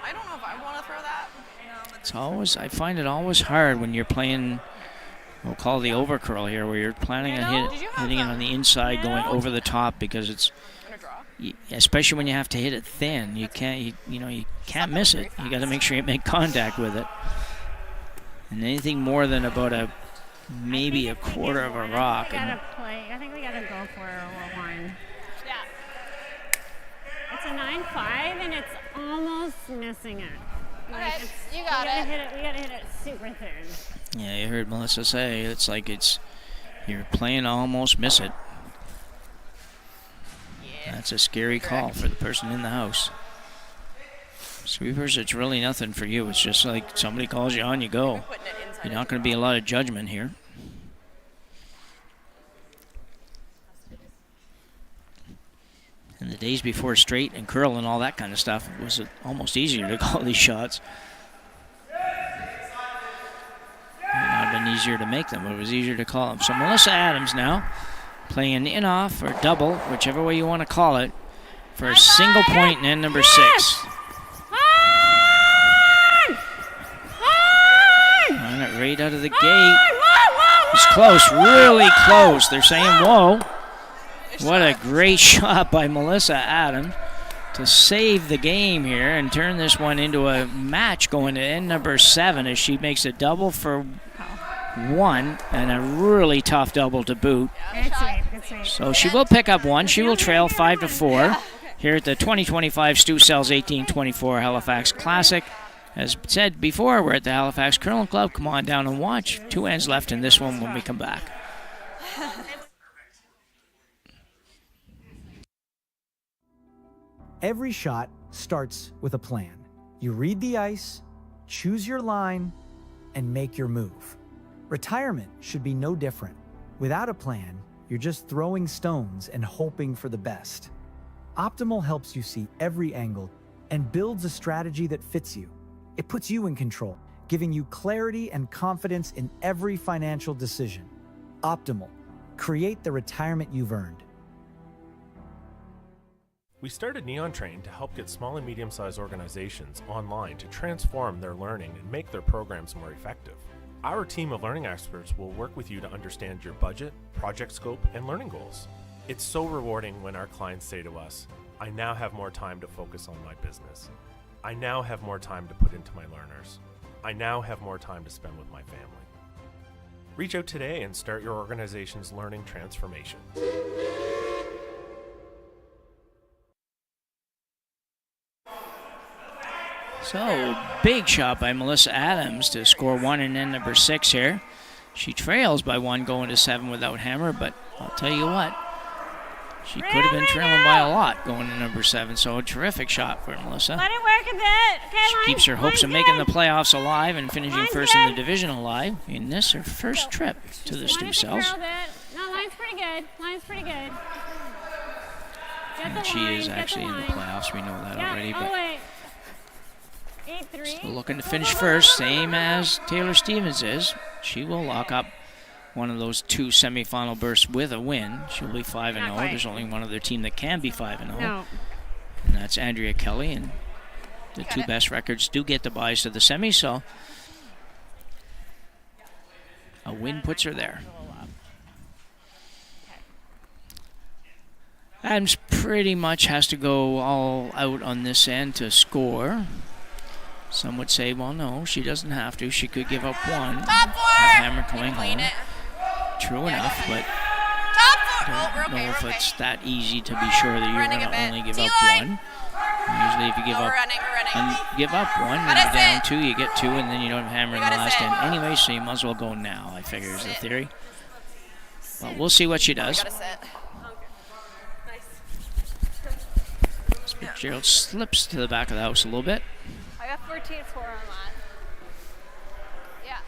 I don't know if I want to throw that. It's always, I find it always hard when you're playing, we'll call the overcurl here, where you're planning on hitting it on the inside, going over the top, because it's, especially when you have to hit it thin, you can't, you can't miss it. You got to make sure you make contact with it. And anything more than about maybe a quarter of a rock. I think we gotta go for a 1. Yeah. It's a 9-5 and it's almost missing it. Okay, you got it. We gotta hit it super thin. Yeah, you heard Melissa say it's like you're playing to almost miss it. Yeah. That's a scary call for the person in the house. Sweepers, it's really nothing for you. It's just like somebody calls you on, you go. You're not going to be a lot of judgment here. And the days before straight and curl and all that kind of stuff, it was almost easier to call these shots. It might not have been easier to make them, but it was easier to call them. So Melissa Adams now playing an in-off or double, whichever way you want to call it, for a single point in end number 6. On it right out of the gate. It's close, really close. They're saying, whoa. What a great shot by Melissa Adams to save the game here and turn this one into a match going to end number 7 as she makes a double for 1 and a really tough double to boot. So she will pick up 1. She will trail 5-4 here at the 2025 Stu Sells 1824 Halifax Classic. As said before, we're at the Halifax Curling Club. Come on down and watch. 2 ends left in this one when we come back. Every shot starts with a plan. You read the ice, choose your line, and make your move. Retirement should be no different. Without a plan, you're just throwing stones and hoping for the best. Optimal helps you see every angle and builds a strategy that fits you. It puts you in control, giving you clarity and confidence in every financial decision. Optimal. Create the retirement you've earned. We started Neon Train to help get small and medium-sized organizations online to transform their learning and make their programs more effective. Our team of learning experts will work with you to understand your budget, project scope, and learning goals. It's so rewarding when our clients say to us, I now have more time to focus on my business. I now have more time to put into my learners. I now have more time to spend with my family. Reach out today and start your organization's learning transformation. So, big shot by Melissa Adams to score 1 in end number 6 here. She trails by 1 going to 7 without hammer, but I'll tell you what, she could have been trailing by a lot going to number 7, so a terrific shot for Melissa. Let it work a bit. Okay, She keeps her hopes of making the playoffs alive and finishing first in the division alive in this, her first trip to the Stu Sells. No, line's pretty good. Line's pretty good. And she is actually in the playoffs, we know that already. But still looking to finish first, same as Taylor Stevens is. She will lock up one of those 2 semifinal berths with a win. She'll be 5-0. There's only one other team that can be 5-0. No. And that's Andrea Kelly, and the two best records do get the buys to the semis, so a win puts her there. Adams pretty much has to go all out on this end to score. Some would say, well, no, she doesn't have to. She could give up one. Top four! Have Hammer coming home. True enough, but I don't know if it's that easy to be sure that you're going to only give up one. Usually if you give up one, then you're down two, you get two, and then you don't have Hammer in the last end anyway, so you might as well go now, I figure is the theory. But we'll see what she does. Fitzgerald slips to the back of the house a little bit. I got 14-4 on that. Yeah.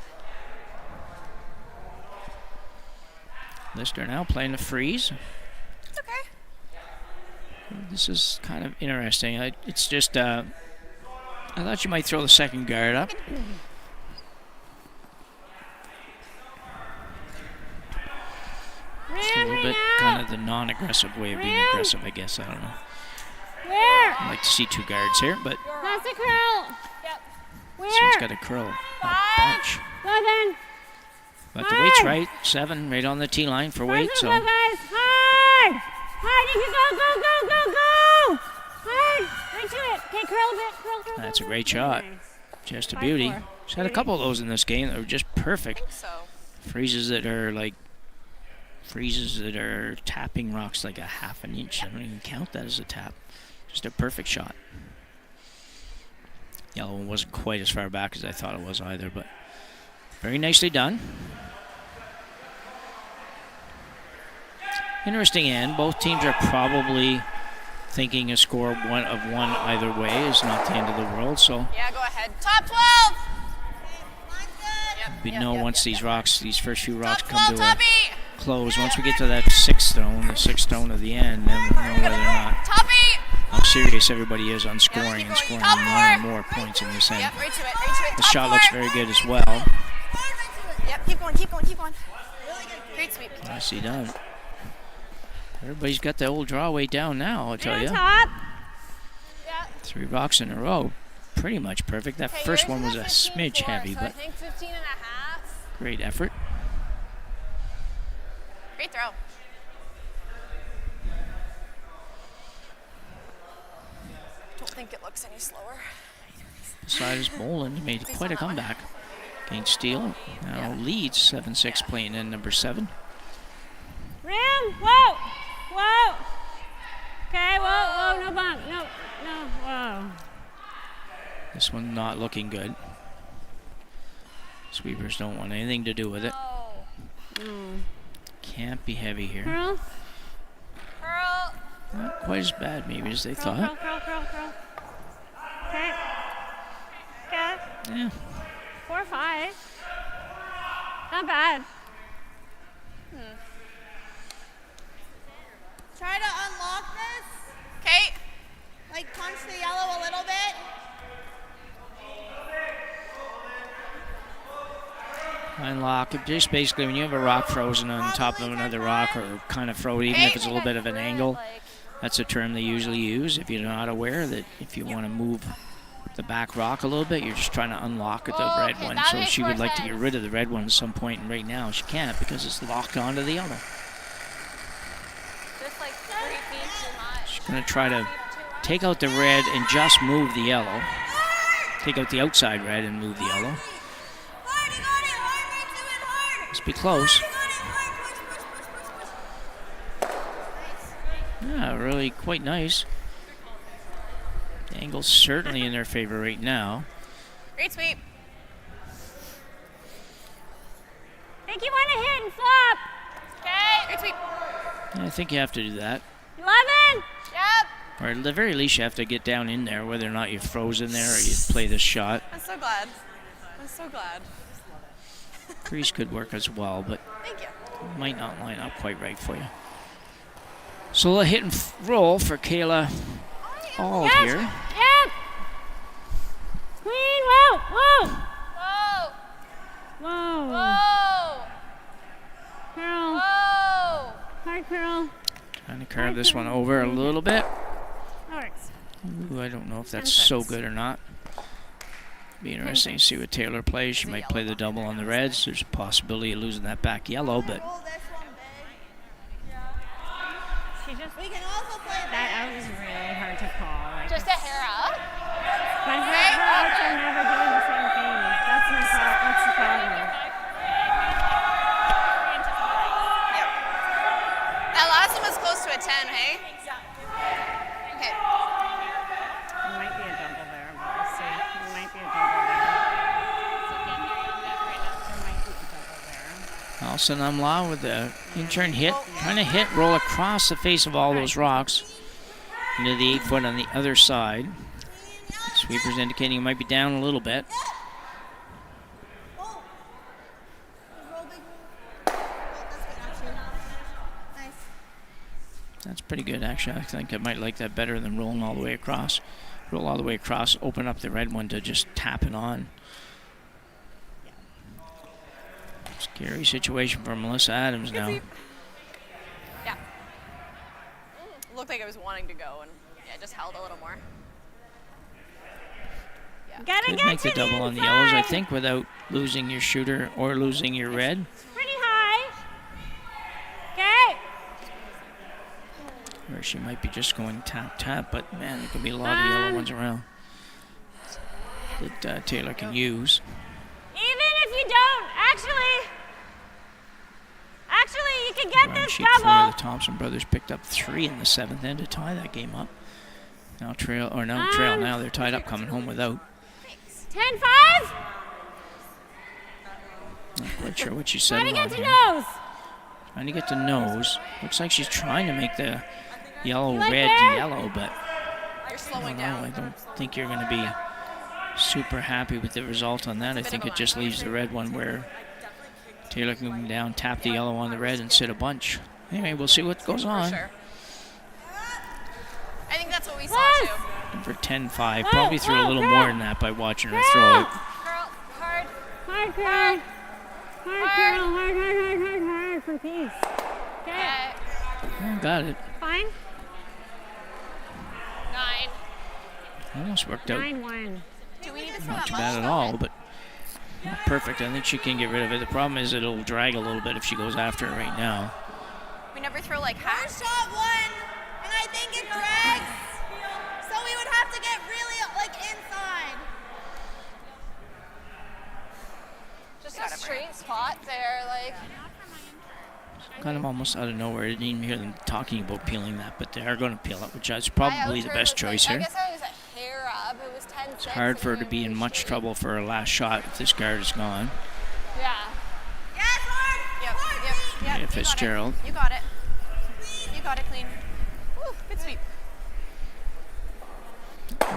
Lister now playing the freeze. It's okay. This is kind of interesting. It's just, I thought you might throw the second guard up. Just a little bit kind of the non-aggressive way of being aggressive, I guess. I don't know. Where? I'd like to see two guards here, but That's a curl. Yep. Where? this one's got a curl. A bunch. 7. But the weight's right. 7 right on the T line for weight. So Hard. Hard. You can go. Hard. Right to it. Okay, curl a bit. Curl. that's a great shot. Just a beauty. She's had a couple of those in this game that were just perfect. So. Freezes that are tapping rocks like a half an inch. I don't even count that as a tap. Just a perfect shot. Yellow one wasn't quite as far back as I thought it was either, but very nicely done. Interesting end. Both teams are probably thinking a score of one either way is not the end of the world. So Yeah, go ahead. Top 12. we know once these first few rocks Top come 12, to a Toppy. close. Once we get to that sixth stone of the end, then we'll know whether or not Toppy. how serious everybody is on scoring and scoring Top one or four. more points in this end. Yep, right to it. The Top shot four. looks very good as well. Yep, keep going. Great sweep. Nicely done. Everybody's got the old draw weight down now, I'll tell you. Top. 3 rocks in a row. Pretty much perfect. That first one was a smidge heavy, So I but think 15 and a half. great effort. Great throw. Don't think it looks any slower. Besides Boland made quite a comeback against Steele. Now leads 7-6 playing in number 7. Rim. Whoa. Okay, whoa, no bump. No, whoa. This one not looking good. Sweepers don't want anything to do with it. Can't be heavy here. Curl. Not quite as bad maybe as they thought. Curl. Okay. Yeah. 4-5. Not bad. Try to unlock this. Okay. Like punch the yellow a little bit. Unlock. Just basically when you have a rock frozen on top of another rock or kind of throw it, even if it's a little bit of an angle, that's a term they usually use. If you're not aware that if you want to move the back rock a little bit, you're just trying to unlock the red one. So she would like to get rid of the red one at some point, and right now she can't because it's locked onto the yellow. Just like 3 feet too much. She's going to try to take out the red and just move the yellow. Take out the outside red and move the yellow. Must be close. Yeah, really quite nice. The angle's certainly in their favor right now. Great sweep. Think you want to hit and flop. Okay. Great sweep. Yeah, I think you have to do that. 11. Yep. Or at the very least, you have to get down in there, whether or not you're frozen there or you play this shot. I'm so glad. I'm so glad. Crease could work as well, but Thank you. might not line up quite right for you. So a hit and roll for Kayla Auld here. Yep. Queen. Whoa. Curl. Whoa. Hard curl. Trying to curve this one over a little bit. That works. Ooh, I don't know if that's so good or not. Be interesting to see what Taylour plays. She might play the double on the reds. There's a possibility of losing that back yellow, but We can also play that out is really hard to call. Like Just a hair up. but her outs are never doing the same thing. That's the problem. That last one was close to a 10, hey? Okay. It might be a double there, but we'll see. It might be a double there. There might be a double there. Alison Amla with the in-turn hit, trying to roll across the face of all those rocks into the 8-foot on the other side. Sweeper's indicating it might be down a little bit. That's pretty good, actually. I think I might like that better than rolling all the way across. Roll all the way across, open up the red one to just tap it on. Scary situation for Melissa Adams now. Yeah. It looked like it was wanting to go, and yeah, just held a little more. Could make the double on the yellows, I think, without losing your shooter or losing your red. Pretty high. Okay. Or she might be just going tap, but man, there could be a lot of yellow ones around that Taylour can use. Even if you don't, actually, you can get Run this sheet double. the Thompson brothers picked up 3 in the 7th end to tie that game up. Now trail now. They're tied up, coming home without. 10-5. Not quite sure what she's Trying setting to on get to here. nose. Trying to get to nose. Looks like she's trying to make the yellow Like red that? yellow, but You're I slowing don't know. down. I don't think you're going to be super happy with the result on that. I think it just leaves the red one where Taylour can come down, tap the yellow on the red, and sit a bunch. Anyway, we'll see what goes on. For sure. I think that's what we saw too. And for 10-5, probably threw a little more than that by watching her throw it. Girl, hard. Hard, girl. Hard, girl. Hard for peace. Okay. Oh, got it. Fine. 9. Almost worked out. 9-1. Do we need to throw Not that too much? bad at all, but not perfect. I think she can get rid of it. The problem is it'll drag a little bit if she goes after it right now. We never throw like half. First shot won, and I think it drags. So we would have to get really like inside. Just a straight spot there, like. Kind of almost out of nowhere. I didn't even hear them talking about peeling that, but they are going to peel it, which is probably the best choice I here. guess I was a hair up. It was 10-6. It's hard for her to be in much trouble for her last shot if this guard is gone. Yeah. Yes, hard. Yep. Yeah, Fitzgerald. You got it. You got it clean. Woo, good sweep.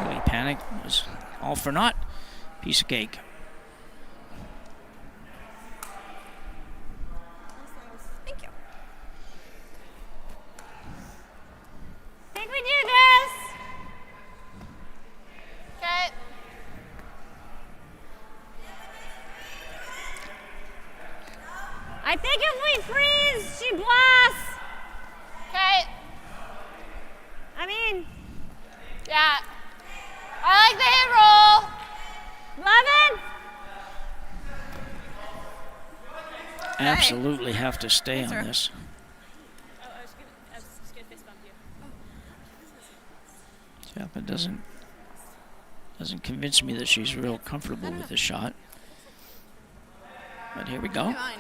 Really panicked. It was all for naught. Piece of cake. Thank you. Think we do this. Okay. I think if we freeze, she blasts. Okay. I mean, Yeah. I like the hit roll. 11. Absolutely have to stay Yes, on sir. this. I was just gonna fist bump you. Yeah, but doesn't convince me that she's real comfortable with the shot. But here we go. Fine.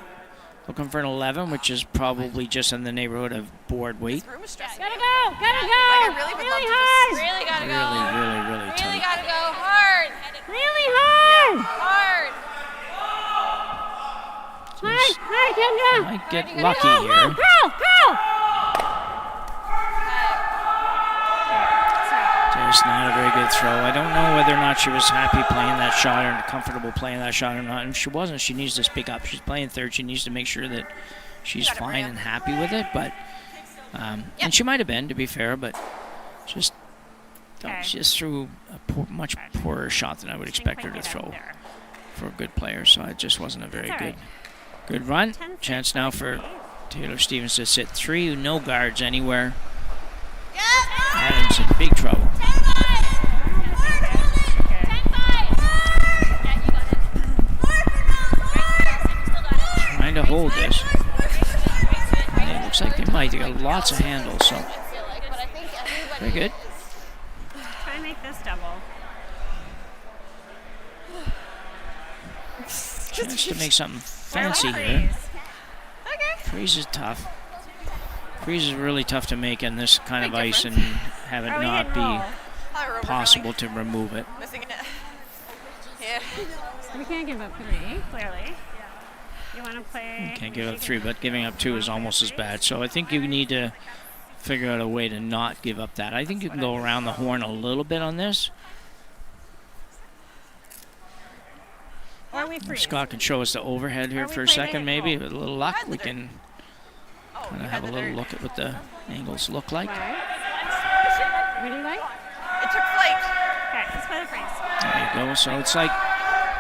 Looking for an 11, which is probably just in the neighborhood of board weight. This room is stressing Gotta me. go. Gotta go. Like, I really would love to hard. Really gotta go. Really Really tight. gotta go hard. Really hard. Hard. Hard, Kendra. Might get Alrighty, lucky gotta here. Go. Just not a very good throw. I don't know whether or not she was happy playing that shot or comfortable playing that shot or not. And if she wasn't, she needs to speak up. She's playing third. She needs to make sure that she's fine and happy with it. But and she might have been, to be fair, but just she just threw a much poorer shot than I would expect her to throw for a good player. So it just wasn't a very good run. Chance now for Taylour Stevens to sit 3, no guards anywhere. Adams in big trouble. got lots of handles, so I feel like, but I think everybody. very good. Try and make this double. Chance to make something fancy here. Freeze is tough. Freeze is really tough to make in this kind of ice and have it not be possible to remove it. Missing it. Yeah. We can't give up 3, clearly. You want to play... You can't give up 3, but giving up 2 is almost as bad. So I think you need to figure out a way to not give up that. I think you can go around the horn a little bit on this. Or we freeze. Scott can show us the overhead here for a second, maybe. With a little luck, we can kind of have a little look at what the angles look like. What do you like? It took flight. Okay, let's play the freeze. There you go. So it's like,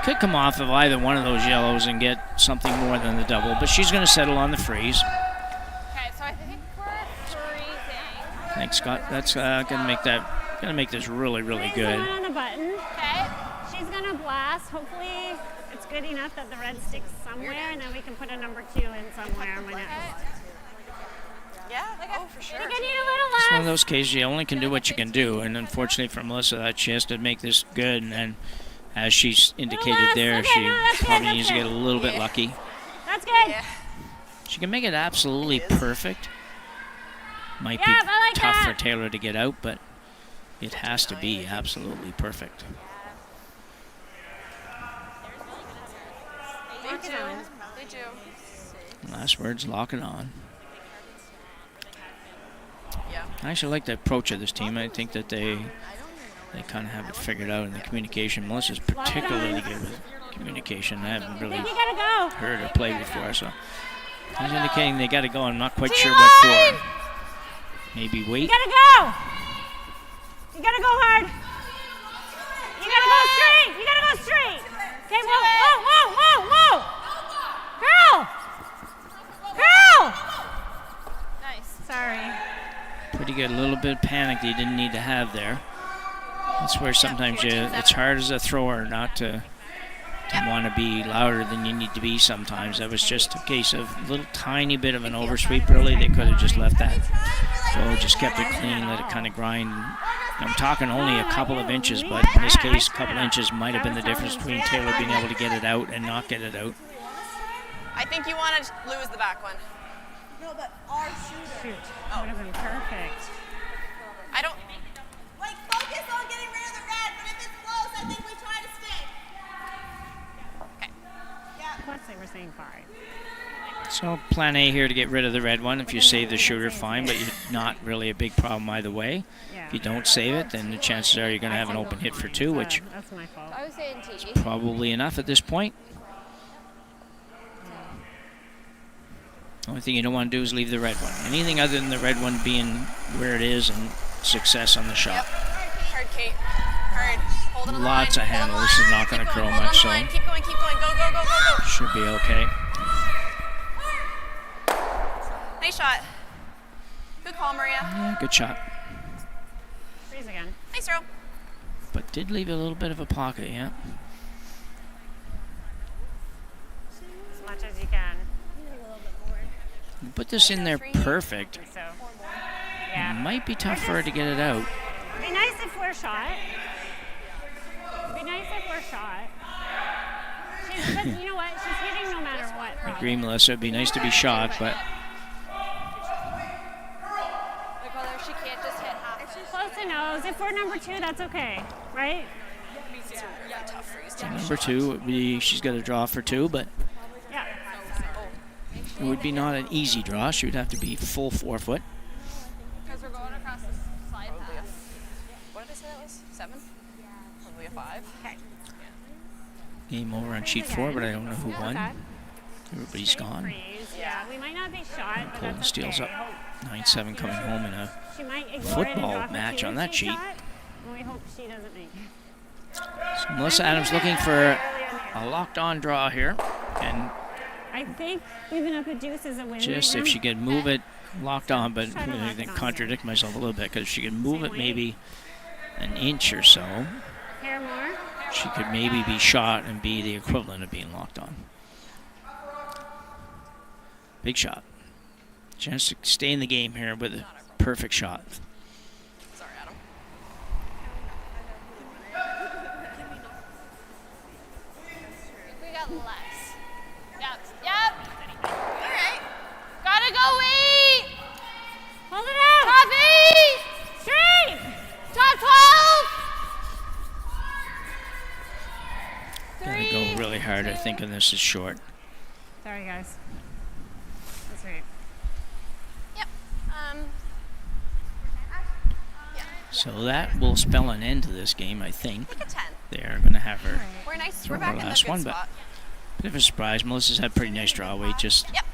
could come off of either one of those yellows and get something more than the double, but she's going to settle on the freeze. Okay, so I think we're freezing. Thanks, Scott. That's gonna make this really, really good. On the button. Okay. She's gonna blast. Hopefully, it's good enough that the red sticks somewhere, and then we can put a number 2 in somewhere when it's. Yeah, oh, for sure. I think I need a little It's less. one of those cases you only can do what you can do, and unfortunately for Melissa, that she has to make this good, and as she's indicated there, Okay, she no, that's good, probably that's needs to get a good. little bit lucky. That's good. She can make it absolutely perfect. Might be Yeah, I like tough that. for Taylor to get out, but it has to be absolutely perfect. They do. They do. Last words, lock it on. Yeah. I actually like the approach of this team. I think that they kind of have it figured out in the communication. Melissa's particularly good with communication. I haven't really You gotta go. heard her play before, so he's indicating they got to go. I'm not quite sure what for. Maybe wait. You gotta go. You gotta go hard. You gotta go straight. You gotta go straight. Okay, whoa, whoa, whoa, whoa, whoa. Girl. Girl. Nice. Sorry. Pretty good. A little bit of panic that you didn't need to have there. That's where sometimes it's hard as a thrower not to want to be louder than you need to be sometimes. That was just a case of a little tiny bit of an oversweep early. They could have just left that go, just kept it clean, let it kind of grind. I'm talking only a couple of inches, but in this case, a couple inches might have been the difference between Taylor being able to get it out and not get it out. I think you want to lose the back one. No, but our shooter. Shoot. Would have been perfect. I don't. Like, focus on getting rid of the red, but if it's close, I think we try to stay. Okay. Yeah. Plus, they were saying 5. So plan A here to get rid of the red one. If you save the shooter, fine, but you're not really a big problem either way. Yeah. If you don't save it, then the chances are you're going to have an open hit for 2, which That's my fault. I was saying T. probably enough at this point. Only thing you don't want to do is leave the red one. Anything other than the red one being where it is and success on the shot. Hard, Kate. Hard. Hold it on the line. Lots of handle. This is not going to curl Hold on much, the so line. Keep going, keep going. Go, go, go, go, go. should be okay. Nice shot. Good call, Maria. Yeah, good shot. Freeze again. Nice throw. But did leave a little bit of a pocket, yeah. As much as you can. You put this in there perfect. So, yeah. Might be tough for her to get it out. Be nice if we're shot. Be nice if we're shot. But you know what? She's hitting no matter what. I agree, Melissa. It'd be nice to be shot, but She can't just hit half. Close to nose. If we're number 2, that's okay, right? number 2 would be she's got to draw for 2, but Yeah. it would be not an easy draw. She would have to be full 4 foot. Because we're going across the slide path. What did I say that was? 7? Probably a 5. Okay. Game over on sheet 4, but I don't know who won. Okay. Everybody's gone. Freeze. Yeah, we might not be shot, but Colton that's steals okay. up 9-7 coming home in a She might ignore it and football draw for match 2 on if that she's sheet. shot, and we hope she doesn't make it. So Melissa Adams looking for a locked-on draw here, and I think even up a deuce is a win. just right if now. she could move it locked on, but I think contradict myself a little bit, because if she could move it maybe an inch or so, Hair more. she could maybe be shot and be the equivalent of being locked on. Big shot. chance to stay in the game here with a perfect shot. Sorry, Adam. We got less. Yep. All right. Gotta go, Wee! Hold it out. Coffee! Straight. Top 12! Gotta go really hard. I think, and this is short. Sorry, guys. That's right. Yep. Yeah. So that will spell an end to this game, I think. Like a 10. They're going to have her We're nice. throw We're back her in the last good one, spot. but bit of a surprise. Melissa's had pretty nice draw weight. Just Yep.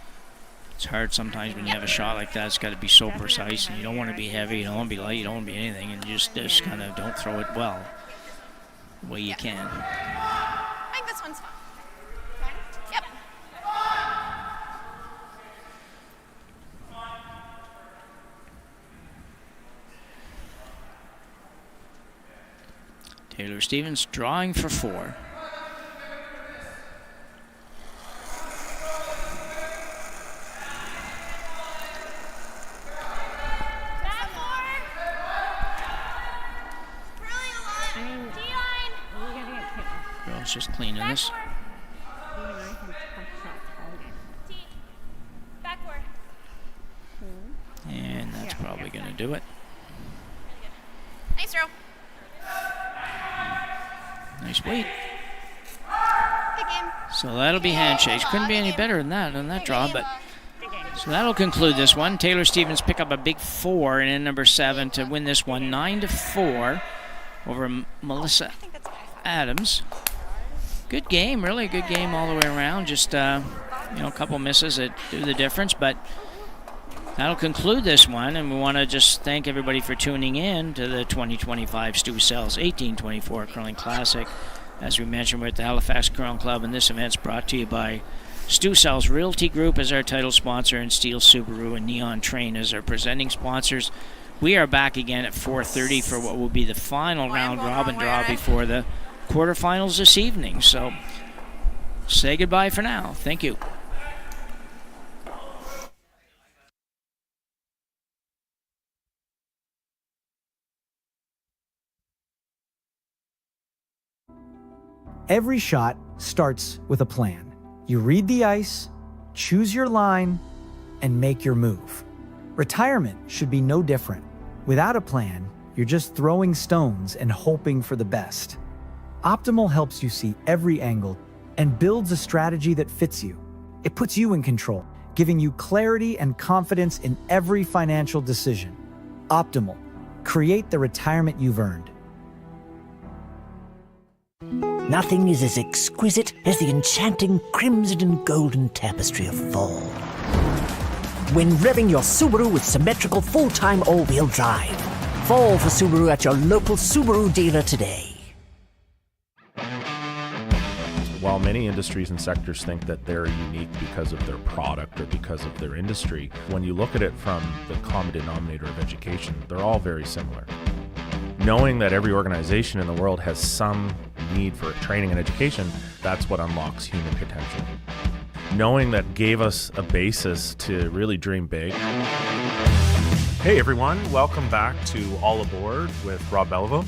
it's hard sometimes when you have a shot like that. It's got to be so precise, and you don't want to be heavy, you don't want to be light, you don't want to be anything, and you just kind of don't throw it well the way you can. I think this one's fine. Yep. Taylour Stevens drawing for 4. Girls just cleaning this. Backward. And that's probably going to do it. Nice throw. Nice weight. Good game. So that'll be handshakes. Couldn't be any better than that on that draw, but so that'll conclude this one. Taylour Stevens pick up a big 4 in number 7 to win this one 9-4 over Melissa Adams. Good game, really good game all the way around. Just a couple misses that do the difference, but that'll conclude this one, and we want to just thank everybody for tuning in to the 2025 Stu Sells 1824 Curling Classic. As we mentioned, we're at the Halifax Curling Club, and this event's brought to you by Stu Sells Realty Group as our title sponsor, and Steel Subaru and Neon Train as our presenting sponsors. We are back again at 4:30 for what will be the final round robin draw before the quarterfinals this evening. So say goodbye for now. Thank you. Every shot starts with a plan. You read the ice, choose your line, and make your move. Retirement should be no different. Without a plan, you're just throwing stones and hoping for the best. Optimal helps you see every angle and builds a strategy that fits you. It puts you in control, giving you clarity and confidence in every financial decision. Optimal. Create the retirement you've earned. Nothing is as exquisite as the enchanting crimson and golden tapestry of fall. When revving your Subaru with symmetrical full-time all-wheel drive. Fall for Subaru at your local Subaru dealer today. While many industries and sectors think that they're unique because of their product or because of their industry, when you look at it from the common denominator of education, they're all very similar. Knowing that every organization in the world has some need for training and education, that's what unlocks human potential. Knowing that gave us a basis to really dream big. Hey everyone, welcome back to All Aboard with Rob Belleville.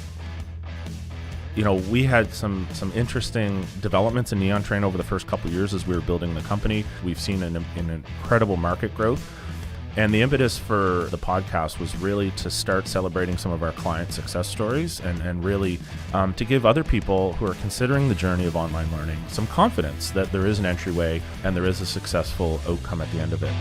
You know, we had some interesting developments in Neon Train over the first couple of years as we were building the company. We've seen an incredible market growth. And the impetus for the podcast was really to start celebrating some of our client success stories and really to give other people who are considering the journey of online learning some confidence that there is an entryway and there is a successful outcome at the end of it.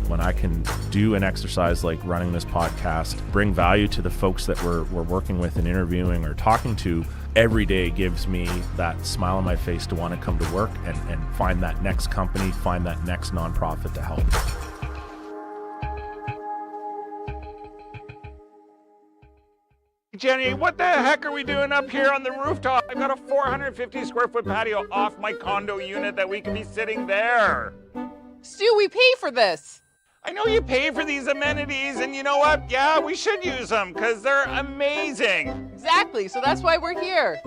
When I can do an exercise like running this podcast, bring value to the folks that we're working with and interviewing or talking to, every day gives me that smile on my face to want to come to work and find that next company, find that next nonprofit to help. Jenny, what the heck are we doing up here on the rooftop? I've got a 450 square foot patio off my condo unit that we can be sitting there. Stu, we pay for this. I know you pay for these amenities, and you know what? Yeah, we should use them because they're amazing. Exactly, so that's why we're here.